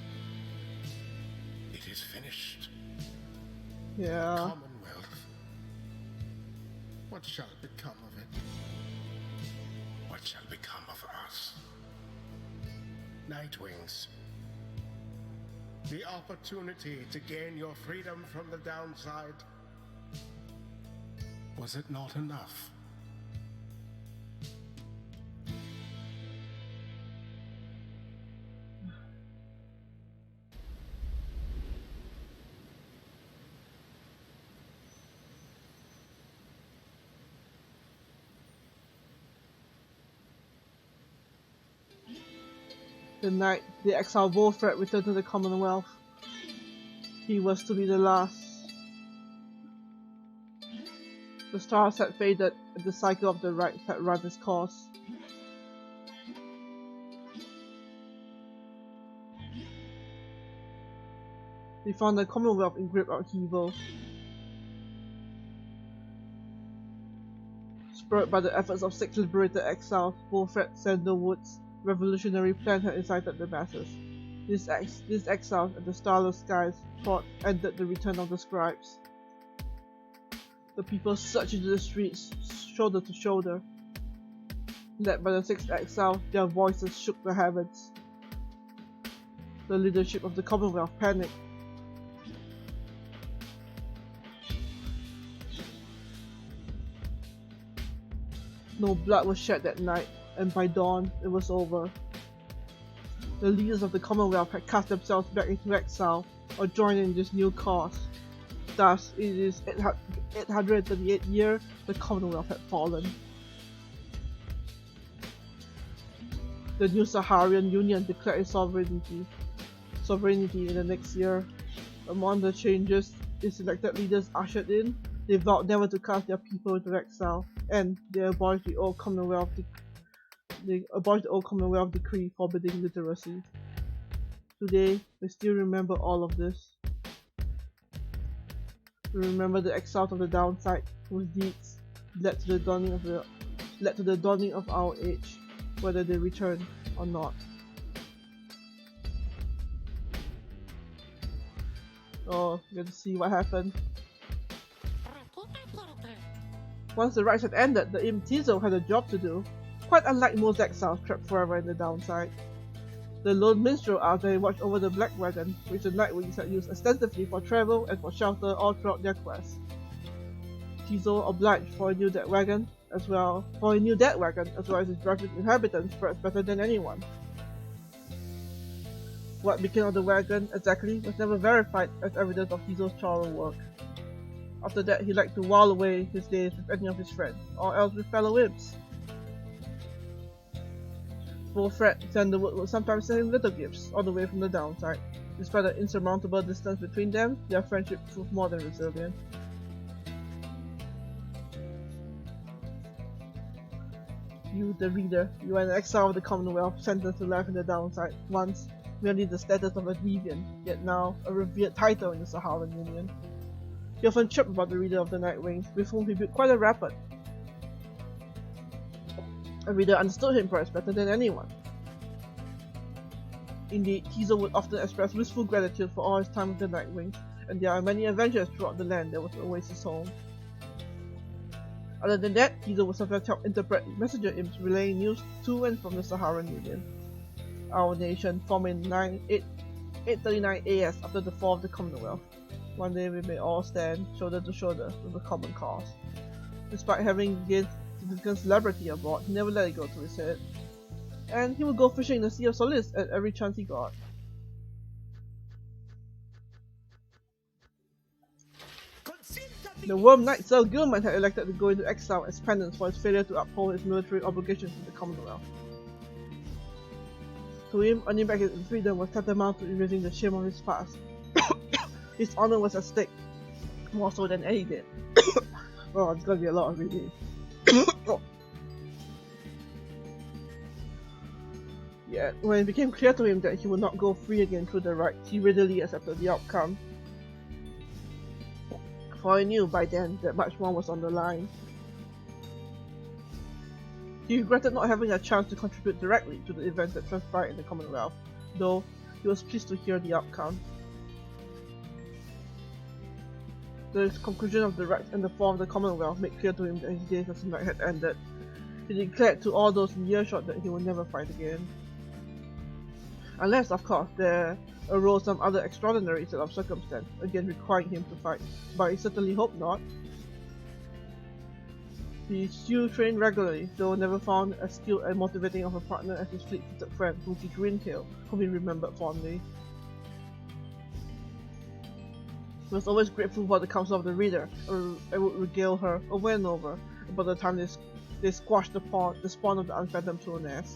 It is finished. Yeah. Commonwealth. What shall become of it? What shall become of us? Nightwings. The opportunity to gain your freedom from the downside. Was it not enough? The night the exiled Wolfred returned to the Commonwealth, he was to be the last. The stars had faded and the cycle of the rites had run its course. They found the Commonwealth in great upheaval. Spurred by the efforts of 6 liberated exiles, Wolfred Sandalwood's revolutionary plan had incited the masses. These exiles and the starless skies thought ended the return of the scribes. The people surged into the streets, shoulder to shoulder. Led by the 6 exiles, their voices shook the heavens. The leadership of the Commonwealth panicked. No blood was shed that night, and by dawn it was over. The leaders of the Commonwealth had cast themselves back into exile or joined in this new cause. Thus, it is 838th year the Commonwealth had fallen. The new Saharian Union declared its sovereignty in the next year. Among the changes its elected leaders ushered in, they vowed never to cast their people into exile, and they abolished the old Commonwealth decree forbidding literacy. Today, we still remember all of this. We remember the exiles of the downside, whose deeds led to the dawning of our age, whether they return or not. Oh, you get to see what happened. Once the rites had ended, the imp Tizo had a job to do. Quite unlike most exiles trapped forever in the downside. The lone minstrel Arjay watched over the Black Wagon, which the Nightwings had used extensively for travel and for shelter all throughout their quest. Tizo obliged for he knew that wagon as well as its driving inhabitants perhaps better than anyone. What became of the wagon exactly was never verified as evidence of Tizo's thorough work. After that, he liked to while away his days with any of his friends, or else with fellow imps. Fred Sandalwood would sometimes send him little gifts all the way from the downside. Despite the insurmountable distance between them, their friendship proved more than resilient. You, the reader, you are an exile of the Commonwealth, sentenced to life in the downside, once merely the status of a deviant, yet now a revered title in the Saharan Union. He often chirped about the reader of the Nightwings, with whom he built quite a rapport. A reader understood him perhaps better than anyone. Indeed, Tizo would often express wistful gratitude for all his time with the Nightwings, and there are many adventures throughout the land that was always his home. Other than that, Tizo would sometimes help interpret messenger imps relaying news to and from the Saharan Union. Our nation formed in 839 AS after the fall of the Commonwealth. One day we may all stand shoulder to shoulder with a common cause. Despite having gained significant celebrity aboard, he never let it go to his head. And he would go fishing in the Sea of Solace at every chance he got. The Worm Knight Sir Gilman had elected to go into exile as penance for his failure to uphold his military obligations to the Commonwealth. To him, earning back his freedom was tantamount to erasing the shame of his past. His honor was at stake, more so than any did. Oh, it's gonna be a lot of reading. Yet, when it became clear to him that he would not go free again through the rites, he readily accepted the outcome. For he knew by then that much more was on the line. He regretted not having a chance to contribute directly to the events that transpired in the Commonwealth, though he was pleased to hear the outcome. The conclusion of the rites and the fall of the Commonwealth made clear to him that his days as a knight had ended. He declared to all those in earshot that he would never fight again. Unless, of course, there arose some other extraordinary set of circumstance, again requiring him to fight, but he certainly hoped not. He still trained regularly, though never found as skilled and motivating of a partner as his fleet-footed friend, Booty Greentail, whom he remembered fondly. He was always grateful for the counsel of the reader, and would regale her over and over about the time they squashed the spawn of the unfathomed Tuoness.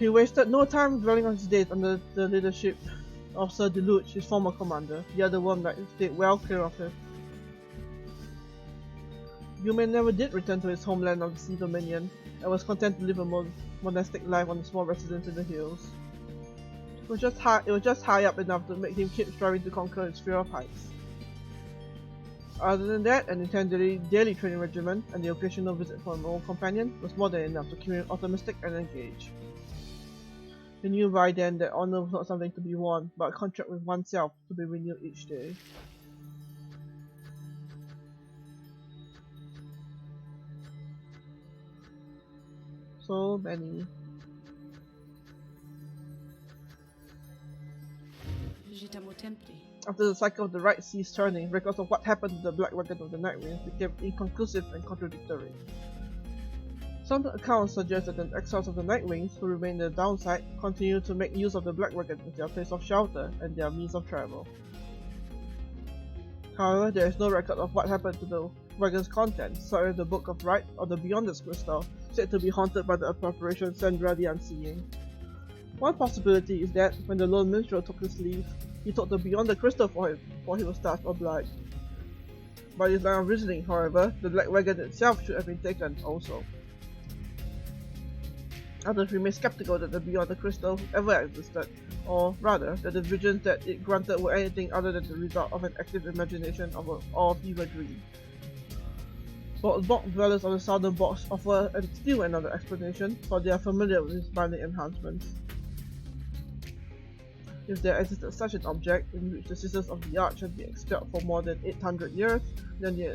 He wasted no time dwelling on his days under the leadership of Sir Deluge, his former commander. The other Worm Knight stayed well clear of him. Yuman never did return to his homeland of the Sea Dominion, and was content to live a monastic life on a small residence in the hills. It was just high up enough to make him keep striving to conquer its fear of heights. Other than that, an intense daily training regimen and the occasional visit from an old companion was more than enough to keep him optimistic and engaged. He knew by then that honor was not something to be won, but a contract with oneself to be renewed each day. So many. After the cycle of the right ceased turning, records of what happened to the Black Wagon of the Nightwings became inconclusive and contradictory. Some accounts suggest that the exiles of the Nightwings, who remain in the downside, continue to make use of the Black Wagon as their place of shelter and their means of travel. However, there is no record of what happened to the wagon's contents, such as the Book of Rites or the Beyonders Crystal, said to be haunted by the apparition Sandra the Unseeing. One possibility is that, when the lone minstrel took his leave, he took the Beyonder Crystal for him before he was touched or blind. By this line of reasoning, however, the Black Wagon itself should have been taken also. Others remain skeptical that the Beyonder Crystal ever existed, or rather, that the visions that it granted were anything other than the result of an active imagination or a fever dream. But Bog dwellers on the southern box offer still another explanation, for they are familiar with his binding enhancements. If there existed such an object in which the Sisters of the Arch had been expelled for more than 800 years, then the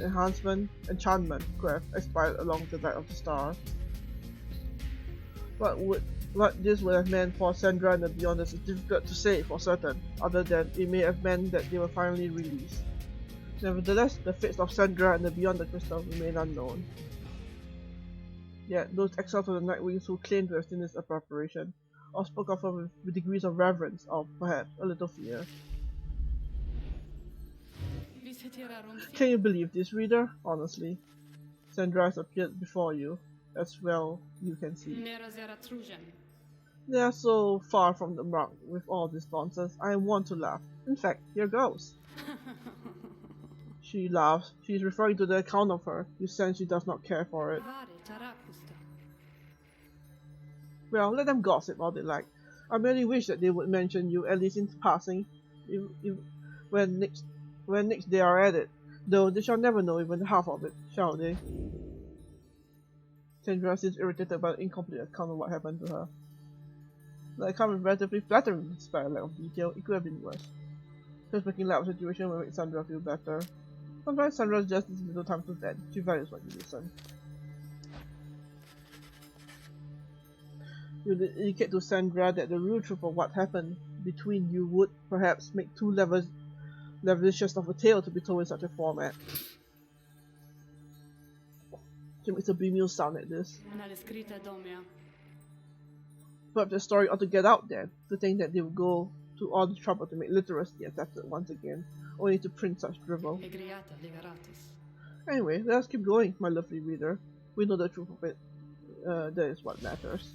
enchantment could have expired along the light of the stars. What this would have meant for Sandra and the Beyonders is difficult to say for certain, other than it may have meant that they were finally released. Nevertheless, the fates of Sandra and the Beyonder Crystal remain unknown. Yet, those exiles of the Nightwings who claimed to have seen this apparition, or spoke of her with degrees of reverence, or perhaps a little fear. Can you believe this, reader? Honestly, Sandra has appeared before you, as well you can see. They are so far from the mark with all this nonsense, I want to laugh. In fact, here goes. She laughs. She is referring to the account of her. You sense she does not care for it. Well, let them gossip all they like. I merely wish that they would mention you, at least in passing, when next they are at it. Though they shall never know even half of it, shall they? Sandra seems irritated by the incomplete account of what happened to her. The account was relatively flattering despite a lack of detail. It could have been worse. Just making light of the situation will make Sandra feel better. Sometimes Sandra just needs little time to vent. She values when you listen. You indicate to Sandra that the real truth of what happened between you would perhaps make too leveracious of a tale to be told in such a format. She makes a bemused sound at this. But the story ought to get out there, to think that they would go to all the trouble to make literacy accepted once again, only to print such drivel. Anyway, let us keep going, my lovely reader. We know the truth of it. That is what matters.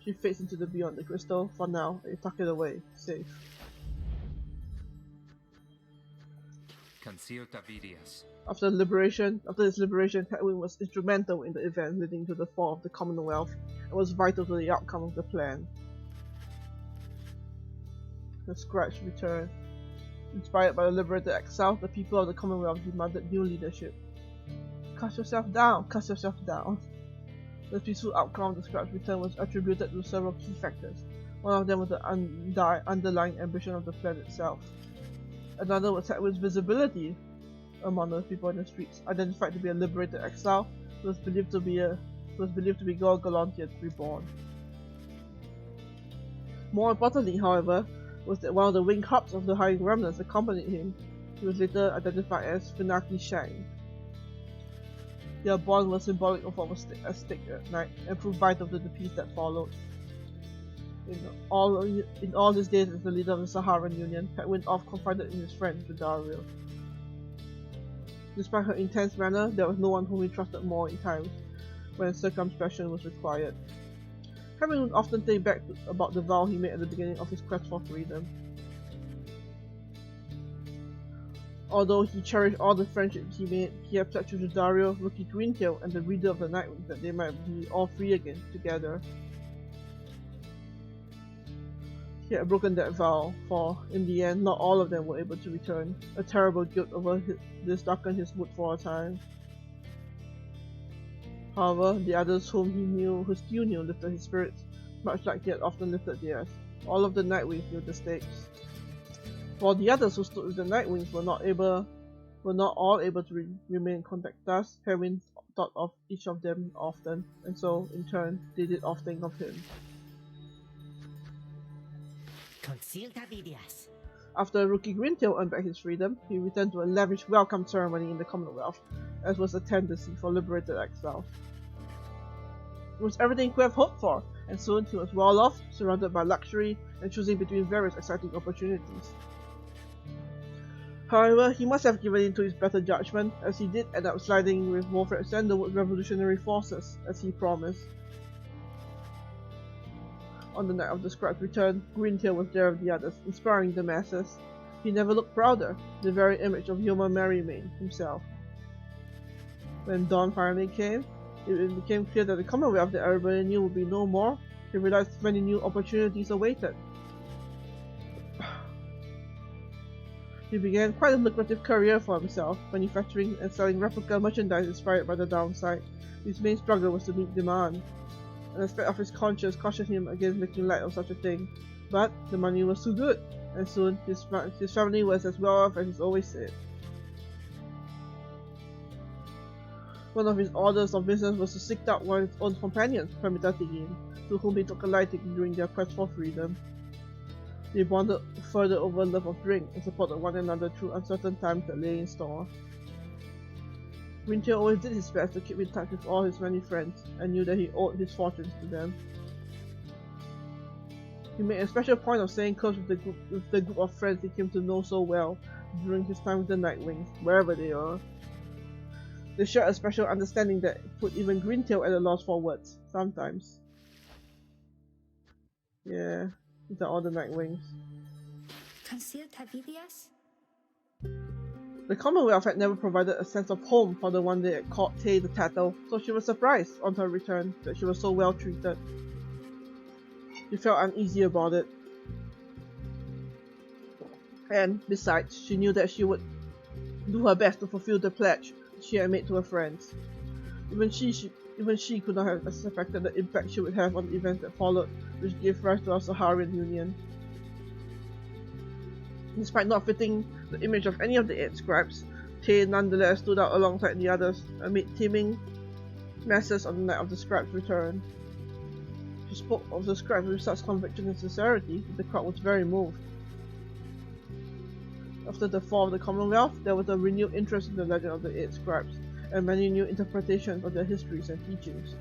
She fades into the beyond the crystal. For now, they tuck it away, safe. After this liberation, Hedwig was instrumental in the event leading to the fall of the Commonwealth and was vital to the outcome of the plan. The scribes returned. Inspired by the liberated exile, the people of the Commonwealth demanded new leadership. Cast yourself down! Cast yourself down! The peaceful outcome of the scribes' return was attributed to several key factors. One of them was the underlying ambition of the plan itself. Another was Hedwig's visibility among the people in the streets. Identified to be a liberated exile, who was believed to be Gorgolantian reborn. More importantly, however, was that one of the winged harps of the hiding remnants accompanied him. He was later identified as Funaki Shang. Their bond was symbolic of what was at stake at night, and proved vital to the peace that followed. In all his days as the leader of the Saharan Union, Hedwig confided in his friend Judario. Despite her intense manner, there was no one whom he trusted more in times when circumspection was required. Hedwig would often think back about the vow he made at the beginning of his quest for freedom. Although he cherished all the friendships he made, he had pledged to Judario, Rookie Greentail, and the Reader of the Nightwings that they might be all free again, together. He had broken that vow, for, in the end, not all of them were able to return. A terrible guilt over this darkened his mood for a time. However, the others who still knew, lifted his spirits, much like he had often lifted theirs. All of the Nightwings knew the stakes. While the others who stood with the Nightwings were not all able to remain in contact. Thus, Hedwig thought of each of them often, and so, in turn, they did often think of him. After Rookie Greentail earned back his freedom, he returned to a lavish welcome ceremony in the Commonwealth, as was a tendency for liberated exiles. It was everything he could have hoped for, and soon he was well off, surrounded by luxury, and choosing between various exciting opportunities. However, he must have given in to his better judgment, as he did end up sliding with Wilfred Sanderwood's revolutionary forces, as he promised. On the night of the scribe's return, Greentail was there with the others, inspiring the masses. He never looked prouder, the very image of Yoma Merrymane himself. When dawn finally came, it became clear that the Commonwealth that everybody knew would be no more. He realized many new opportunities awaited. He began quite a lucrative career for himself, manufacturing and selling replica merchandise inspired by the downside. His main struggle was to meet demand. An aspect of his conscience cautioned him against making light of such a thing, but the money was too good, and soon his family was as well off as he's always said. One of his orders of business was to seek out one of his own companions, Permitatigin, to whom he took a liking during their quest for freedom. They bonded further over love of drink and supported one another through uncertain times that lay in store. Greentail always did his best to keep in touch with all his many friends, and knew that he owed his fortunes to them. He made a special point of staying close with the group of friends he came to know so well during his time with the Nightwings, wherever they are. They shared a special understanding that put even Greentail at a loss for words, sometimes. Yeah, these are all the Nightwings. Concealed Tavidias? The Commonwealth had never provided a sense of home for the one they had called Tay the Tattle, so she was surprised, on her return, that she was so well treated. She felt uneasy about it. And, besides, she knew that she would do her best to fulfill the pledge she had made to her friends. Even she could not have suspected the impact she would have on the events that followed, which gave rise to our Saharan Union. Despite not fitting the image of any of the 8 scribes, Tay nonetheless stood out alongside the others amid teeming masses on the night of the scribe's return. She spoke of the scribes with such conviction and sincerity that the crowd was very moved. After the fall of the Commonwealth, there was a renewed interest in the legend of the 8 scribes, and many new interpretations of their histories and teachings.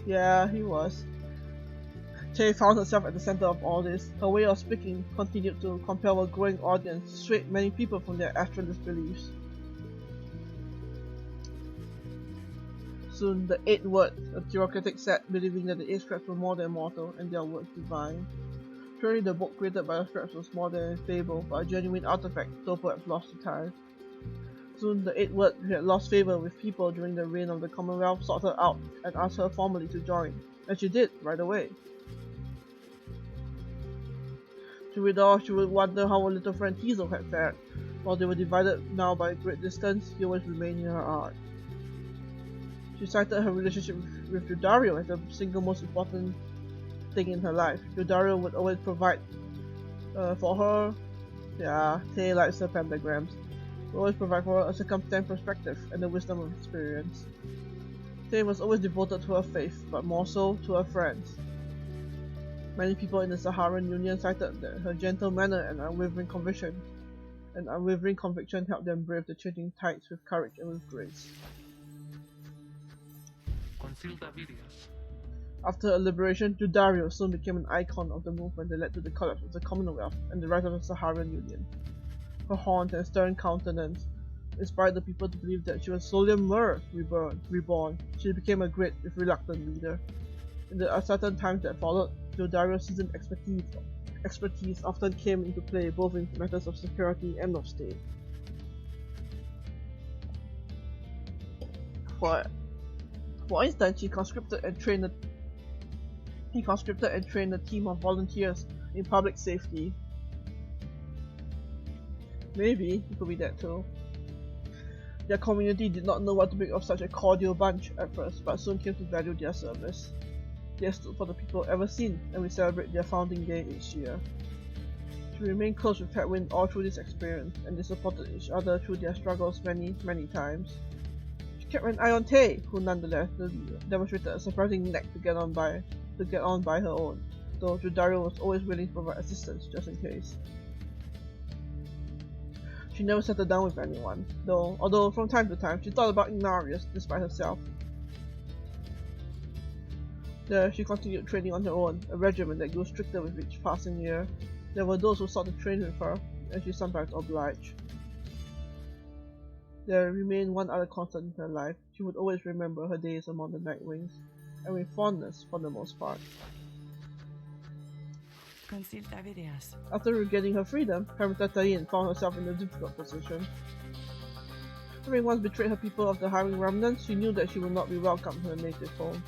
Yeah, he was. Tay found herself at the center of all this. Her way of speaking continued to compel a growing audience, swayed many people from their astralist beliefs. Soon, the 8th word, a theocratic set believing that the 8 scribes were more than mortal and their words divine. Surely the book created by the scribes was more than a fable, but a genuine artifact, though perhaps lost to time. Soon, the 8th word, who had lost favor with people during the reign of the Commonwealth, sought her out and asked her formally to join, and she did, right away. Through it all, she would wonder how her little friend Tizo had fared. While they were divided now by a great distance, he always remained in her heart. She cited her relationship with Yudario as the single most important thing in her life. Yudario would always provide for her. Yeah, Tay likes her pentagrams. Would always provide for her a circumstance perspective and the wisdom of experience. Tay was always devoted to her faith, but more so to her friends. Many people in the Saharan Union cited that her gentle manner and unwavering conviction helped them brave the changing tides with courage and with grace. After her liberation, Yudario soon became an icon of the movement that led to the collapse of the Commonwealth and the rise of the Saharan Union. Her haunt and stern countenance inspired the people to believe that she was Solium Mur reborn. She became a great, if reluctant, leader. In the uncertain times that followed, Yudario's seasoned expertise often came into play both in matters of security and of state. For instance, he conscripted and trained a team of volunteers in public safety. Maybe it could be that too. Their community did not know what to make of such a cordial bunch at first, but soon came to value their service. They stood for the people ever seen, and we celebrate their founding day each year. She remained close with Headwind all through this experience, and they supported each other through their struggles many times. She kept an eye on Tay, who nonetheless demonstrated a surprising knack to get on by her own, though Yudario was always willing to provide assistance just in case. She never settled down with anyone, although from time to time she thought about Ignarius despite herself. There, she continued training on her own, a regimen that grew stricter with each passing year. There were those who sought to train with her, and she sometimes obliged. There remained one other constant in her life. She would always remember her days among the Nightwings, and with fondness for the most part. After regaining her freedom, Pyre found herself in a difficult position. Having once betrayed her people of the Hiring Remnants, she knew that she would not be welcomed in her native home.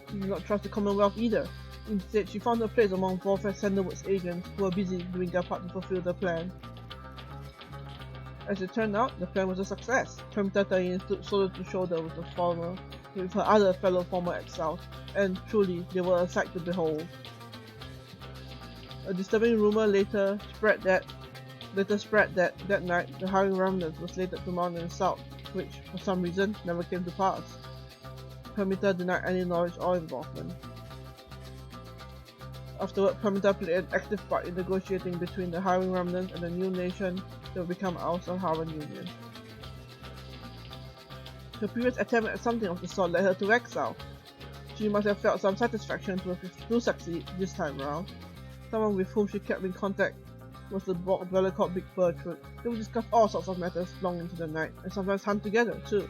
She did not trust the Commonwealth either. Instead, she found her place among Volfred Sandalwood's agents who were busy doing their part to fulfill the plan. As it turned out, the plan was a success. Pyre stood shoulder to shoulder with her other fellow former exiles, and truly, they were a sight to behold. A disturbing rumor later spread that that night the Hiring Remnants was slated to mount an assault, which, for some reason, never came to pass. Pyre denied any knowledge or involvement. Afterward, Pyre played an active part in negotiating between the Hiring Remnants and the new nation that would become Owls of Haran Union. Her previous attempt at something of the sort led her to exile. She must have felt some satisfaction to succeed this time around. Someone with whom she kept in contact was the brother called Big Bertrude. They would discuss all sorts of matters long into the night, and sometimes hunt together too.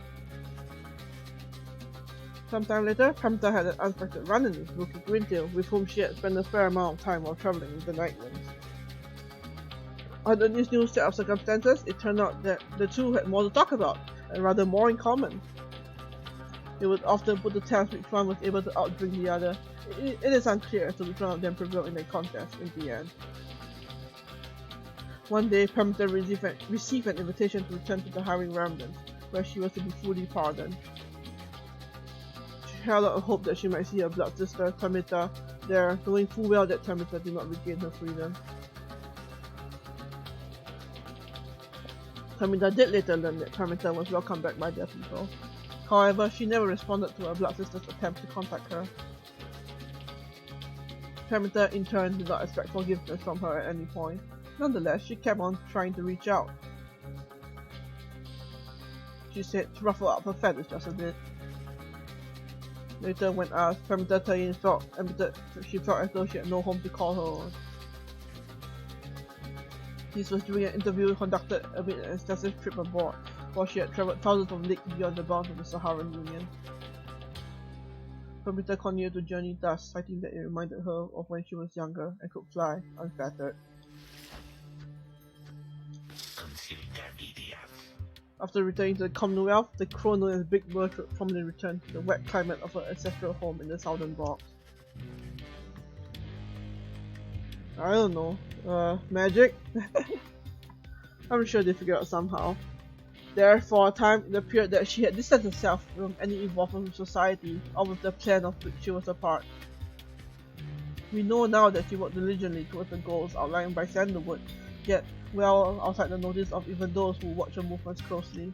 Sometime later, Pyre had an unexpected run-in with Rookie Grintail, with whom she had spent a fair amount of time while traveling with the Nightwings. Under this new set of circumstances, it turned out that the two had more to talk about, and rather more in common. They would often put the test which one was able to outdrink the other. It is unclear as to which one of them prevailed in the contest in the end. One day, Pyre received an invitation to return to the Hiring Remnants, where she was to be fully pardoned. She held out a hope that she might see her blood sister, Tamita, there, knowing full well that Tamita did not regain her freedom. Tamita did later learn that Pyre was welcomed back by their people. However, she never responded to her blood sister's attempt to contact her. Pyre, in turn, did not expect forgiveness from her at any point. Nonetheless, she kept on trying to reach out. She said to ruffle up her feathers just a bit. Later, when asked, Pyre felt as though she had no home to call her own. This was during an interview conducted amid an extensive trip abroad, while she had travelled thousands of leagues beyond the bounds of the Saharan Union. Pyre continued to journey thus, citing that it reminded her of when she was younger and could fly unfettered. After returning to the Commonwealth, the crow known as Big Bertrude promptly returned to the wet climate of her ancestral home in the southern bogs. I don't know, magic? I'm sure they figured out somehow. There, for a time, it appeared that she had distanced herself from any involvement with society or with the plan of which she was a part. We know now that she worked diligently towards the goals outlined by Sandalwood, yet well outside the notice of even those who watch her movements closely.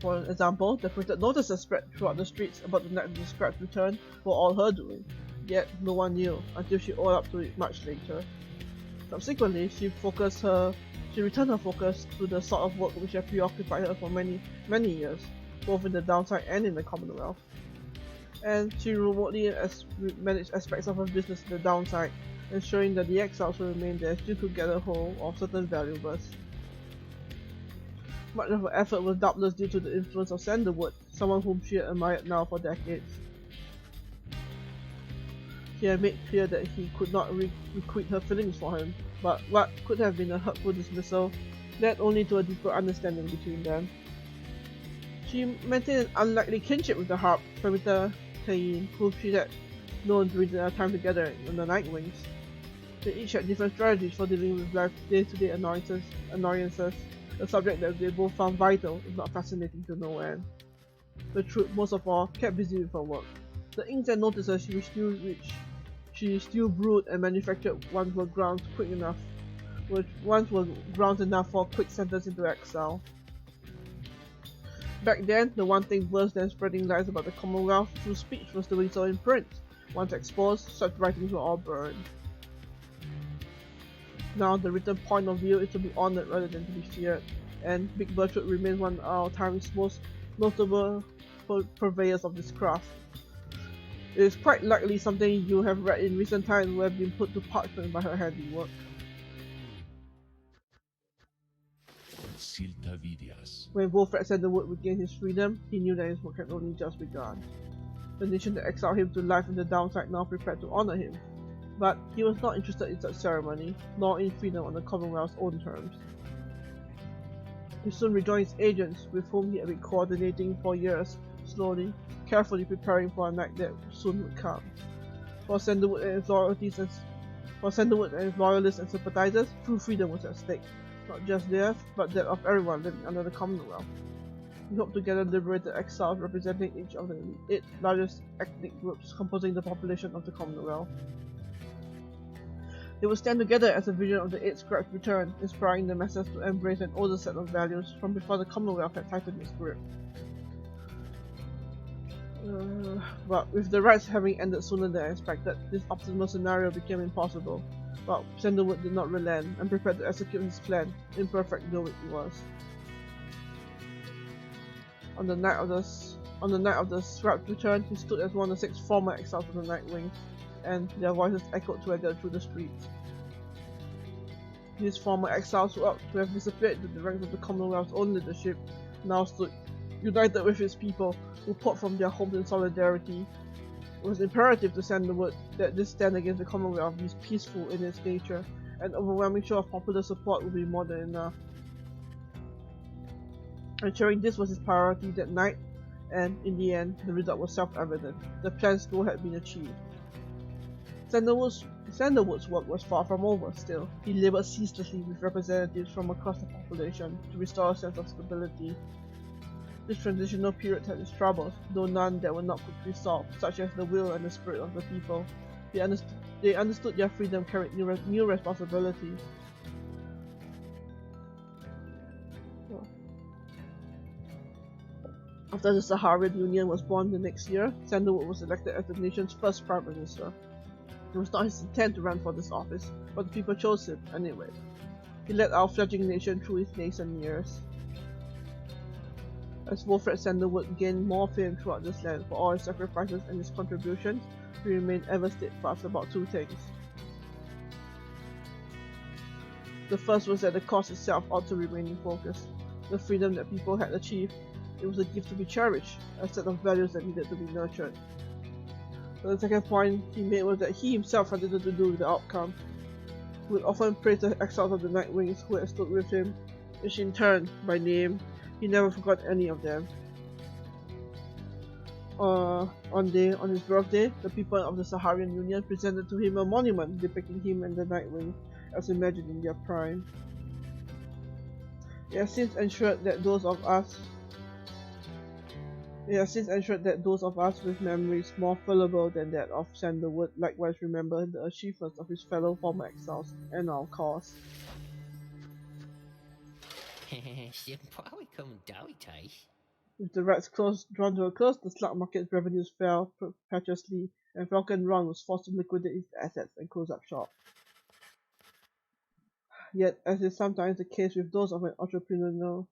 For example, the printed notices spread throughout the streets about the night described return were all her doing, yet no one knew until she owned up to it much later. Subsequently, she returned her focus to the sort of work which had preoccupied her for many years, both in the downside and in the Commonwealth. And she remotely managed aspects of her business in the downside, ensuring that the exiles who remained there still could get a hold of certain valuables. Much of her effort was doubtless due to the influence of Sandalwood, someone whom she had admired now for decades. She had made clear that he could not requite her feelings for him, but what could have been a hurtful dismissal led only to a deeper understanding between them. She maintained an unlikely kinship with the harp, Pyre, whom she had known during their time together in the Nightwings. They each had different strategies for dealing with life's day-to-day annoyances, a subject that they both found vital, if not fascinating to no end. The truth, most of all, kept busy with her work. The inks and notices she still brewed and manufactured once were ground enough for a quick sentence into exile. Back then, the one thing worse than spreading lies about the Commonwealth through speech was doing so in print. Once exposed, such writings were all burned. Now the written point of view is to be honored rather than to be feared, and Big Bertrude remains one of our time's most notable purveyors of this craft. It is quite likely something you have read in recent times will have been put to parchment by her handiwork. When Wolfred Sandalwood regained his freedom, he knew that his work had only just begun. The nation that exiled him to life in the downside now prepared to honor him, but he was not interested in such ceremony, nor in freedom on the Commonwealth's own terms. He soon rejoined his agents, with whom he had been coordinating for years, slowly, carefully preparing for a night that soon would come. For Sandalwood and his loyalists and sympathizers, true freedom was at stake, not just theirs, but that of everyone living under the Commonwealth. He hoped to gather liberated exiles representing each of the 8 largest ethnic groups composing the population of the Commonwealth. They would stand together as a vision of the 8 scribes returned, inspiring the masses to embrace an older set of values from before the Commonwealth had tightened its grip. But with the Rites having ended sooner than expected, this optimal scenario became impossible. But Sandalwood did not relent and prepared to execute his plan, imperfect though it was. On the night of the scribes' return, he stood as one of the 6 former exiles of the Nightwing, and their voices echoed together through the streets. These former exiles who ought to have disappeared into the ranks of the Commonwealth's own leadership now stood united with its people, who poured from their homes in solidarity. It was imperative to Sandalwood that this stand against the Commonwealth be peaceful in its nature. An overwhelming show of popular support would be more than enough. Ensuring this was his priority that night, and in the end, the result was self-evident. The plan's goal had been achieved. Sandalwood's work was far from over still. He labored ceaselessly with representatives from across the population to restore a sense of stability. This transitional period had its troubles, though none that were not quickly solved, such as the will and the spirit of the people. They understood their freedom carried new responsibilities. After the Saharian Union was born the next year, Sandalwood was elected as the nation's first Prime Minister. It was not his intent to run for this office, but the people chose him anyway. He led our fledgling nation through its nascent years. As Wolfred Sandalwood gained more fame throughout this land for all his sacrifices and his contributions, he remained ever steadfast about 2 things. The first was that the cause itself ought to remain in focus. The freedom that people had achieved, it was a gift to be cherished, a set of values that needed to be nurtured. The second point he made was that he himself had little to do with the outcome. He would often praise the exiles of the Nightwings who had stood with him, which in turn, by name, he never forgot any of them. On his birthday, the people of the Saharian Union presented to him a monument depicting him and the Nightwing as imagined in their prime. It has since ensured that those of us with memories more fallible than that of Sandalwood likewise remember the achievements of his fellow former exiles and our cause. With the Rites drawn to a close, the slug market's revenues fell perpetuously, and Falcon Run was forced to liquidate its assets and close up shop. Yet, as is sometimes the case with those of an entrepreneurial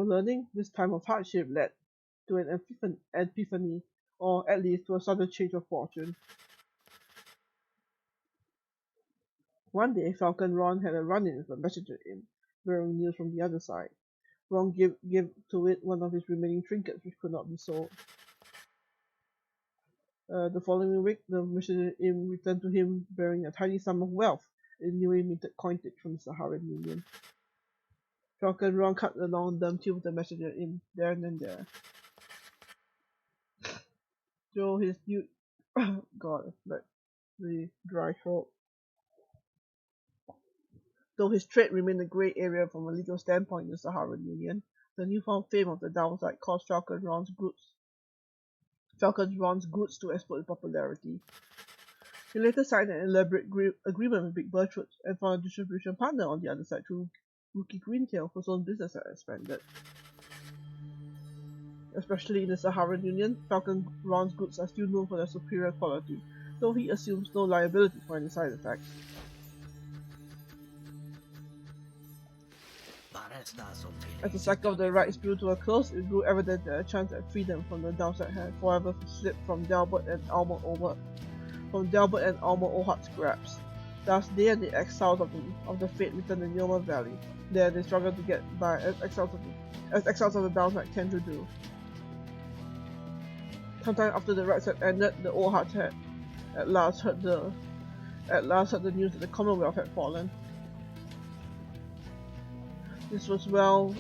learning, this time of hardship led to an epiphany, or at least to a sudden change of fortune. One day, Falcon Ron had a run-in with a messenger imp, bearing news from the other side. Ron gave to it one of his remaining trinkets which could not be sold. The following week, the messenger imp returned to him bearing a tiny sum of wealth in newly minted coinage from the Saharian Union. Falcon Ron cut a long dumb deal with the messenger imp there and there. Though his new God, like really dry throat. Though his trade remained a grey area from a legal standpoint in the Saharian Union, the newfound fame of the downside caused Falcon Ron's goods to explode in popularity. He later signed an elaborate agreement with Big Bertrude and found a distribution partner on the other side through Rookie Greentail, whose own business had expanded. Especially in the Saharian Union, Falcon Ron's goods are still known for their superior quality, though he assumes no liability for any side effects. As the cycle of the rites drew to a close, it grew evident that a chance at freedom from the downside had forever slipped from Delbert and Alma Ohart's grasp. Thus, they and the exiles of the fate returned in Yoma Valley. There, they struggled to get by as exiles of the downside tend to do. Sometime after the rites had ended, the Oharts had at last heard the news that the Commonwealth had fallen. This was well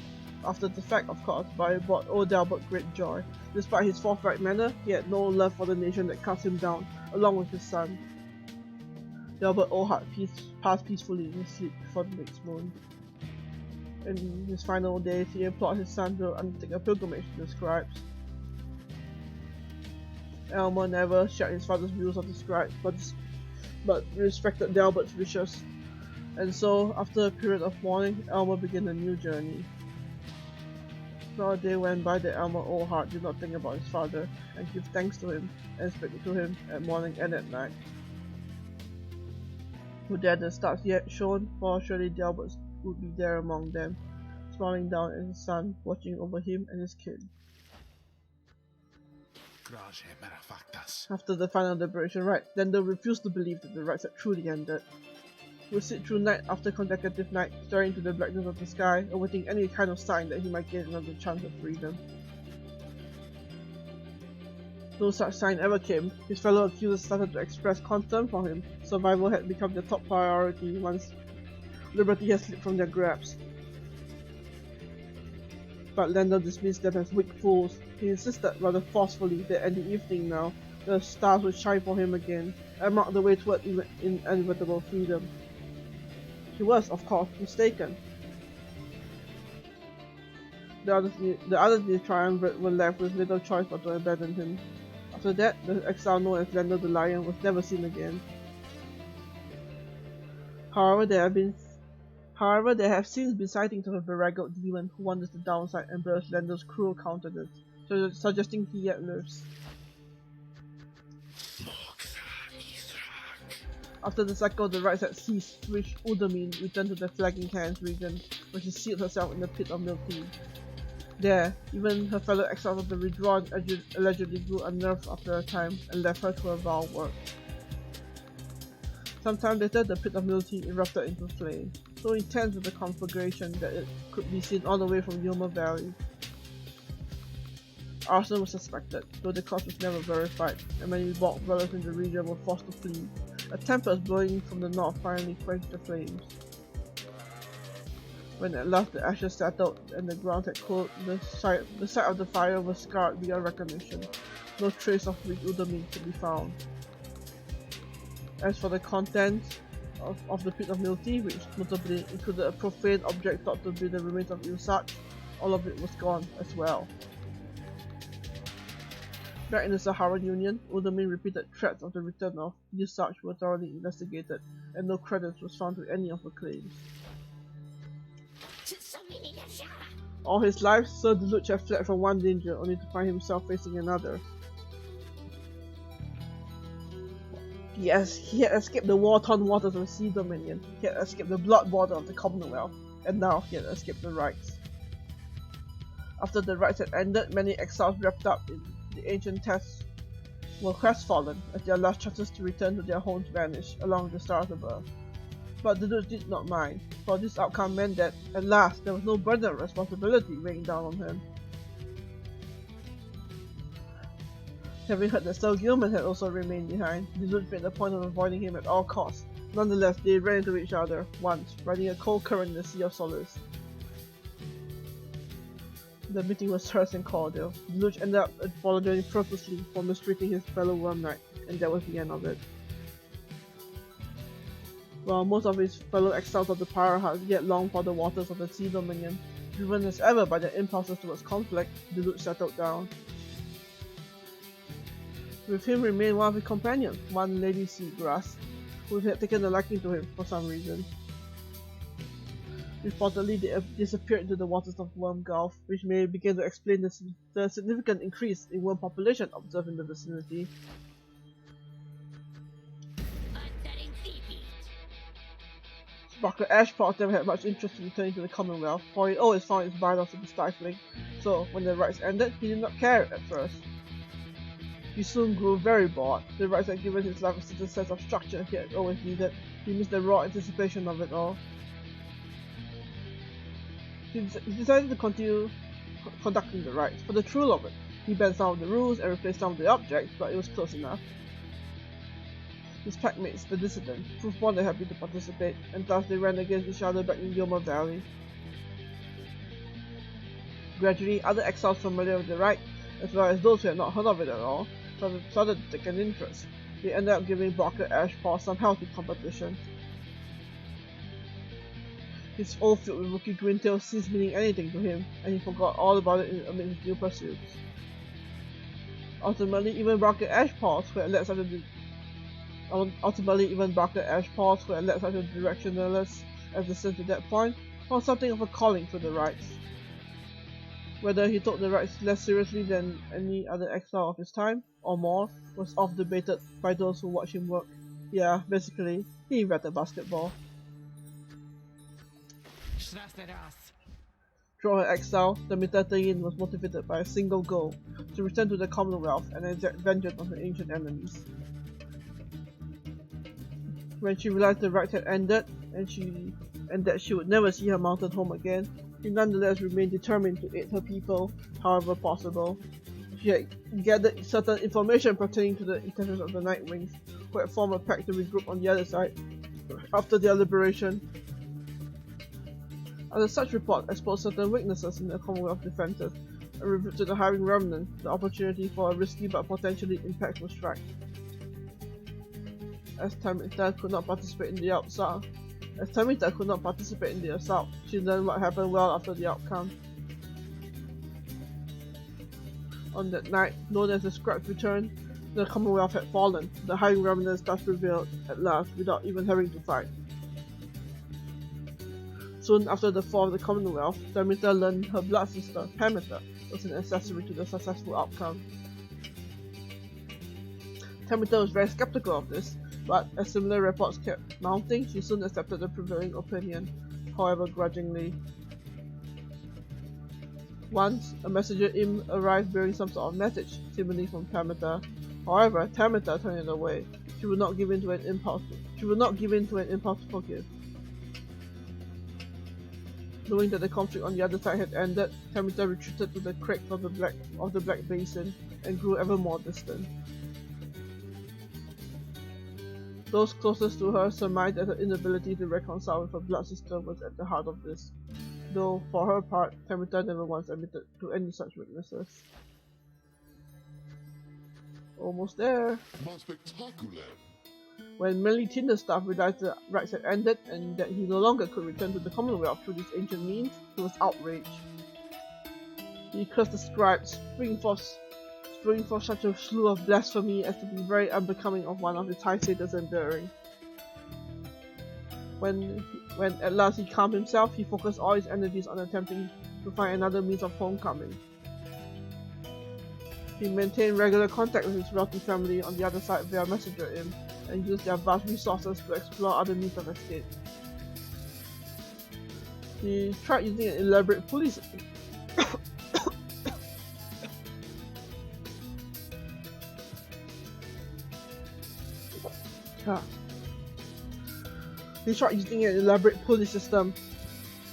after the fact, of course, but it brought old Delbert great joy. Despite his forthright manner, he had no love for the nation that cast him down, along with his son. Delbert Ohart passed peacefully in his sleep before the next moon. In his final days, he implored his son to undertake a pilgrimage to the scribes. Elmer never shared his father's views of the scribes, but respected Delbert's wishes. And so, after a period of mourning, Elmer began a new journey. Not a day went by that Elmer Ohart did not think about his father and give thanks to him and speak to him at morning and at night. Would there the stars yet shone, for surely Delbert would be there among them, smiling down at his son, watching over him and his kin. After the final liberation rite, Lando refused to believe that the rites had truly ended. He would sit through night after consecutive night, staring into the blackness of the sky, awaiting any kind of sign that he might get another chance of freedom. No such sign ever came. His fellow accusers started to express concern for him. Survival had become their top priority once liberty had slipped from their grasp. But Lando dismissed them as weak fools. He insisted rather forcefully that in the evening now, the stars would shine for him again, and mark the way toward inevitable freedom. He was, of course, mistaken. The others in the triumvirate were left with little choice but to abandon him. After that, the exile known as Lando the Lion was never seen again. However, there have since been sightings of a bedraggled demon who wanders the downside and bears Lando's cruel countenance, suggesting he yet lives. After the cycle of the rites had ceased, Witch Udamine returned to the Flagging Hands region, where she sealed herself in the pit of milk tea. There, even her fellow exiles of the Withdrawn allegedly grew unnerved after a time and left her to her vile work. Sometime later, the pit of milk tea erupted into flame, so intense was the conflagration that it could be seen all the way from Yoma Valley. Arson was suspected, though the cause was never verified, and many Borg dwellers in the region were forced to flee. A tempest blowing from the north finally quenched the flames. When at last the ashes settled and the ground had cooled, the site of the fire was scarred beyond recognition. No trace of Witch Udamine could be found. As for the contents of the pit of milk tea, which notably included a profane object thought to be the remains of Usach, all of it was gone as well. Back in the Saharan Union, Udamine repeated threats of the return of Usach were thoroughly investigated, and no credence was found to any of her claims. All his life, Sir Deluge had fled from one danger, only to find himself facing another. He had escaped the war-torn waters of the Sea Dominion, he had escaped the blood border of the Commonwealth, and now he had escaped the Rites. After the Rites had ended, many exiles wrapped up in the ancient tests were crestfallen as their last chances to return to their homes vanished along the stars above. But the Deluge did not mind, for this outcome meant that, at last, there was no burden of responsibility weighing down on him. Having heard that Sir Gilman had also remained behind, the Deluge made a point of avoiding him at all costs. Nonetheless, they ran into each other, once, riding a cold current in the Sea of Solace. The meeting was terse and cordial. The Deluge ended up apologizing profusely for mistreating his fellow Worm Knight, and that was the end of it. While most of his fellow exiles of the Pyre had yet longed for the waters of the Sea Dominion, driven as ever by their impulses towards conflict, the Deluge settled down. With him remained one of his companions, one Lady Seagrass, who had taken a liking to him for some reason. Reportedly, they disappeared into the waters of Worm Gulf, which may begin to explain the significant increase in worm population observed in the vicinity. Dr. Ashport never had much interest in returning to the Commonwealth, for he always found its vitals to be stifling, so when the rites ended, he did not care at first. He soon grew very bored. The rites had given his life a certain sense of structure he had always needed. He missed the raw anticipation of it all. He decided to continue conducting the rites, for the thrill of it. He bent some of the rules and replaced some of the objects, but it was close enough. His packmates, the dissidents, proved more than happy to participate, and thus they ran against each other back in Yoma Valley. Gradually, other exiles familiar with the rite, as well as those who had not heard of it at all, started to take an interest. They ended up giving Dr. Ashpaw some healthy competition. His old field with Rookie Greentail ceased meaning anything to him, and he forgot all about it amid his new pursuits. Ultimately, even Dr. Ashpaw, who had led such a directionalist as the Sin to that point, found something of a calling for the rites. Whether he took the rites less seriously than any other exile of his time, or more, was oft debated by those who watched him work. Yeah, basically, he invented basketball. Throughout her exile, the Mitatain was motivated by a single goal, to return to the Commonwealth and exact vengeance on her ancient enemies. When she realized the rites had ended, and that she would never see her mountain home again, she nonetheless remained determined to aid her people, however possible. She had gathered certain information pertaining to the intentions of the Nightwings, who had formed a pact to regroup on the other side after their liberation. Other such reports exposed certain weaknesses in the Commonwealth defences, and revealed to the Hiring Remnant the opportunity for a risky but potentially impactful strike. As Tamita could not participate in the assault, she learned what happened well after the outcome. On that night, known as the Scribe's Return, the Commonwealth had fallen. The Hiring Remnants thus prevailed at last without even having to fight. Soon after the fall of the Commonwealth, Tamita learned her blood sister, Tamita, was an accessory to the successful outcome. Tamita was very skeptical of this, but as similar reports kept mounting, she soon accepted the prevailing opinion, however grudgingly. Once, a messenger Im arrived bearing some sort of message, seemingly from Tamita. However, Tamita turned it away. She would not give in to an impulse to forgive. Knowing that the conflict on the other side had ended, Tamita retreated to the crag of the Black Basin and grew ever more distant. Those closest to her surmised that her inability to reconcile with her blood sister was at the heart of this, though for her part, Tamita never once admitted to any such weaknesses. Almost there. Spectacular. When Melly Tinderstaff realized the rites had ended and that he no longer could return to the Commonwealth through these ancient means, he was outraged. He cursed the scribes, springing forth such a slew of blasphemy as to be very unbecoming of one of his high status and bearing. When at last he calmed himself, he focused all his energies on attempting to find another means of homecoming. He maintained regular contact with his wealthy family on the other side via Messenger Im, and used their vast resources to explore other means of escape. He tried using an elaborate pulley system.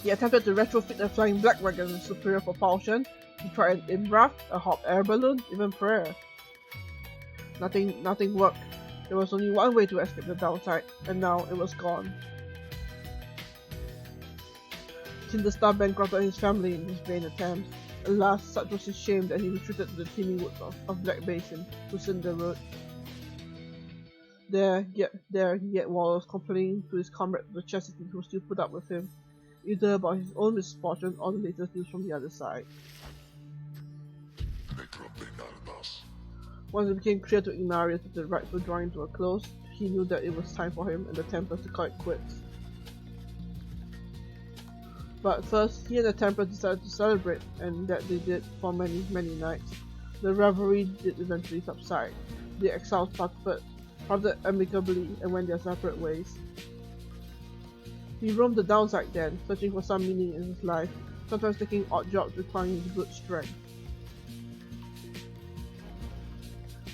He attempted to retrofit a flying black wagon with superior propulsion. He tried an Imbrath, a hot air balloon, even prayer. Nothing worked. There was only one way to escape the downside, and now it was gone. Tinderstar bankrupted his family in his vain attempt. Alas, such was his shame that he retreated to the teeming woods of Black Basin, to Cinder Road. There he yet wallows, complaining to his comrades of the chastity who still put up with him, either about his own misfortune or the latest news from the other side. Once it became clear to Ignarius that the rites were drawing to a close, he knew that it was time for him and the Templars to call it quits. But first, he and the Templars decided to celebrate, and that they did for many, many nights. The revelry did eventually subside. The exiles parted amicably and went their separate ways. He roamed the downside then, searching for some meaning in his life, sometimes taking odd jobs requiring his good strength.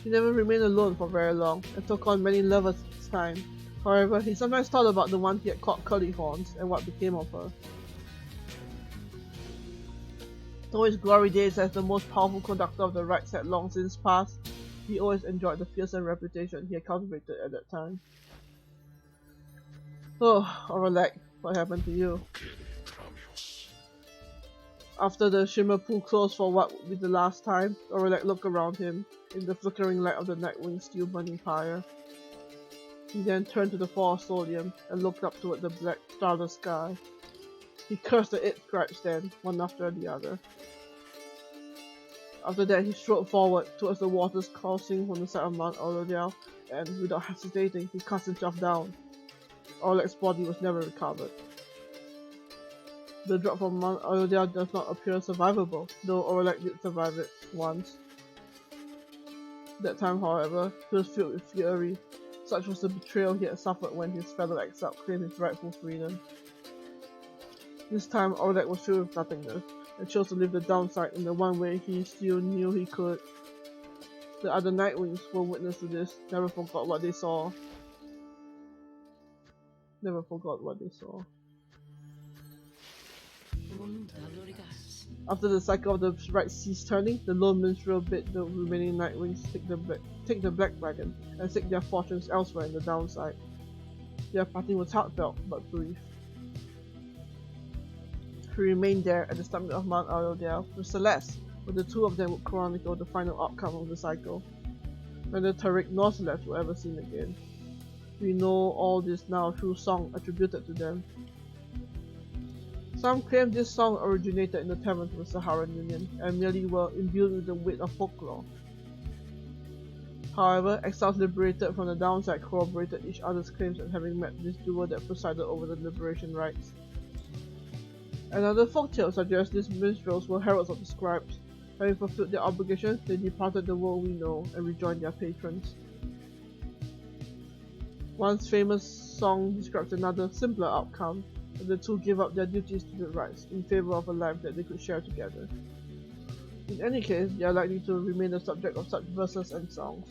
He never remained alone for very long, and took on many lovers each time. However, he sometimes thought about the one he had caught curly horns and what became of her. Though his glory days as the most powerful conductor of the rites had long since passed, he always enjoyed the fearsome reputation he had cultivated at that time. Oh, Oralek, what happened to you? After the shimmer pool closed for what would be the last time, Oralek looked around him in the flickering light of the Nightwing's still burning pyre. He then turned to the Fall of Solium and looked up toward the black, starless sky. He cursed the 8 scribes then, one after the other. After that, he strode forward towards the waters coursing from the side of Mount Aurodial, and without hesitating, he cast himself down. Oralek's body was never recovered. The drop from Mount Aurodial does not appear survivable, though Oralek did survive it once. That time, however, he was filled with fury. Such was the betrayal he had suffered when his fellow exile claimed his rightful freedom. This time, Oralek was filled with nothingness, and chose to leave the downside in the one way he still knew he could. The other Nightwings who were witness to this never forgot what they saw. After the cycle of the rites ceased turning, the lone minstrel bid the remaining Nightwings take the Black Dragon and seek their fortunes elsewhere in the downside. Their parting was heartfelt but brief. He remained there at the summit of Mount Aurodial with Celeste, where the two of them would chronicle the final outcome of the cycle. Neither Tariq nor Celeste were ever seen again. We know all this now through song attributed to them. Some claim this song originated in the taverns of the Saharan Union and merely were imbued with the weight of folklore. However, exiles liberated from the downside corroborated each other's claims at having met this duo that presided over the liberation rites. Another folktale suggests these minstrels were heralds of the scribes. Having fulfilled their obligations, they departed the world we know and rejoined their patrons. One famous song describes another, simpler outcome, and the two gave up their duties to the rites in favor of a life that they could share together. In any case, they are likely to remain the subject of such verses and songs,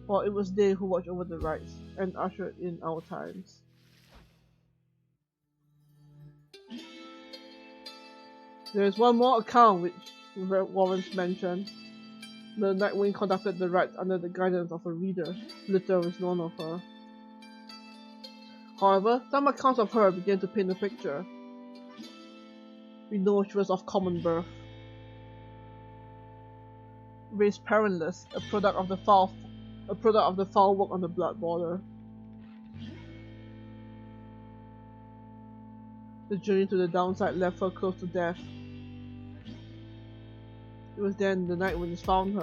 for it was they who watched over the rites and ushered in our times. There is one more account which Warrens mentioned. The Nightwing conducted the rites under the guidance of a reader. Little is known of her. However, some accounts of her began to paint a picture. We know she was of common birth. Raised parentless, a product of the foul work on the blood border. The journey to the downside left her close to death. It was then that the Nightwings found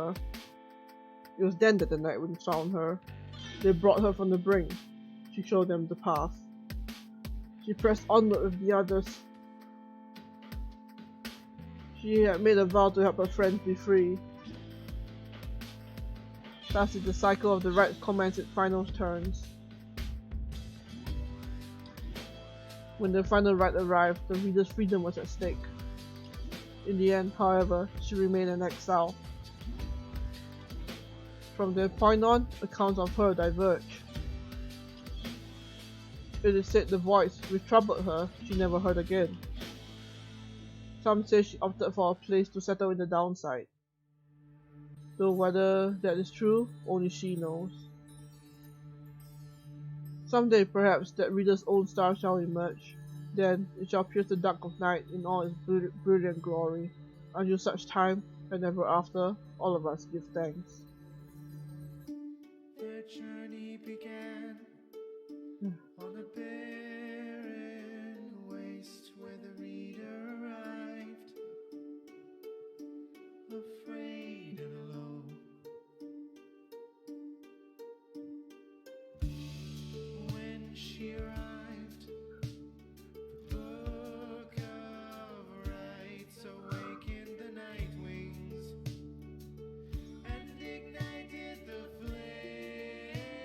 her. They brought her from the brink. She showed them the path. She pressed onward with the others. She had made a vow to help her friends be free. Thus did the cycle of the rites commence its final turns. When the final rite arrived, the reader's freedom was at stake. In the end, however, she remained an exile. From that point on, accounts of her diverge. It is said the voice which troubled her she never heard again. Some say she opted for a place to settle in the downside. Though whether that is true, only she knows. Someday perhaps that reader's own star shall emerge. Then it shall pierce the dark of night in all its brilliant glory. Until such time, and ever after, all of us give thanks. Their journey began on a barren waste where the reader arrived, afraid and alone. When she arrived, the book of rites awakened the Nightwings and ignited the flame.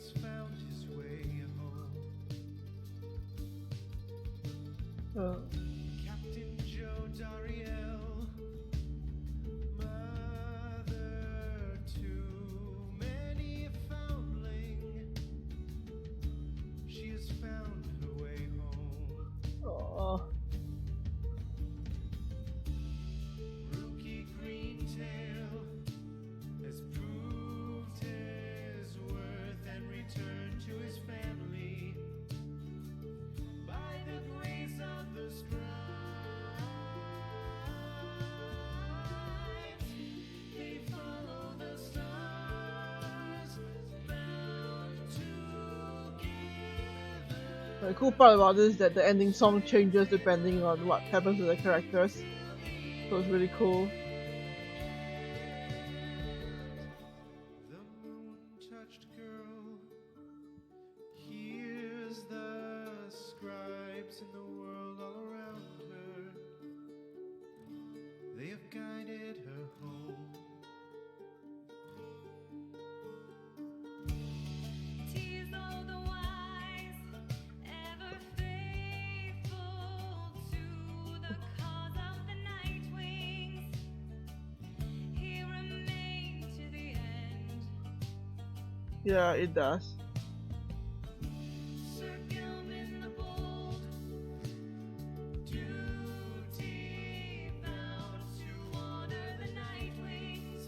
has found his way home. Captain Joe Dariel, mother to many a foundling, she has found her way home. Oh. Rookie Greentail has proved his worth and returned to his family by the grace of the scribes. They follow the stars bound together. The cool part about this is that the ending song changes depending on what happens to the characters. So it's really cool. The moon-touched girl hears the scribes in the world all around her. They have guided her home. Tis all the wise, ever faithful to the cause of the night wings. He remained to the end. Yeah, it does. Sir Gilman the bold, duty bound to honor the night wings.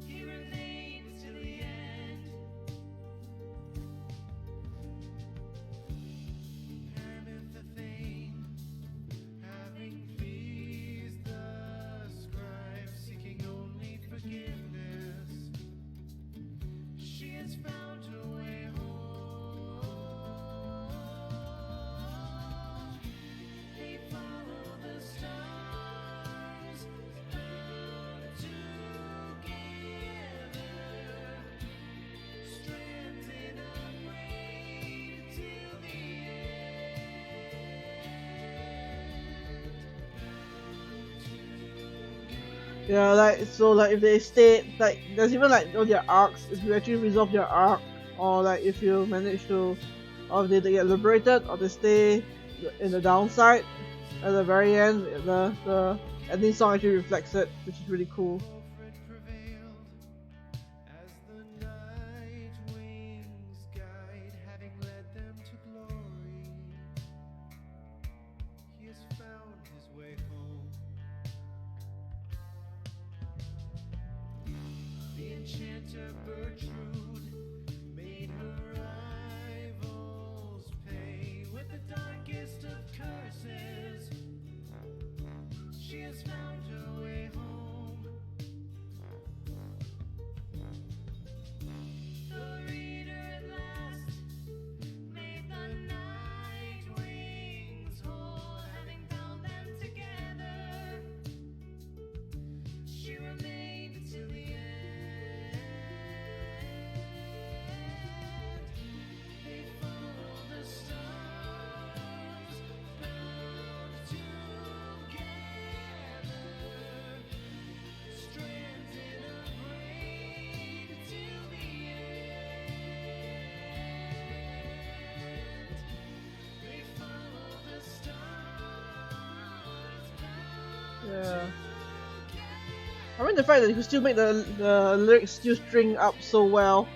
He remains to the end. Hermit the Thane, having pleased the scribes, seeking only forgiveness, she has found her way home. They follow the stars bound together, strands in a braid till the Yeah, like so like if they stay like there's even like all their arcs, if you actually resolve their arc, or like if you manage to, or if they get liberated or they stay in the downside at the very end, the ending song actually reflects it, which is really cool. Alfred prevailed as the night wings guide, having led them to glory. He has found his way home. The enchanter Bertrude made her rivals pay with the darkest of curses. She has found her way home. The reader at last made the night wings whole, having bound them together. She remained till the end. They follow the stars bound together, strands in a braid till the end. They follow the stars bound Yeah. I mean the fact that you can still make the lyrics still string up so well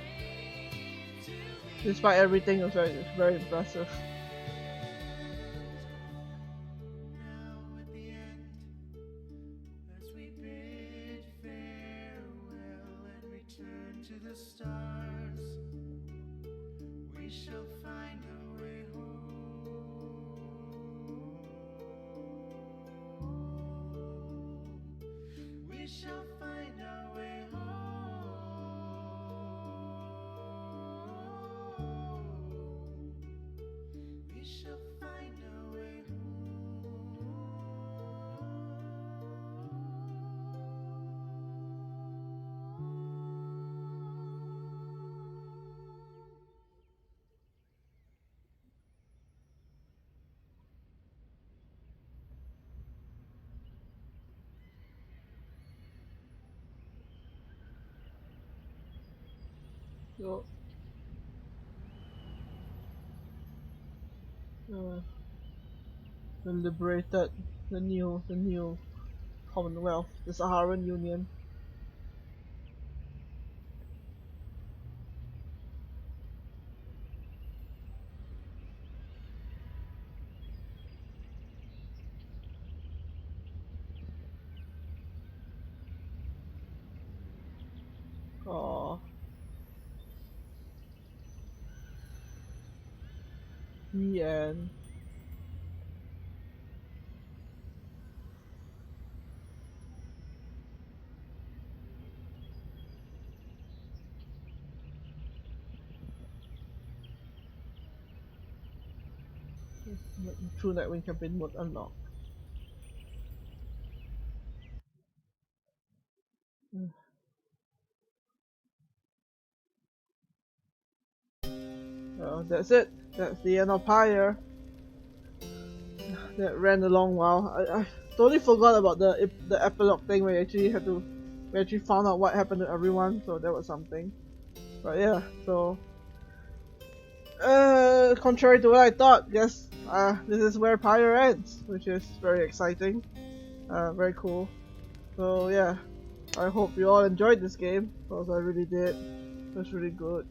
despite everything was very impressive. Now at the end, as we bid farewell and return to the stars, we shall find our way home. We shall find our way home. So, the liberated, the new Commonwealth, the Saharan Union. Oh, the end. True Nightwing campaign mode unlocked. That's it. That's the end of Pyre. That ran a long while. I totally forgot about the epilogue thing where we actually found out what happened to everyone. So that was something. But yeah, so contrary to what I thought, guess this is where Pyre ends, which is very exciting. Very cool. So yeah, I hope you all enjoyed this game, because I really did. It was really good.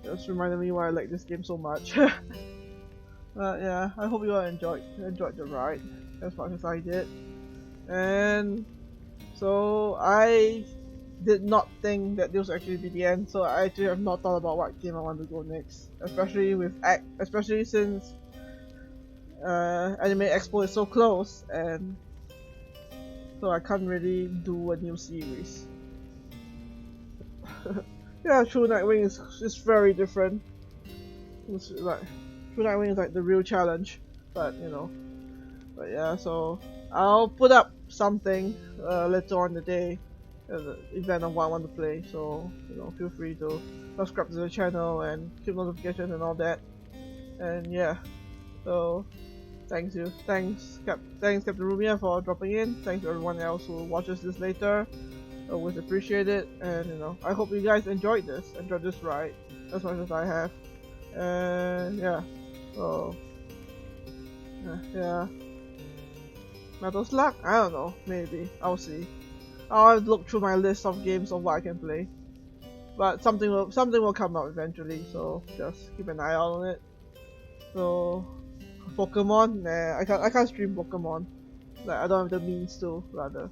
It just reminded me why I like this game so much. Yeah, I hope you all enjoyed the ride as much as I did. And so I did not think that this would actually be the end, so I actually have not thought about what game I want to go next. Especially since Anime Expo is so close, and so I can't really do a new series. Yeah, True Nightwing is very different. It's like True Nightwing is like the real challenge, but you know. But yeah, so I'll put up something later on the day, the event of what I want to play. So you know, feel free to subscribe to the channel and keep notifications and all that. And yeah, so thanks Captain Rumia for dropping in. Thanks to everyone else who watches this later. Always appreciate it, and you know, I hope you guys enjoyed this ride as much as I have. And yeah, so yeah, Metal Slug? I don't know, maybe, I'll see. I'll look through my list of games of what I can play, but something will come out eventually, so just keep an eye out on it. So Pokemon, nah, I can't stream Pokemon, like I don't have the means to, rather.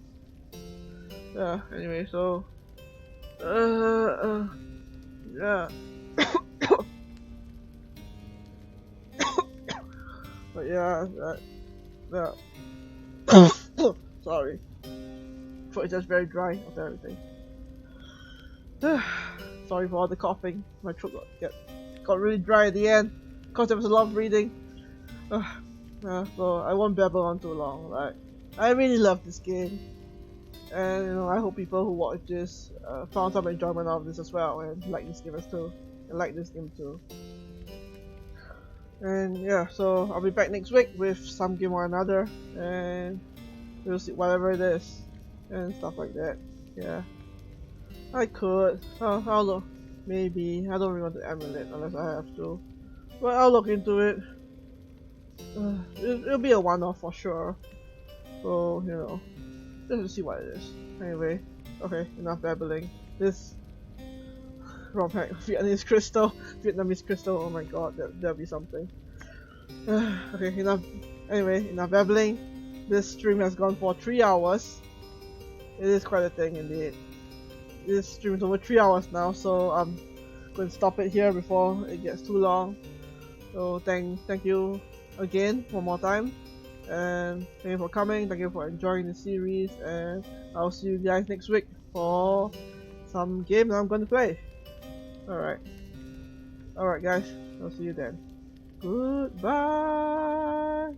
Yeah, anyway, so yeah. But yeah, sorry, throat is just very dry after everything. Sorry for all the coughing. My throat got really dry at the end because there was a lot of reading. So I won't babble on too long. Like, I really love this game, and you know, I hope people who watch this found some enjoyment out of this as well, and like this game too. And yeah, so I'll be back next week with some game or another, and we'll see whatever it is and stuff like that. Yeah, I could. I'll look. Maybe I don't really want to emulate unless I have to, but I'll look into it. It'll be a one-off for sure. So you know, just to see what it is. Anyway, okay, enough babbling. This Rob Hack, Vietnamese crystal, oh my god, that'll be something. Okay, enough babbling. This stream has gone for 3 hours. It is quite a thing indeed. This stream is over 3 hours now, so I'm going to stop it here before it gets too long. So thank you again one more time, and thank you for coming, thank you for enjoying the series, and I'll see you guys next week for some games I'm going to play. Alright guys, I'll see you then. Goodbye.